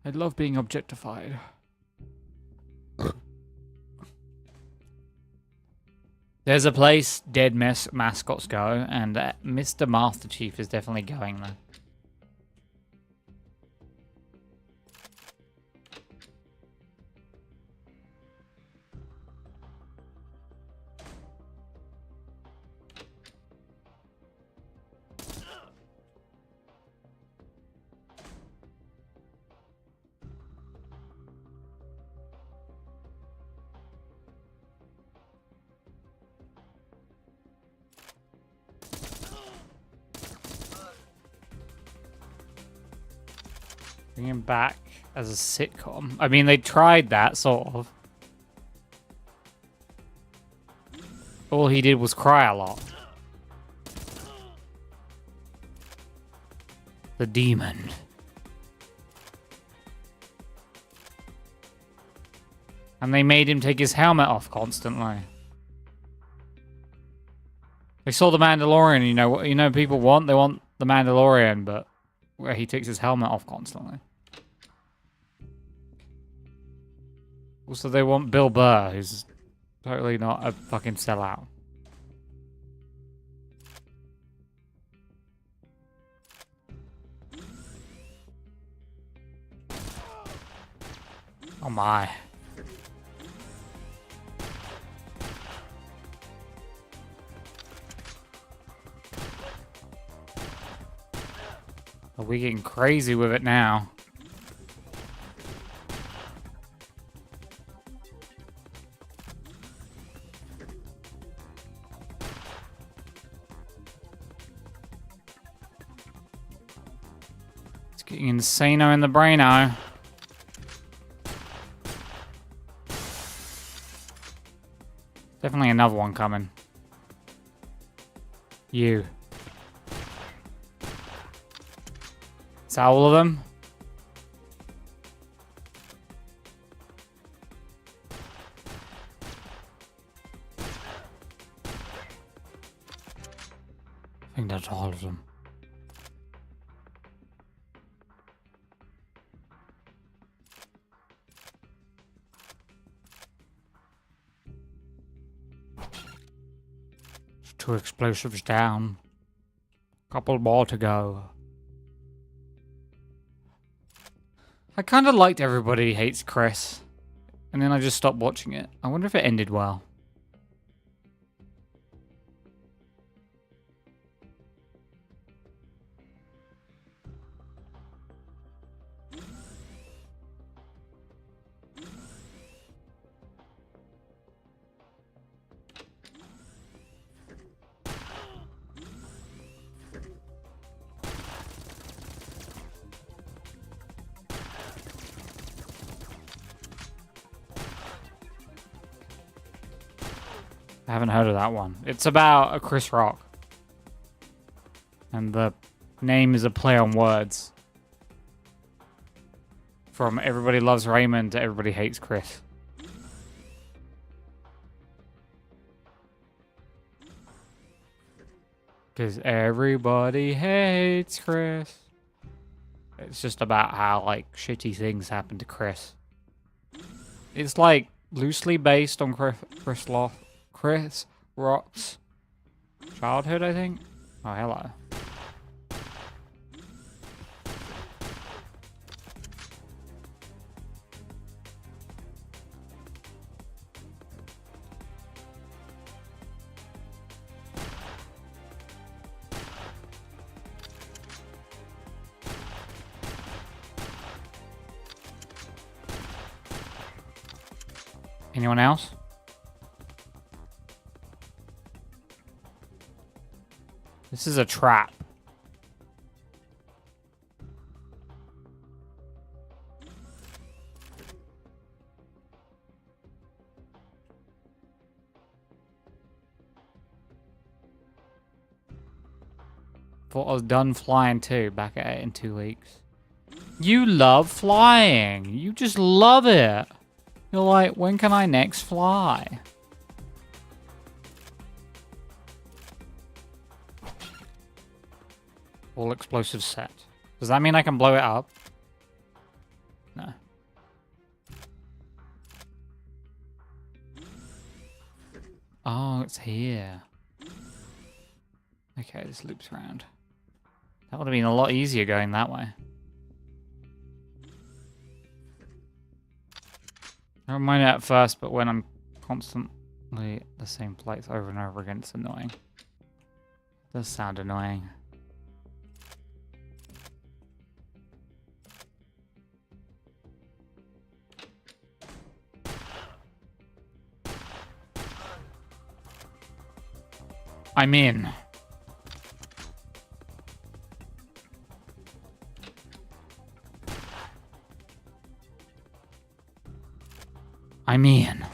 I love being objectified. There's a place dead mascots go, and Mr. Master Chief is definitely going there. Bring him back as a sitcom. I mean, they tried that, sort of. All he did was cry a lot. The demon. And they made him take his helmet off constantly. They saw the Mandalorian, you know what people want? They want the Mandalorian, but where he takes his helmet off constantly. Also, they want Bill Burr, who's Totally not a fucking sellout. Oh my. Are we getting crazy with it now? It's getting insano in the braino. Definitely another one coming. You. Is that all of them? I think that's all of them. Two explosives down. Couple more to go. I kind of liked Everybody Hates Chris. And then I just stopped watching it. I wonder if it ended well. I haven't heard of that one. It's about a Chris Rock. And the name is a play on words. From Everybody Loves Raymond to Everybody Hates Chris. Because everybody hates Chris. It's just about how, like, shitty things happen to Chris. It's, like, loosely based on Chris Rock's childhood, I think. Oh, hello. Anyone else? This is a trap. Thought I was done flying too. Back at it in 2 weeks. You love flying. You just love it. You're like, when can I next fly? All explosives set. Does that mean I can blow it up? No. Oh, it's here. Okay, this loops around. That would have been a lot easier going that way. I don't mind it at first, but when I'm constantly at the same place over and over again, it's annoying. It does sound annoying. I'm in. I'm in.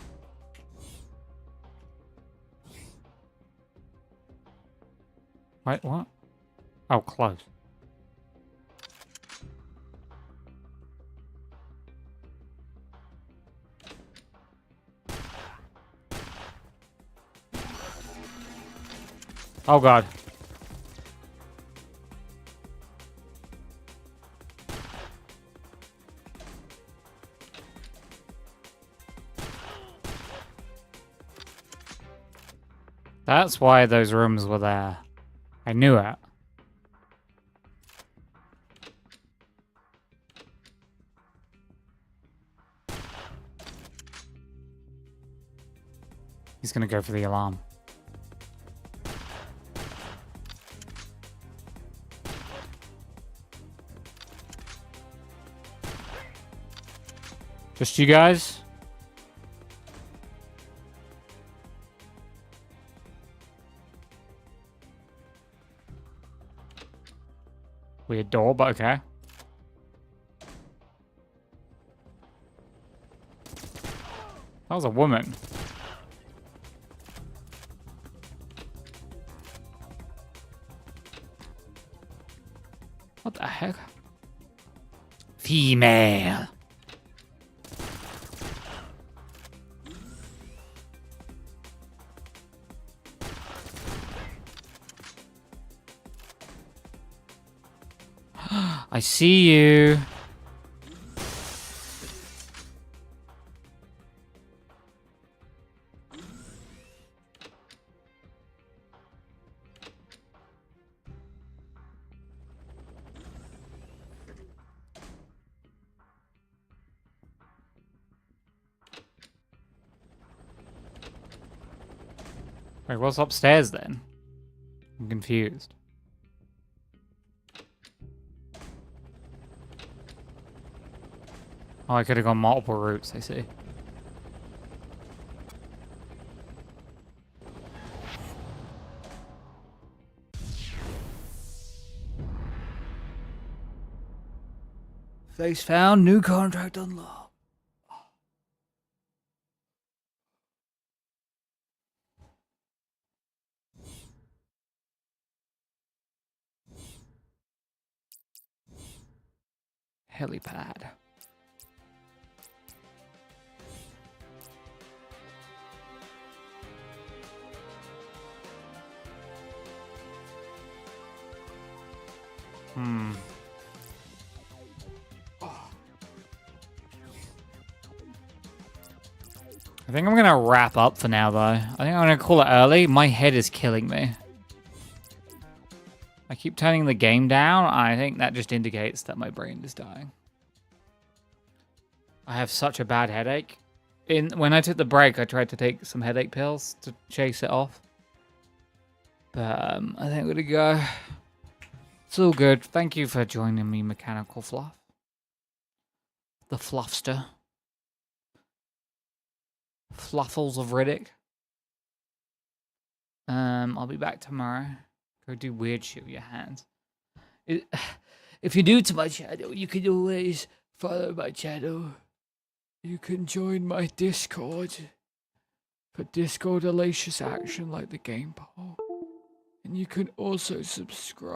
Wait, what? Oh, close. Oh, God. That's why those rooms were there. I knew it. He's gonna go for the alarm. Just you guys? Weird door, but okay. That was a woman. What the heck? Female. I see you. Wait, what's upstairs then? I'm confused. Oh, I could have gone multiple routes, I see. Face found, new contract unlocked. Helipad. I think I'm gonna wrap up for now, though. I think I'm gonna call it early. My head is killing me. I keep turning the game down. I think that just indicates that my brain is dying. I have such a bad headache. When I took the break, I tried to take some headache pills to chase it off. But I think I'm gonna go. It's all good. Thank you for joining me, Mechanical Fluff. The Fluffster. Fluffles of Riddick. I'll be back tomorrow. Go do weird shit with your hands. If you're new to my channel, you can always follow my channel. You can join my Discord for Discord-alacious action like the game poll. And you can also subscribe.